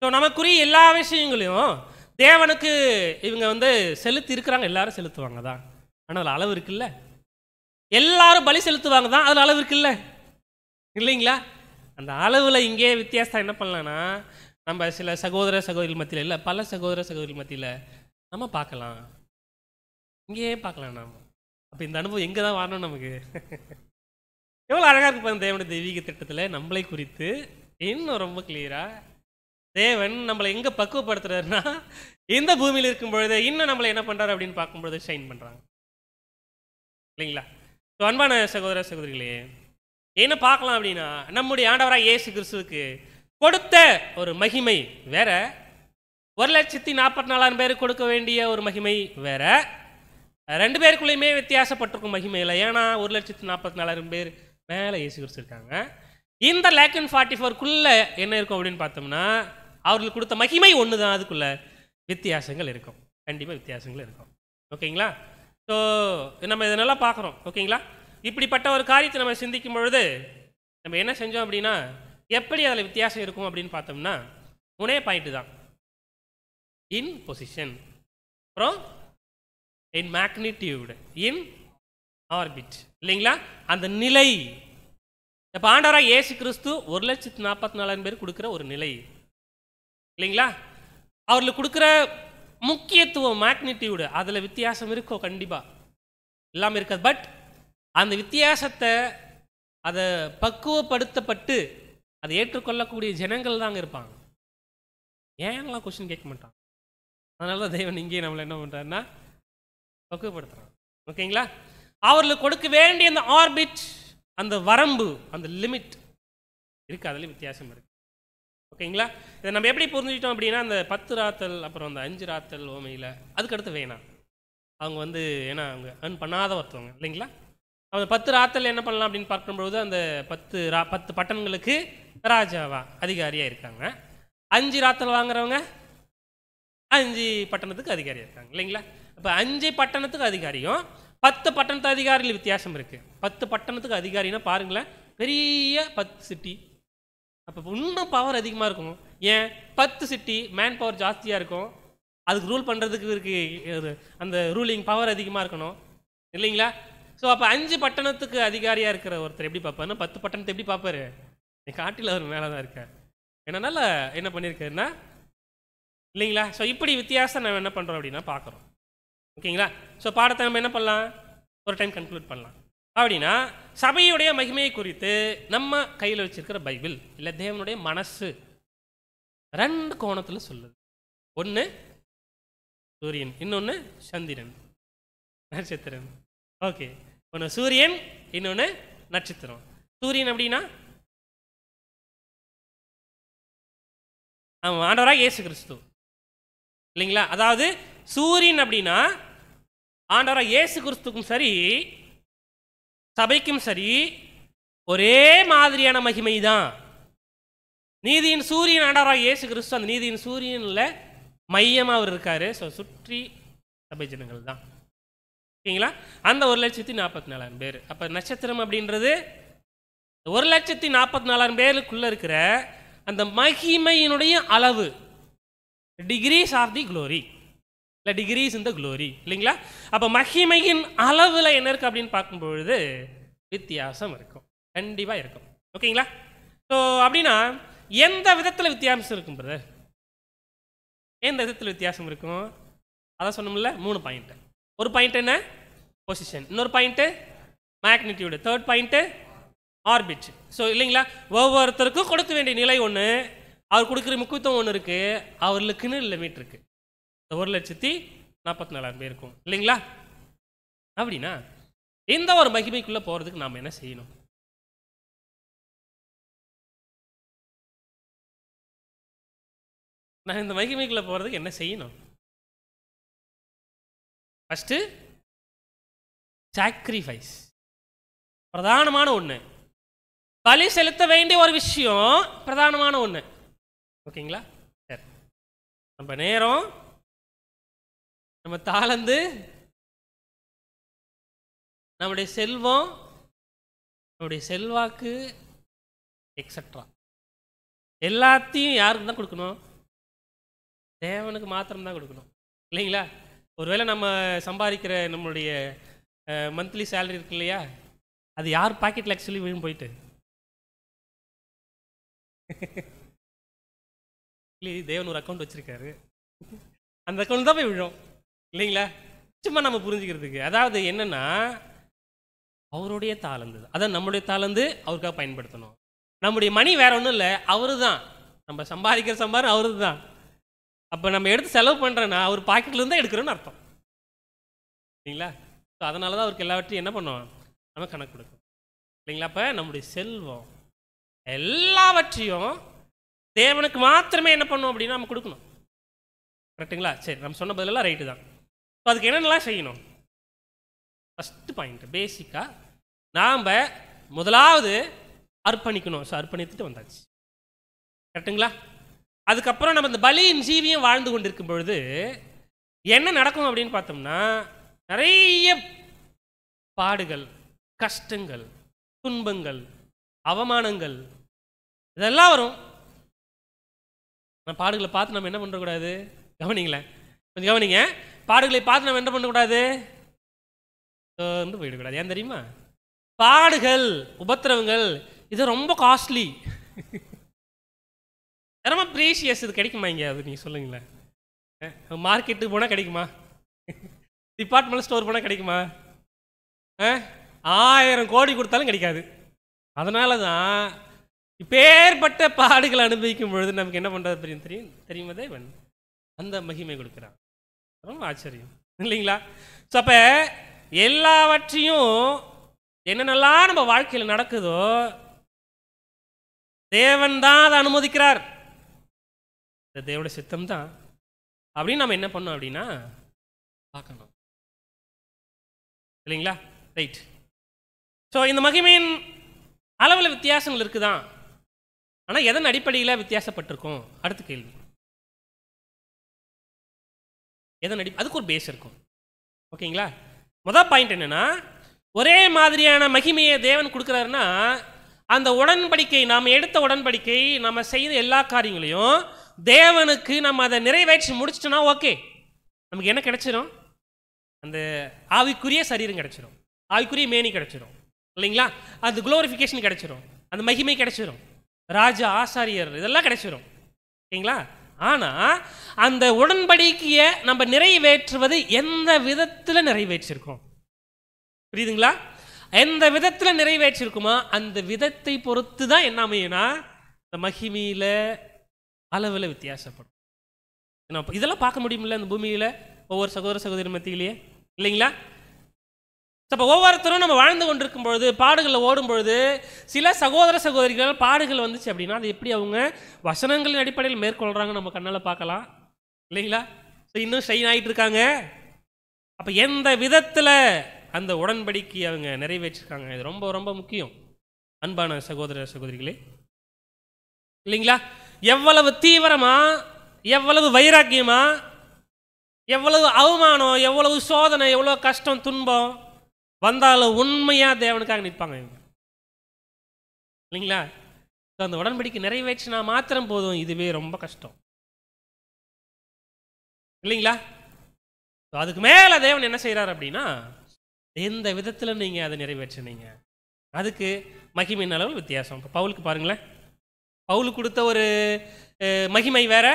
ஸோ நமக்குரிய எல்லா விஷயங்களையும் தேவனுக்கு இவங்க செலுத்தி இருக்கிறாங்க. எல்லாரும் செலுத்துவாங்க தான், ஆனால் அதில் அளவு இருக்குல்ல. எல்லாரும் பலி செலுத்துவாங்க தான், அதில் அளவு இருக்குல்ல இல்லைங்களா? அந்த அளவில் இங்கே வித்தியாசம் என்ன பண்ணலான்னா, நம்ம சில சகோதர சகோதரிகள் மத்தியில் இல்லை, பல சகோதர சகோதரிகள் மத்தியில் நம்ம பார்க்கலாம், இங்கேயே பார்க்கலாம். நாம் அப்போ இந்த அனுபவம் எங்கே தான் வரணும் நமக்கு? எவ்வளோ அழகாக இருக்கு பாருங்க தேவனுடைய தெய்வீக திட்டத்தில் நம்மளை குறித்து இன்னும் ரொம்ப கிளியராக தேவன் நம்மளை எங்கே பக்குவப்படுத்துறாருன்னா, இந்த பூமியில் இருக்கும் பொழுது இன்னும் நம்மளை என்ன பண்ணுறாரு அப்படின்னு பார்க்கும்பொழுது ஷைன் பண்ணுறாங்க இல்லைங்களா? ஸோ அன்பான சகோதர சகோதரிகளே, என்ன பார்க்கலாம் அப்படின்னா, நம்முடைய ஆண்டவராக இயேசு கிறிஸ்துவுக்கு கொடுத்த ஒரு மகிமை வேற, 1,44,000 பேருக்கு கொடுக்க வேண்டிய ஒரு மகிமை வேற. ரெண்டு பேருக்குள்ளேயுமே வித்தியாசப்பட்டிருக்கும் மகிமையில். ஏன்னா 1,44,000 பேர் மேலே இயேசு கிறிஸ்து இருக்காங்க. இந்த லேக் அண்ட் 44 என்ன இருக்கும் அப்படின்னு பார்த்தோம்னா, அவர்களுக்கு கொடுத்த மகிமை ஒன்று தான், அதுக்குள்ள வித்தியாசங்கள் இருக்கும், கண்டிப்பாக வித்தியாசங்கள் இருக்கும். ஓகேங்களா? ஸோ நம்ம இதனெல்லாம் பார்க்குறோம். ஓகேங்களா? இப்படிப்பட்ட ஒரு காரியத்தை நம்ம சிந்திக்கும் பொழுது நம்ம என்ன செஞ்சோம் அப்படின்னா, எப்படி அதில் வித்தியாசம் இருக்கும் அப்படின்னு பார்த்தோம்னா, முனே பாயிண்ட் தான். இன் பொசிஷன், அப்புறம் இன் மேக்னிடியூடு, இன் ஆர்பிட் இல்லைங்களா? அந்த நிலை. இப்போ ஆண்டவராக இயேசு கிறிஸ்து 1,44,000 பேர் கொடுக்குற ஒரு நிலை இல்லைங்களா? அவர்களுக்கு கொடுக்குற முக்கியத்துவம் மேக்னிடியூடு, அதில் வித்தியாசம் இருக்கும், கண்டிப்பாக எல்லாமே இருக்காது. பட் அந்த வித்தியாசத்தை அதை பக்குவப்படுத்தப்பட்டு அதை ஏற்றுக்கொள்ளக்கூடிய ஜனங்கள் தாங்க இருப்பாங்க. ஏன்லாம் கொஸ்டின் கேட்க மாட்டாங்க. அதனால தான் தேவன் இங்கே நம்மளை என்ன பண்ணுறாருன்னா பக்குவப்படுத்துகிறாங்க. ஓகேங்களா? அவர்களுக்கு கொடுக்க வேண்டிய அந்த ஆர்பிட், அந்த வரம்பு, அந்த லிமிட் இருக்குது, அதில் வித்தியாசம் இருக்குது. ஓகேங்களா? இதை நம்ம எப்படி புரிஞ்சுக்கிட்டோம் அப்படின்னா, அந்த 10 ராத்தல் அப்புறம் அந்த 5 ராத்தல் ஓமையில் அதுக்கடுத்து வேணாம், அவங்க ஏன்னா அவங்க ஏர்ன் பண்ணாத ஒருத்தவங்க இல்லைங்களா? அவங்க 10 ராத்தல் என்ன பண்ணலாம் அப்படின்னு பார்க்கும்பொழுது, அந்த 10 பட்டணங்களுக்கு ராஜாவா அதிகாரியாக இருக்காங்க. 5 ராத்தல் வாங்குறவங்க 5 பட்டணத்துக்கு அதிகாரியாக இருக்காங்க இல்லைங்களா? இப்போ 5 பட்டணத்துக்கு அதிகாரியும் 10 பட்டணத்து அதிகாரிகள் வித்தியாசம் இருக்குது. 10 பட்டணத்துக்கு அதிகாரினா பாருங்களேன், பெரிய 10 சிட்டி, அப்போ இன்னும் பவர் அதிகமாக இருக்கும். ஏன்? 10 சிட்டி, மேன் பவர் ஜாஸ்தியாக இருக்கும், அதுக்கு ரூல் பண்ணுறதுக்கு இருக்கு, அந்த ரூலிங் பவர் அதிகமாக இருக்கணும் இல்லைங்களா? ஸோ அப்போ 5 பட்டணத்துக்கு அதிகாரியாக இருக்கிற ஒருத்தர் எப்படி பார்ப்பாருன்னா, 10 பட்டணத்தை எப்படி பார்ப்பாரு? காட்டில் அவர் மேலே தான் இருக்கார். என்னன்னால என்ன பண்ணியிருக்காருன்னா இல்லைங்களா? ஸோ இப்படி வித்தியாசம் நம்ம என்ன பண்ணுறோம் அப்படின்னா பார்க்குறோம். ஓகேங்களா? ஸோ பாடத்தை நம்ம என்ன பண்ணலாம், ஒரு டைம் கன்க்ளூட் பண்ணலாம். அப்படின்னா சபையுடைய மகிமையை குறித்து நம்ம கையில் வச்சிருக்கிற பைபிள் இல்லை தேவனுடைய மனசு 2 கோணத்தில் சொல்லுது. ஒன்று சூரியன், இன்னொன்று சந்திரன் நட்சத்திரம். ஓகே, ஒன்று சூரியன், இன்னொன்று நட்சத்திரம். சூரியன் அப்படின்னா ஆண்டவராக இயேசு கிறிஸ்து இல்லைங்களா? அதாவது சூரியன் அப்படின்னா ஆண்டவராக இயேசு கிறிஸ்துக்கும் சரி சபைக்கும் சரி ஒரே மாதிரியான மகிமை தான். நீதியின் சூரியன் ஆண்டவராக இயேசு கிறிஸ்து, அந்த நீதியின் சூரியனில் மையமாக அவர் இருக்காரு. ஸோ சுற்றி சபை ஜனங்கள் தான். ஓகேங்களா? அந்த 1,44,000 பேர். அப்போ நட்சத்திரம் அப்படின்றது 1,44,000 பேருக்குள்ளே இருக்கிற அந்த மகிமையினுடைய அளவு, டிகிரீஸ் ஆஃப் தி க்ளோரி இல்லை டிகிரீஸ் இன் த க்ளோரி இல்லைங்களா? அப்போ மகிமையின் அளவில் என்ன இருக்குது அப்படின்னு பார்க்கும்பொழுது வித்தியாசம் இருக்கும், கண்டிப்பாக இருக்கும். ஓகேங்களா? ஸோ அப்படின்னா எந்த விதத்தில் வித்தியாசம் இருக்கும் பிரதர்? எந்த விதத்தில் வித்தியாசம் இருக்கும்? அதான் சொன்னோம்ல 3 பாயிண்ட். ஒரு பாயிண்ட் என்ன? பொசிஷன். இன்னொரு point magnitude. Third point orbit. So இல்லைங்களா, ஒவ்வொருத்தருக்கும் கொடுக்க வேண்டிய நிலை ஒன்று, அவர் கொடுக்குற முக்கியத்துவம் ஒன்று இருக்குது, அவர்களுக்குன்னு லிமிட் இருக்குது. 1,44,000 பேருக்கும் இல்லைங்களா? அப்படின்னா இந்த ஒரு மகிமைக்குள்ளே போகிறதுக்கு நாம் என்ன செய்யணும்? நான் இந்த மகிமைக்குள்ளே போகிறதுக்கு என்ன செய்யணும்? ஃபஸ்ட்டு சாக்ரிஃபைஸ், பிரதானமான ஒன்று. பலி செலுத்த வேண்டிய ஒரு விஷயம், பிரதானமான ஒன்று. ஓகேங்களா? சரி, நம்ம நேரம், நம்ம தாளந்து, நம்முடைய செல்வம், நம்முடைய செல்வாக்கு எக்ஸட்ரா எல்லாத்தையும் யாருக்கு தான் கொடுக்கணும்? தேவனுக்கு மாத்திரம்தான் கொடுக்கணும் இல்லைங்களா? ஒருவேளை நம்ம சம்பாதிக்கிற நம்மளுடைய மந்த்லி சேலரி இருக்கு இல்லையா, அது யார் பாக்கெட்டில் ஆக்சுவலி விழுந்து போயிட்டு இல்லை, தேவன் ஒரு அக்கௌண்ட் வச்சுருக்காரு, அந்த அக்கௌண்ட் தான் போய் விழும் இல்லைங்களா? சும்மா நம்ம புரிஞ்சுக்கிறதுக்கு. அதாவது என்னென்னா அவருடைய தாளந்து, அதான் நம்மளுடைய தாளந்து அவருக்காக பயன்படுத்தணும். நம்முடைய மணி வேற ஒன்றும் இல்லை, அவரு தான். நம்ம சம்பாதிக்கிற சம்பாரம் அவரு தான். அப்போ நம்ம எடுத்து செலவு பண்ணுறோன்னா அவர் பாக்கெட்லேருந்து தான் எடுக்கிறோன்னு அர்த்தம் இல்லைங்களா? ஸோ அதனால தான் அவருக்கு எல்லாவற்றையும் என்ன பண்ணுவோம், நம்ம கணக்கு கொடுக்கும் இல்லைங்களா? அப்போ நம்முடைய செல்வம் எல்லாவற்றையும் தேவனுக்கு மாத்திரமே என்ன பண்ணும் அப்படின்னா நம்ம கொடுக்கணும். கரெக்டுங்களா? சரி, நம்ம சொன்ன பதிலெல்லாம் ரைட்டு தான். ஸோ அதுக்கு என்னென்னலாம் செய்யணும்? ஃபஸ்ட்டு பாயிண்ட் பேசிக்காக நாம் முதலாவது அர்ப்பணிக்கணும். ஸோ அர்ப்பணித்துட்டு வந்தாச்சு. கரெக்டுங்களா? அதுக்கப்புறம் நம்ம இந்த பலியின் ஜீவியம் வாழ்ந்து கொண்டிருக்கும் பொழுது என்ன நடக்கும் அப்படின்னு பார்த்தோம்னா, நிறைய பாடுகள், கஷ்டங்கள், துன்பங்கள், அவமானங்கள் இதெல்லாம் வரும். பாடுகளை பார்த்து நம்ம என்ன பண்ணக்கூடாது? கவனிங்களேன், கொஞ்சம் கவனிங்க. பாடுகளை பார்த்து நம்ம என்ன பண்ணக்கூடாது? வந்து போயிடக்கூடாது. ஏன் தெரியுமா? பாடுகள், உபத்திரவங்கள் இது ரொம்ப காஸ்ட்லி, ரொம்ப ப்ரீஷியஸ். இது கிடைக்குமா இங்கே? அது நீங்கள் சொல்லுங்களேன். மார்க்கெட்டுக்கு போனால் கிடைக்குமா? டிபார்ட்மெண்ட் ஸ்டோர் போனால் கிடைக்குமா? 1000 கோடி கொடுத்தாலும் கிடைக்காது. அதனால தான் இப்பேற்பட்ட பாடுகளை அனுபவிக்கும் பொழுது நமக்கு என்ன பண்ணுறது தெரியுமா? தேவன் அந்த மகிமை கொடுக்குறான். ரொம்ப ஆச்சரியம் இல்லைங்களா? ஸோ அப்போ எல்லாவற்றையும் என்னென்னலாம் நம்ம வாழ்க்கையில் நடக்குதோ தேவன் தான் அதை அனுமதிக்கிறார். தேவனுடைய சித்தம் தான் அப்படின்னு நம்ம என்ன பண்ணோம் அப்படின்னா பார்க்கணும் இல்லைங்களா? ரைட். ஸோ இந்த மகிமையின் அளவில் வித்தியாசங்கள் இருக்குதான், ஆனால் எதன் அடிப்படையில் வித்தியாசப்பட்டிருக்கும்? அடுத்த கேள்வி, எதன் அதுக்கு ஒரு பேஸ் இருக்கும். ஓகேங்களா? முதல் பாயிண்ட் என்னன்னா, ஒரே மாதிரியான மகிமையை தேவன் கொடுக்குறாருன்னா அந்த உடன்படிக்கை, நாம் எடுத்த உடன்படிக்கை, நம்ம செய்த எல்லா காரியங்களையும் தேவனுக்கு நம்ம அதை நிறைவேற்றி முடிச்சிட்டோன்னா ஓகே, நமக்கு என்ன கிடைச்சிடும்? அந்த ஆவிக்குரிய சரீரம் கிடைச்சிடும், ஆவிக்குரிய மேனி கிடைச்சிடும் இல்லைங்களா? அந்த குளோரிஃபிகேஷன் கிடைச்சிடும், அந்த மகிமை கிடைச்சிடும், ராஜா, ஆசாரியர் இதெல்லாம் கிடைச்சிடும். ஓகேங்களா? ஆனால் அந்த உடன்படிக்கையை நம்ம நிறைவேற்றுவது எந்த விதத்தில் நிறைவேற்றிருக்கோம்? புரியுதுங்களா? எந்த விதத்தில் நிறைவேற்றிருக்குமா அந்த விதத்தை பொறுத்து தான் என்ன அமையும்னா இந்த மகிமையில் அளவில் வித்தியாசப்படும். இதெல்லாம் பார்க்க முடியுமில்ல இந்த பூமியில் ஒவ்வொரு சகோதர சகோதரி மத்தியிலேயே இல்லைங்களா? அப்போ ஒவ்வொருத்தரும் நம்ம வாழ்ந்து கொண்டிருக்கும் பொழுது, பாடுகளில் ஓடும் பொழுது, சில சகோதர சகோதரிகள் பாடுகள் வந்துச்சு அப்படின்னா அது எப்படி அவங்க வசனங்களின் அடிப்படையில் மேற்கொள்கிறாங்க நம்ம கண்ணால் பார்க்கலாம் இல்லைங்களா? ஸோ இன்னும் ஷைன் ஆகிட்டு இருக்காங்க. அப்போ எந்த விதத்தில் அந்த உடன்படிக்கை அவங்க நிறைவேற்றிருக்காங்க, இது ரொம்ப ரொம்ப முக்கியம் அன்பான சகோதர சகோதரிகளே இல்லைங்களா? எவ்வளவு தீவிரமா, எவ்வளவு வைராக்கியமா, எவ்வளவு அவமானம், எவ்வளவு சோதனை, எவ்வளவு கஷ்டம், துன்பம் வந்தாலும் உண்மையா தேவனுக்காக நிற்பாங்க இவங்க இல்லைங்களா? அந்த உடன்படிக்கை நிறைவேற்றினா மாத்திரம் போதும், இதுவே ரொம்ப கஷ்டம் இல்லைங்களா? அதுக்கு மேலே தேவன் என்ன செய்கிறார் அப்படின்னா, எந்த விதத்தில் நீங்கள் அதை நிறைவேற்றினீங்க அதுக்கு மகிமையின் அளவு வித்தியாசம். இப்போ பவுலுக்கு பாருங்களேன், பவுலுக்கு கொடுத்த ஒரு மகிமை வேற,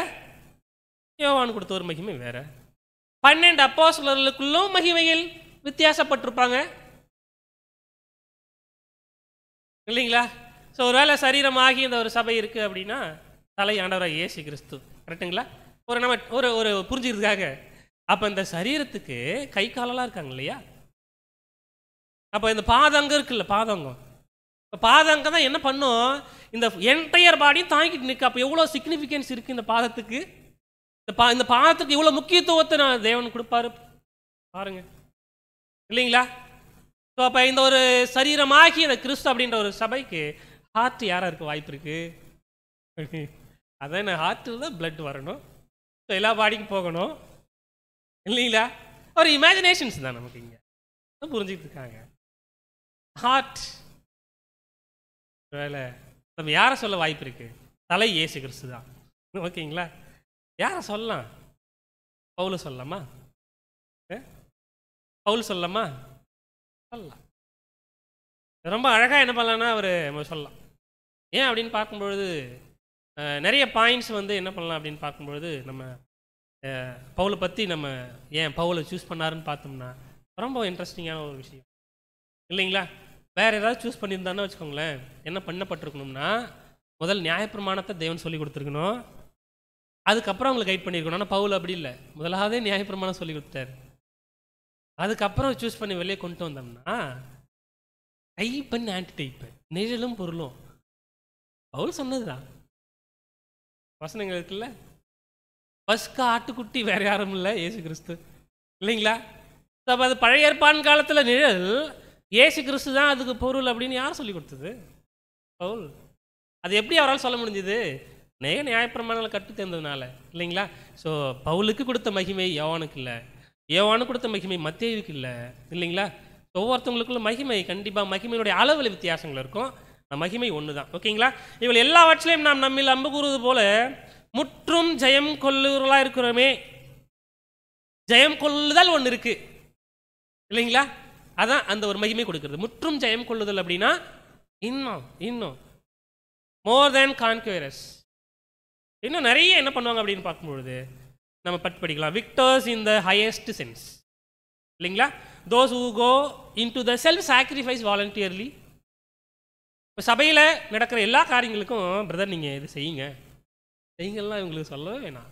யோவான் கொடுத்த ஒரு மகிமை வேற. 12 அப்போஸ்தலர்களுக்குள்ளும் மகிமையில் வித்தியாசப்பட்டிருப்பாங்க இல்லைங்களா? ஸோ ஒருவேளை சரீரமாகி இந்த ஒரு சபை இருக்குது அப்படின்னா தலை ஆண்டவராக இயேசு கிறிஸ்து, கரெக்டுங்களா? ஒரு நம்ம ஒரு புரிஞ்சுக்கிறதுக்காக. அப்போ இந்த சரீரத்துக்கு கை காலெல்லாம் இருக்காங்க இல்லையா? அப்போ இந்த பாதங்கம் இருக்குல்ல, பாதங்கம், இப்போ பாதங்கம் தான் என்ன பண்ணும், இந்த என்டையர் பாடியும் தாங்கிட்டு நிற்க. அப்போ எவ்வளோ சிக்னிஃபிகன்ஸ் இருக்குது இந்த பாதத்துக்கு, இந்த பாதத்துக்கு இவ்வளோ முக்கியத்துவத்தை நான் தேவன் கொடுப்பாரு பாருங்க இல்லைங்களா? ஸோ அப்போ இந்த ஒரு சரீரமாகி இந்த கிறிஸ்து அப்படின்ற ஒரு சபைக்கு ஹார்ட் யாராக இருக்க வாய்ப்பு இருக்குது? அதான் ஹார்ட்டில் தான் பிளட் வரணும், ஸோ எல்லா பாடிக்கும் போகணும் இல்லைங்களா? ஒரு இமேஜினேஷன்ஸ் தான் நமக்கு இங்கே புரிஞ்சுக்கிட்டு இருக்காங்க. ஹார்ட் வேலை நம்ம யாரை சொல்ல வாய்ப்பு இருக்குது? தலை இயேசு கிறிஸ்து தான், ஓகேங்களா? யாரை சொல்லலாம்? பவுல் சொல்லலாமா? பவுல் சொல்லலாமா? சொல்லலாம். ரொம்ப அழகாக என்ன பண்ணலான்னா அவர் சொல்லலாம். ஏன் அப்படின்னு பார்க்கும்பொழுது நிறைய பாயிண்ட்ஸ் என்ன பண்ணலாம் அப்படின்னு பார்க்கும்பொழுது, நம்ம பவுலை பற்றி நம்ம ஏன் பவுலை சூஸ் பண்ணாருன்னு பார்த்தோம்னா ரொம்ப இன்ட்ரெஸ்டிங்கான ஒரு விஷயம் இல்லைங்களா? வேறு ஏதாவது சூஸ் பண்ணியிருந்தான்னு வச்சுக்கோங்களேன், என்ன பண்ணப்பட்டிருக்கணும்னா, முதல் நியாயப்பிரமாணத்தை தேவன் சொல்லி கொடுத்துருக்கணும், அதுக்கப்புறம் அவங்களை கைட் பண்ணியிருக்கணும். ஆனால் பவுல் அப்படி இல்லை, முதலாவதே நியாயப்பிரமாணம் சொல்லி கொடுத்தாரு, அதுக்கப்புறம் சூஸ் பண்ணி வெளியே கொண்டு வந்தோம்னா டைப் பண்ணி ஆன்டி டைப்பு, நிழலும் பொருளும் பவுல் சொன்னது தான். வசனங்கள் இருக்குல்ல, பஸ்கா ஆட்டுக்குட்டி வேற யாரும் இல்லை, இயேசு கிறிஸ்து இல்லைங்களா? அப்போ அது பழைய ஏற்பான் காலத்தில் நிழல், இயேசு கிறிஸ்து தான் அதுக்கு பொருள் அப்படின்னு யார் சொல்லி கொடுத்தது? பவுல். அது எப்படி அவரால் சொல்ல முடிஞ்சது? நியாயப்பிரமாணங்களை கற்று தேர்ந்ததுனால இல்லைங்களா? ஸோ பவுலுக்கு கொடுத்த மகிமை யோவானுக்கு இல்லை, யோவானுக்கு கொடுத்த மகிமை மத்தேயுவுக்கு இல்லை இல்லைங்களா? ஒவ்வொருத்தவங்களுக்குள்ள மகிமை கண்டிப்பாக மகிமையினுடைய அளவில் வித்தியாசங்கள் இருக்கும், மகிமை ஒன்று தான், ஓகேங்களா? இவள் எல்லாவற்றிலையும் நாம் நம்மில் அம்பு கூறுவது போல முற்றும் ஜெயம் கொள்ளுவர்களாக இருக்கிறோமே. ஜெயம் கொள்ளுதல் ஒன்று இருக்கு இல்லைங்களா? அதான் அந்த ஒரு மகிமை கொடுக்கிறது. முற்றும் ஜெயம் கொள்ளுதல் அப்படின்னா இன்னும் மோர் தேன் கான்குவரஸ், இன்னும் நிறைய என்ன பண்ணுவாங்க அப்படின்னு பார்க்கும்பொழுது நம்ம படிக்கலாம். Victors in the highest sense இல்லைங்களா? Those who go into the self sacrifice voluntarily. இப்போ சபையில் நடக்கிற எல்லா காரியங்களுக்கும் பிரதர் நீங்கள் இது செய்யுங்கலாம் இவங்களுக்கு சொல்லவே வேணாம்.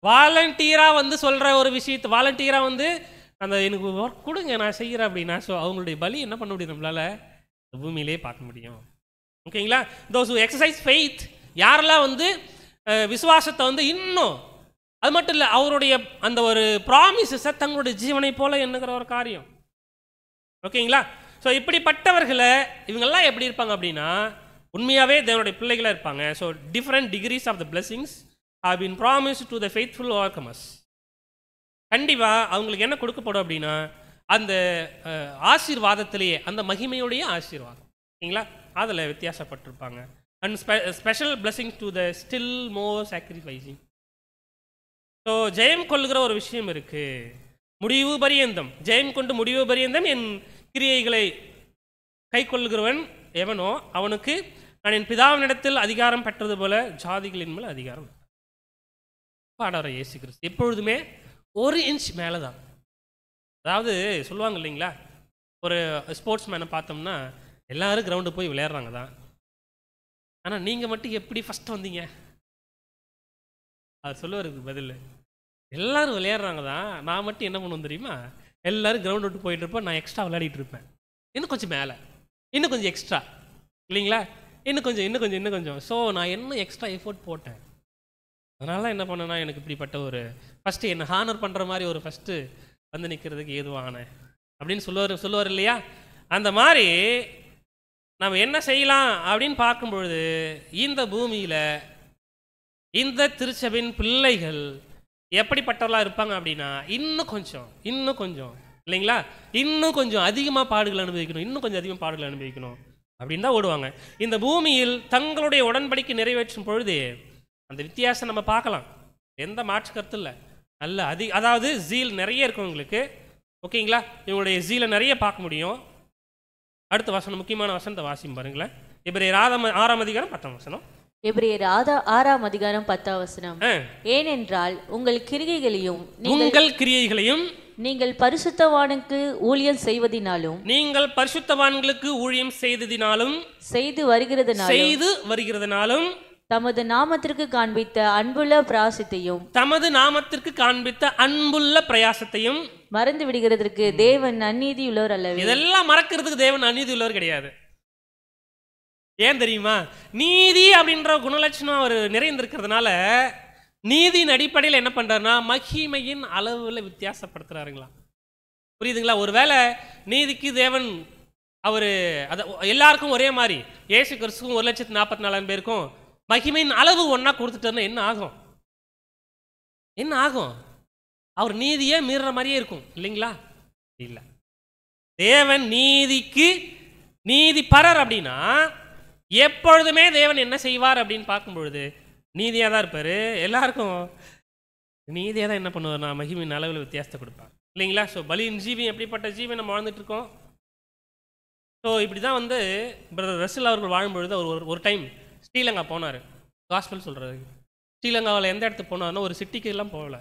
வாலண்டியராக சொல்கிற ஒரு விஷயத்தை, வாலண்டியராக அந்த எனக்கு ஒர்க் கொடுங்க நான் செய்கிறேன் அப்படின்னா, ஸோ அவங்களுடைய பலி என்ன பண்ண முடியும், நம்மளால் பூமியிலே பார்க்க முடியும், ஓகேங்களா? தோஸ் ஹூ எக்ஸசைஸ் ஃபெய்த், யாரெல்லாம் விசுவாசத்தை இன்னும், அது மட்டும் இல்லை அவருடைய அந்த ஒரு ப்ராமிசஸை தங்களுடைய ஜீவனை போல எண்ணுகிற ஒரு காரியம், ஓகேங்களா? ஸோ இப்படிப்பட்டவர்களை இவங்கெல்லாம் எப்படி இருப்பாங்க அப்படின்னா உண்மையாகவே தேவனுடைய பிள்ளைகளாக இருப்பாங்க. So different degrees of the blessings have been promised to the faithful overcomers. கண்டிப்பாக அவங்களுக்கு என்ன கொடுக்கப்படும் அப்படின்னா அந்த ஆசீர்வாதத்திலேயே அந்த மகிமையுடைய ஆசீர்வாதம், ஓகேங்களா? அதில் வித்தியாசப்பட்டிருப்பாங்க. And special blessings to the still more sacrificing. So ஜெயம் கொள்ளுகிற ஒரு விஷயம் இருக்குது, முடிவு பரியந்தம் ஜெயம் கொண்டு முடிவு பரியந்தம் என் கிரியைகளை கை கொள்ளுகிறவன் எவனோ அவனுக்கு நான் என் பிதாவினிடத்தில் அதிகாரம் பெற்றது போல ஜாதிகளின் மேல் அதிகாரம். ஆண்டவர் இயேசு கிறிஸ்து எப்பொழுதுமே ஒரு இன்ச் மேலே தான். அதாவது சொல்லுவாங்க இல்லைங்களா, ஒரு ஸ்போர்ட்ஸ் மேனை பார்த்தோம்னா எல்லாரும் கிரவுண்டு போய் விளையாடுறாங்க தான், ஆனால் நீங்கள் மட்டும் எப்படி ஃபஸ்ட்டு வந்தீங்க? அது சொல்லுவாருக்கு பதில், எல்லாரும் விளையாடுறாங்க தான், நான் மட்டும் என்ன பண்ணுவேன் தெரியுமா, எல்லோரும் கிரவுண்ட் விட்டு போயிட்டு இருப்பேன், நான் எக்ஸ்ட்ரா விளையாடிட்டு இருப்பேன், இன்னும் கொஞ்சம் மேலே, இன்னும் கொஞ்சம் எக்ஸ்ட்ரா இல்லைங்களா, இன்னும் கொஞ்சம். ஸோ நான் என்ன எக்ஸ்ட்ரா எஃபோர்ட் போட்டேன், அதனால என்ன பண்ணேன்னா எனக்கு இப்படிப்பட்ட ஒரு ஃபஸ்ட்டு என்னை ஹானர் பண்ணுற மாதிரி ஒரு ஃபஸ்ட்டு நிற்கிறதுக்கு ஏதுவான அப்படின்னு சொல்லுவார் இல்லையா? அந்த மாதிரி நம்ம என்ன செய்யலாம் அப்படின்னு பார்க்கும்பொழுது இந்த பூமியில் இந்த திருச்சபையின் பிள்ளைகள் எப்படிப்பட்டவர்களாக இருப்பாங்க அப்படின்னா இன்னும் கொஞ்சம் இல்லைங்களா, இன்னும் கொஞ்சம் அதிகமாக பாடுகள் அனுபவிக்கணும், இன்னும் கொஞ்சம் அதிகமாக பாடுகள் அனுபவிக்கணும் அப்படின்னு தான் ஓடுவாங்க. இந்த பூமியில் தங்களுடைய உடன்படிக்கை நிறைவேற்றும் பொழுது அந்த வித்தியாசம் நம்ம பார்க்கலாம், எந்த மாற்று கருத்து இல்லை. நல்ல அதாவது ஜீல் நிறைய இருக்கும் உங்களுக்கு. ஓகேங்களா? இவங்களுடைய ஜீலை நிறைய பார்க்க முடியும். அடுத்த வசனம், முக்கியமான வசனத்தை வாசியும் பாருங்களேன். எபிரேயர் 6ஆம் அதிகாரம் 10ஆம் வசனம். எபிரேயர் 6ஆம் அதிகாரம் 10ஆம் வசனம். ஏனென்றால் உங்கள் கிரியைகளையும் நீங்கள் பரிசுத்தவானுக்கு ஊழியம் செய்வதினாலும் செய்து வருகிறதுனாலும் தமது நாமத்திற்கு காண்பித்த அன்புள்ள பிரயாசத்தையும் மறந்து விடுகிறதற்கு தேவன் அநீதியுள்ளவர் அல்லவே. இதெல்லாம் மறக்கிறதுக்கு தேவன் அநீதியுள்ளவர் கிடையாது. ஏன் தெரியுமா? நீதி அப்படின்ற குணலட்சணம் அவர் நிறைந்திருக்கிறதுனால நீதியின் அடிப்படையில் என்ன பண்றாருன்னா மகிமையின் அளவுல வித்தியாசப்படுத்துறாருங்களா. புரியுதுங்களா? ஒருவேளை நீதிக்கு தேவன் அவரு எல்லாருக்கும் ஒரே மாதிரி, இயேசு கிறிஸ்துவும் 1,44,000 பேருக்கும் மகிமையின் அளவு ஒன்னா கொடுத்துட்டாருன்னா என்ன ஆகும்? அவர் நீதியே மீறுற மாதிரியே இருக்கும் இல்லைங்களா? இல்ல, தேவன் நீதி பரர் அப்படின்னா எப்பொழுதுமே தேவன் என்ன செய்வார் அப்படின்னு பார்க்கும் பொழுது நீதியாக தான் இருப்பார். எல்லாருக்கும் நீதியாக தான் என்ன பண்ணுவார்னா மகிமையின் அளவில் வித்தியாசத்தை கொடுப்பார் இல்லைங்களா? ஸோ பலியின் ஜீவி எப்படிப்பட்ட ஜீவி நம்ம வாழ்ந்துட்டு இருக்கோம். ஸோ இப்படி தான் பிரதர் ரசல் அவர்கள் வாழும்பொழுது அவர் ஒரு டைம் ஸ்ரீலங்கா போனார் காஸ்பல் சொல்கிறாரு. ஸ்ரீலங்காவில் எந்த இடத்துக்கு போனார்னா ஒரு சிட்டிக்கு எல்லாம் போகல,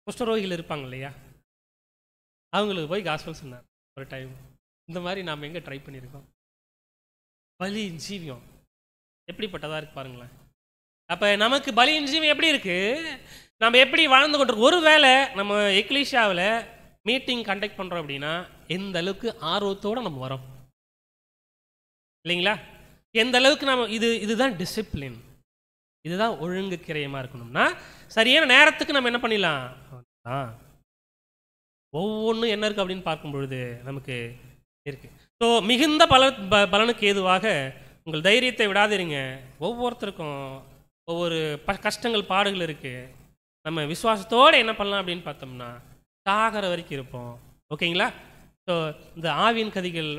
குஷ்டரோகிகள் இருப்பாங்க இல்லையா, அவங்களுக்கு போய் காஸ்பல் சொன்னார் ஒரு டைம். இந்த மாதிரி நாம் எங்கே ட்ரை பண்ணியிருக்கோம்? பலியின் ஜீவியம் எப்படிப்பட்டதாக இருக்கு பாருங்களேன். அப்போ நமக்கு பலியின் ஜீவியம் எப்படி இருக்கு, நம்ம எப்படி வாழ்ந்து கொண்டிருக்கோம்? ஒருவேளை நம்ம எக்லீஷியாவில் மீட்டிங் கண்டக்ட் பண்ணுறோம் அப்படின்னா எந்த அளவுக்கு ஆர்வத்தோடு நம்ம வரோம் இல்லைங்களா? எந்த அளவுக்கு நம்ம இதுதான் டிசிப்ளின், இதுதான் ஒழுங்கு கிரயமாக இருக்கணும்னா சரியான நேரத்துக்கு நம்ம என்ன பண்ணிடலாம். ஒவ்வொன்றும் என்ன இருக்குது அப்படின்னு பார்க்கும் பொழுது நமக்கு இருக்கு. ஸோ மிகுந்த பலனுக்கு ஏதுவாக உங்கள் தைரியத்தை விடாதிருங்க. ஒவ்வொருத்தருக்கும் ஒவ்வொரு கஷ்டங்கள் பாடுகள் இருக்குது. நம்ம விசுவாசத்தோடு என்ன பண்ணலாம் அப்படின்னு பார்த்தோம்னா சாகர வரைக்கும் இருப்போம். ஓகேங்களா? ஸோ இந்த ஆவியின் கதிகள்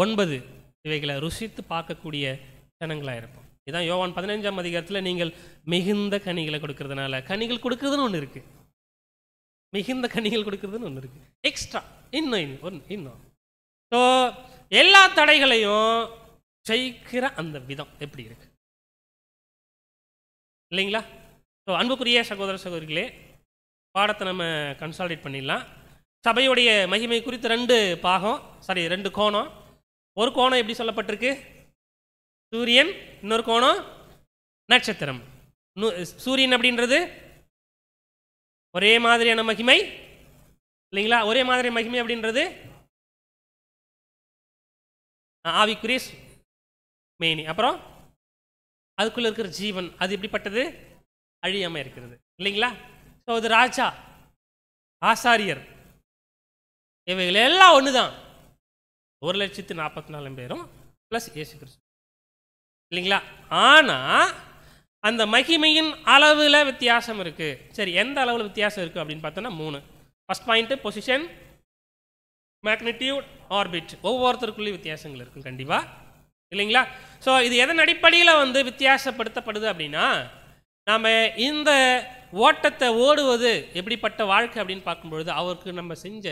9 இவைகளை ருசித்து பார்க்கக்கூடிய ஜனங்களாக இருப்போம். இதுதான் யோவான் 15ஆம் அதிகாரத்தில் நீங்கள் மிகுந்த கனிகளை கொடுக்கறதுனால, கனிகள் கொடுக்குறதுன்னு ஒன்று இருக்குது, மிகுந்த கனிகள் கொடுக்குறதுன்னு ஒன்று இருக்குது, எக்ஸ்ட்ரா இன்னும். ஸோ எல்லா தடைகளையும் ஜெயிக்கிற அந்த விதம் எப்படி இருக்கு இல்லைங்களா? ஸோ அன்புக்குரிய சகோதர சகோதரிகளே, பாடத்தை நம்ம கன்சாலிடேட் பண்ணிடலாம். சபையுடைய மகிமை குறித்து 2 கோணம். ஒரு கோணம் எப்படி சொல்லப்பட்டிருக்கு? சூரியன். இன்னொரு கோணம் நட்சத்திரம். சூரியன் அப்படின்றது ஒரே மாதிரியான மகிமை இல்லைங்களா? ஒரே மாதிரி மகிமை அப்படின்றது ஆவிக்குரிய மேனி. அப்புறம் அதுக்குள்ள இருக்கிற ஜீவன் அது எப்படிப்பட்டது? அழியாம இருக்கிறது இல்லைங்களா? ஸோ அது ராஜா, ஆசாரியர், இவைகள் எல்லாம் ஒண்ணுதான். 1,44,000 பேரும் பிளஸ் இயேசு கிறிஸ்து இல்லைங்களா? ஆனா அந்த மகிமையின் அளவுல வித்தியாசம் இருக்கு. சரி, எந்த அளவுல வித்தியாசம் இருக்கு அப்படின்னு பார்த்தோம்னா 3. First point position, magnitude, orbit. ஒவ்வொருத்தருக்குள்ளேயும் வித்தியாசங்கள் இருக்கும் கண்டிப்பா இல்லைங்களா? ஸோ இது எதன் அடிப்படையில் வித்தியாசப்படுத்தப்படுது அப்படின்னா, நாம் இந்த ஓட்டத்தை ஓடுவது எப்படிப்பட்ட வாழ்க்கை அப்படின்னு பார்க்கும்பொழுது அவருக்கு நம்ம செஞ்ச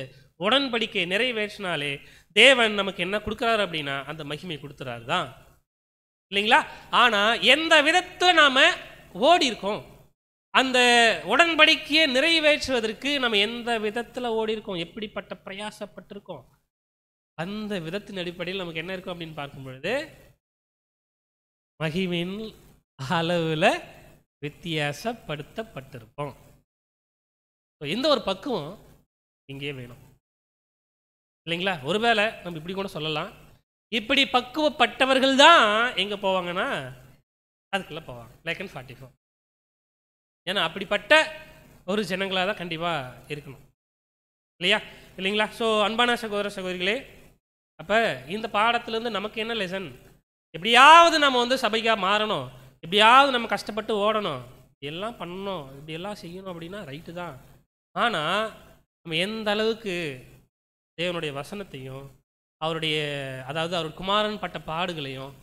உடன்படிக்கை நிறைவேற்றினாலே தேவன் நமக்கு என்ன கொடுக்குறாரு அப்படின்னா அந்த மகிமை கொடுத்துறாரு தான் இல்லைங்களா? ஆனால் எந்த விதத்தில் நாம் ஓடி இருக்கோம், அந்த உடன்படிக்கையை நிறைவேற்றுவதற்கு நம்ம எந்த விதத்தில் ஓடி இருக்கோம், எப்படிப்பட்ட பிரயாசப்பட்டிருக்கோம், அந்த விதத்தின் அடிப்படையில் நமக்கு என்ன இருக்கும் அப்படின்னு பார்க்கும் பொழுது மகிமையின் அளவில் வித்தியாசப்படுத்தப்பட்டிருப்போம். இந்த ஒரு பக்குவம் இங்கே வேணும் இல்லைங்களா? ஒருவேளை நம்ம இப்படி கூட சொல்லலாம், இப்படி பக்குவப்பட்டவர்கள் தான் எங்கே போவாங்கன்னா அதுக்குள்ளே போவாங்க, லைக் அண்ட் 44. ஏன்னா அப்படிப்பட்ட ஒரு ஜனங்களாக தான் கண்டிப்பாக இருக்கணும் இல்லைங்களா? ஸோ அன்பான சகோதர சகோதரிகளே, அப்போ இந்த பாடத்துலேருந்து நமக்கு என்ன லெசன்? எப்படியாவது நம்ம சபைக்காக மாறணும், எப்படியாவது நம்ம கஷ்டப்பட்டு ஓடணும், இப்படியெல்லாம் பண்ணணும், இப்படியெல்லாம் செய்யணும் அப்படின்னா ரைட்டு தான். ஆனால் நம்ம எந்த அளவுக்கு தேவனுடைய வசனத்தையும் அதாவது அவர் குமாரன் பட்ட பாடுகளையும்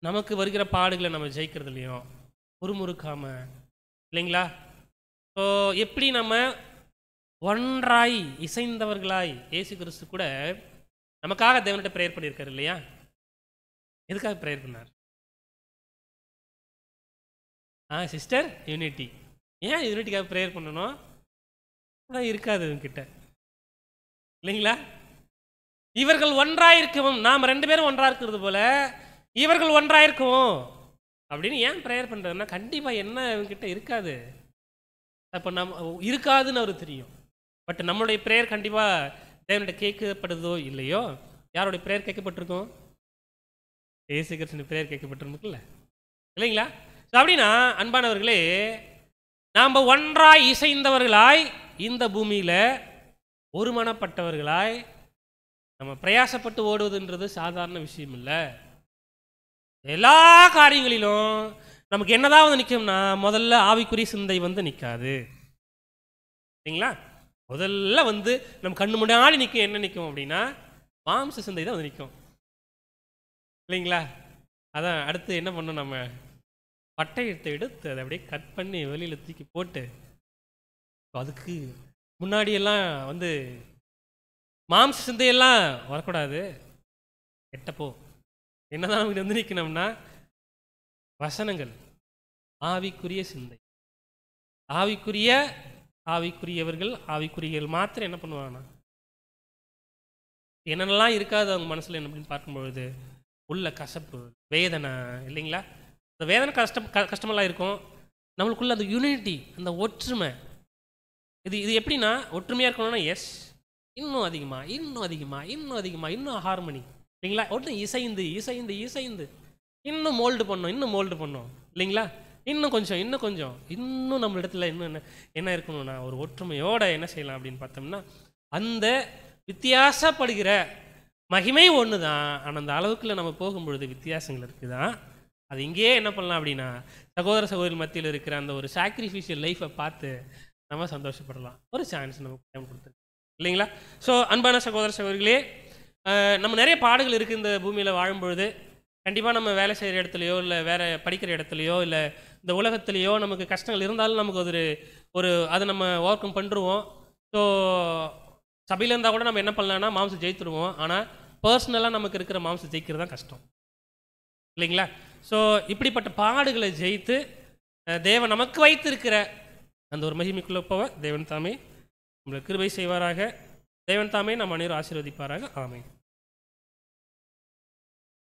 நமக்கு வருகிற பாடுகளை நம்ம ஜெயிக்கிறதுலையும் முறுமுறுக்காம இல்லைங்களா ஸோ எப்படி நம்ம ஒன்றாய் இசைந்தவர்களாய் இயேசு கிறிஸ்து கூட நமக்காக தேவன்கிட்ட ப்ரேயர் பண்ணியிருக்காரு இல்லையா? எதுக்காக ப்ரேயர் பண்ணார்? Sister unity. ஏன் யூனிட்டிக்காக ப்ரேயர் பண்ணணும்? அதான் இருக்காது இவங்கிட்ட இல்லைங்களா? இவர்கள் ஒன்றாயிருக்கவும், நாம் 2 பேரும் ஒன்றா இருக்கிறது போல இவர்கள் ஒன்றாயிருக்கவும் அப்படின்னு ஏன் ப்ரேயர் பண்ணுறதுன்னா, கண்டிப்பாக என்ன இவங்கிட்ட இருக்காது. அப்போ நம்ம இருக்காதுன்னு அவருக்கு தெரியும். பட் நம்மளுடைய ப்ரேயர் கண்டிப்பாக தேவன்கிட்ட கேட்கப்படுதோ இல்லையோ, யாருடைய ப்ரேயர் கேட்கப்பட்டிருக்கோம்? இயேசு கிறிஸ்துவின் ப்ரேயர் கேட்கப்பட்டிருக்குல்ல, இல்லைங்களா? அப்படின்னா அன்பானவர்களே, நாம் ஒன்றாய் இசைந்தவர்களாய் இந்த பூமியில் ஒருமனப்பட்டவர்களாய் நம்ம பிரயாசப்பட்டு ஓடுவதுன்றது சாதாரண விஷயம் இல்லை. எல்லா காரியங்களிலும் நமக்கு என்னதான் வந்து நிற்கும்னா, முதல்ல ஆவிக்குரிய சிந்தை வந்து நிற்காது இல்லைங்களா? முதல்ல வந்து நம்ம கண்ணு முன்னாடி நிற்கும். என்ன நிற்கும் அப்படின்னா, மாம்ச சிந்தை தான் வந்து நிற்கும் இல்லைங்களா? அதான் அடுத்து என்ன பண்ணோம், நம்ம பட்டயத்தை எடுத்து அதை அப்படியே கட் பண்ணி வெளியில் தூக்கி போட்டு, அதுக்கு முன்னாடியெல்லாம் வந்து மாம்ச சிந்தையெல்லாம் வரக்கூடாது. கெட்டப்போ என்னதான் நமக்கு வந்து நிற்கணும்னா, வசனங்கள், ஆவிக்குரிய சிந்தை, ஆவிக்குரியவர்கள் ஆவிக்குரியர்கள் மாத்திரம் என்ன பண்ணுவாங்கன்னா, என்னென்னலாம் இருக்காது அவங்க மனசில் என்ன அப்படின்னு பார்க்கும்பொழுது, உள்ள கசப்பு, வேதனை இல்லைங்களா? அந்த வேதனை கஷ்டமெல்லாம் இருக்கும். நம்மளுக்குள்ள அந்த யூனிட்டி, அந்த ஒற்றுமை, இது எப்படின்னா, ஒற்றுமையாக இருக்கணும்னா எஸ், இன்னும் அதிகமாக இன்னும் அதிகமாக இன்னும் அதிகமாக இன்னும் ஹார்மனி இல்லைங்களா? ஒன்று இசைந்து இசைந்து இசைந்து இன்னும் மோல்டு பண்ணோம் இல்லைங்களா? இன்னும் கொஞ்சம் இன்னும் நம்ம இடத்துல இன்னும் என்ன இருக்கணும்னா, ஒரு ஒற்றுமையோடு என்ன செய்யலாம் அப்படின்னு பார்த்தோம்னா, அந்த வித்தியாசப்படுகிற மகிமை ஒன்று தான். ஆனால் அந்த அளவுக்குள்ள நம்ம போகும்பொழுது வித்தியாசங்கள் இருக்குதான். அது இங்கேயே என்ன பண்ணலாம் அப்படின்னா, சகோதர சகோதரி மத்தியில் இருக்கிற அந்த ஒரு சாக்ரிஃபிஷியல் லைஃப்பை பார்த்து நம்ம சந்தோஷப்படலாம். ஒரு சான்ஸ் நமக்கு டைம் கொடுத்துருக்கு இல்லைங்களா? ஸோ அன்பான சகோதர சகோதரிகளே, நம்ம நிறைய பாடுகள் இருக்குது இந்த பூமியில் வாழும்பொழுது. கண்டிப்பாக நம்ம வேலை செய்கிற இடத்துலையோ இல்லை வேறு படிக்கிற இடத்துலையோ இல்லை இந்த உலகத்துலேயோ நமக்கு கஷ்டங்கள் இருந்தாலும் நமக்கு அதை நம்ம ஓவர் கம் பண்ணுருவோம். ஸோ சபையில் இருந்தால் கூட நம்ம என்ன பண்ணலாம்னா மாம்சம் ஜெயித்துருவோம். ஆனால் பர்சனலாக நமக்கு இருக்கிற மாம்சம் ஜெயிக்கிறது தான் கஷ்டம் இல்லைங்களா? ஸோ இப்படிப்பட்ட பாடுகளை ஜெயித்து தேவன் நமக்கு வைத்திருக்கிற அந்த ஒரு மகிமைக்குள்ளே போவ தேவன் தாமே நம்மளுக்கு கிருபை செய்வாராக. தேவன் தாமே நம்ம அனைவரும் ஆசீர்வதிப்பாராக. ஆமென்.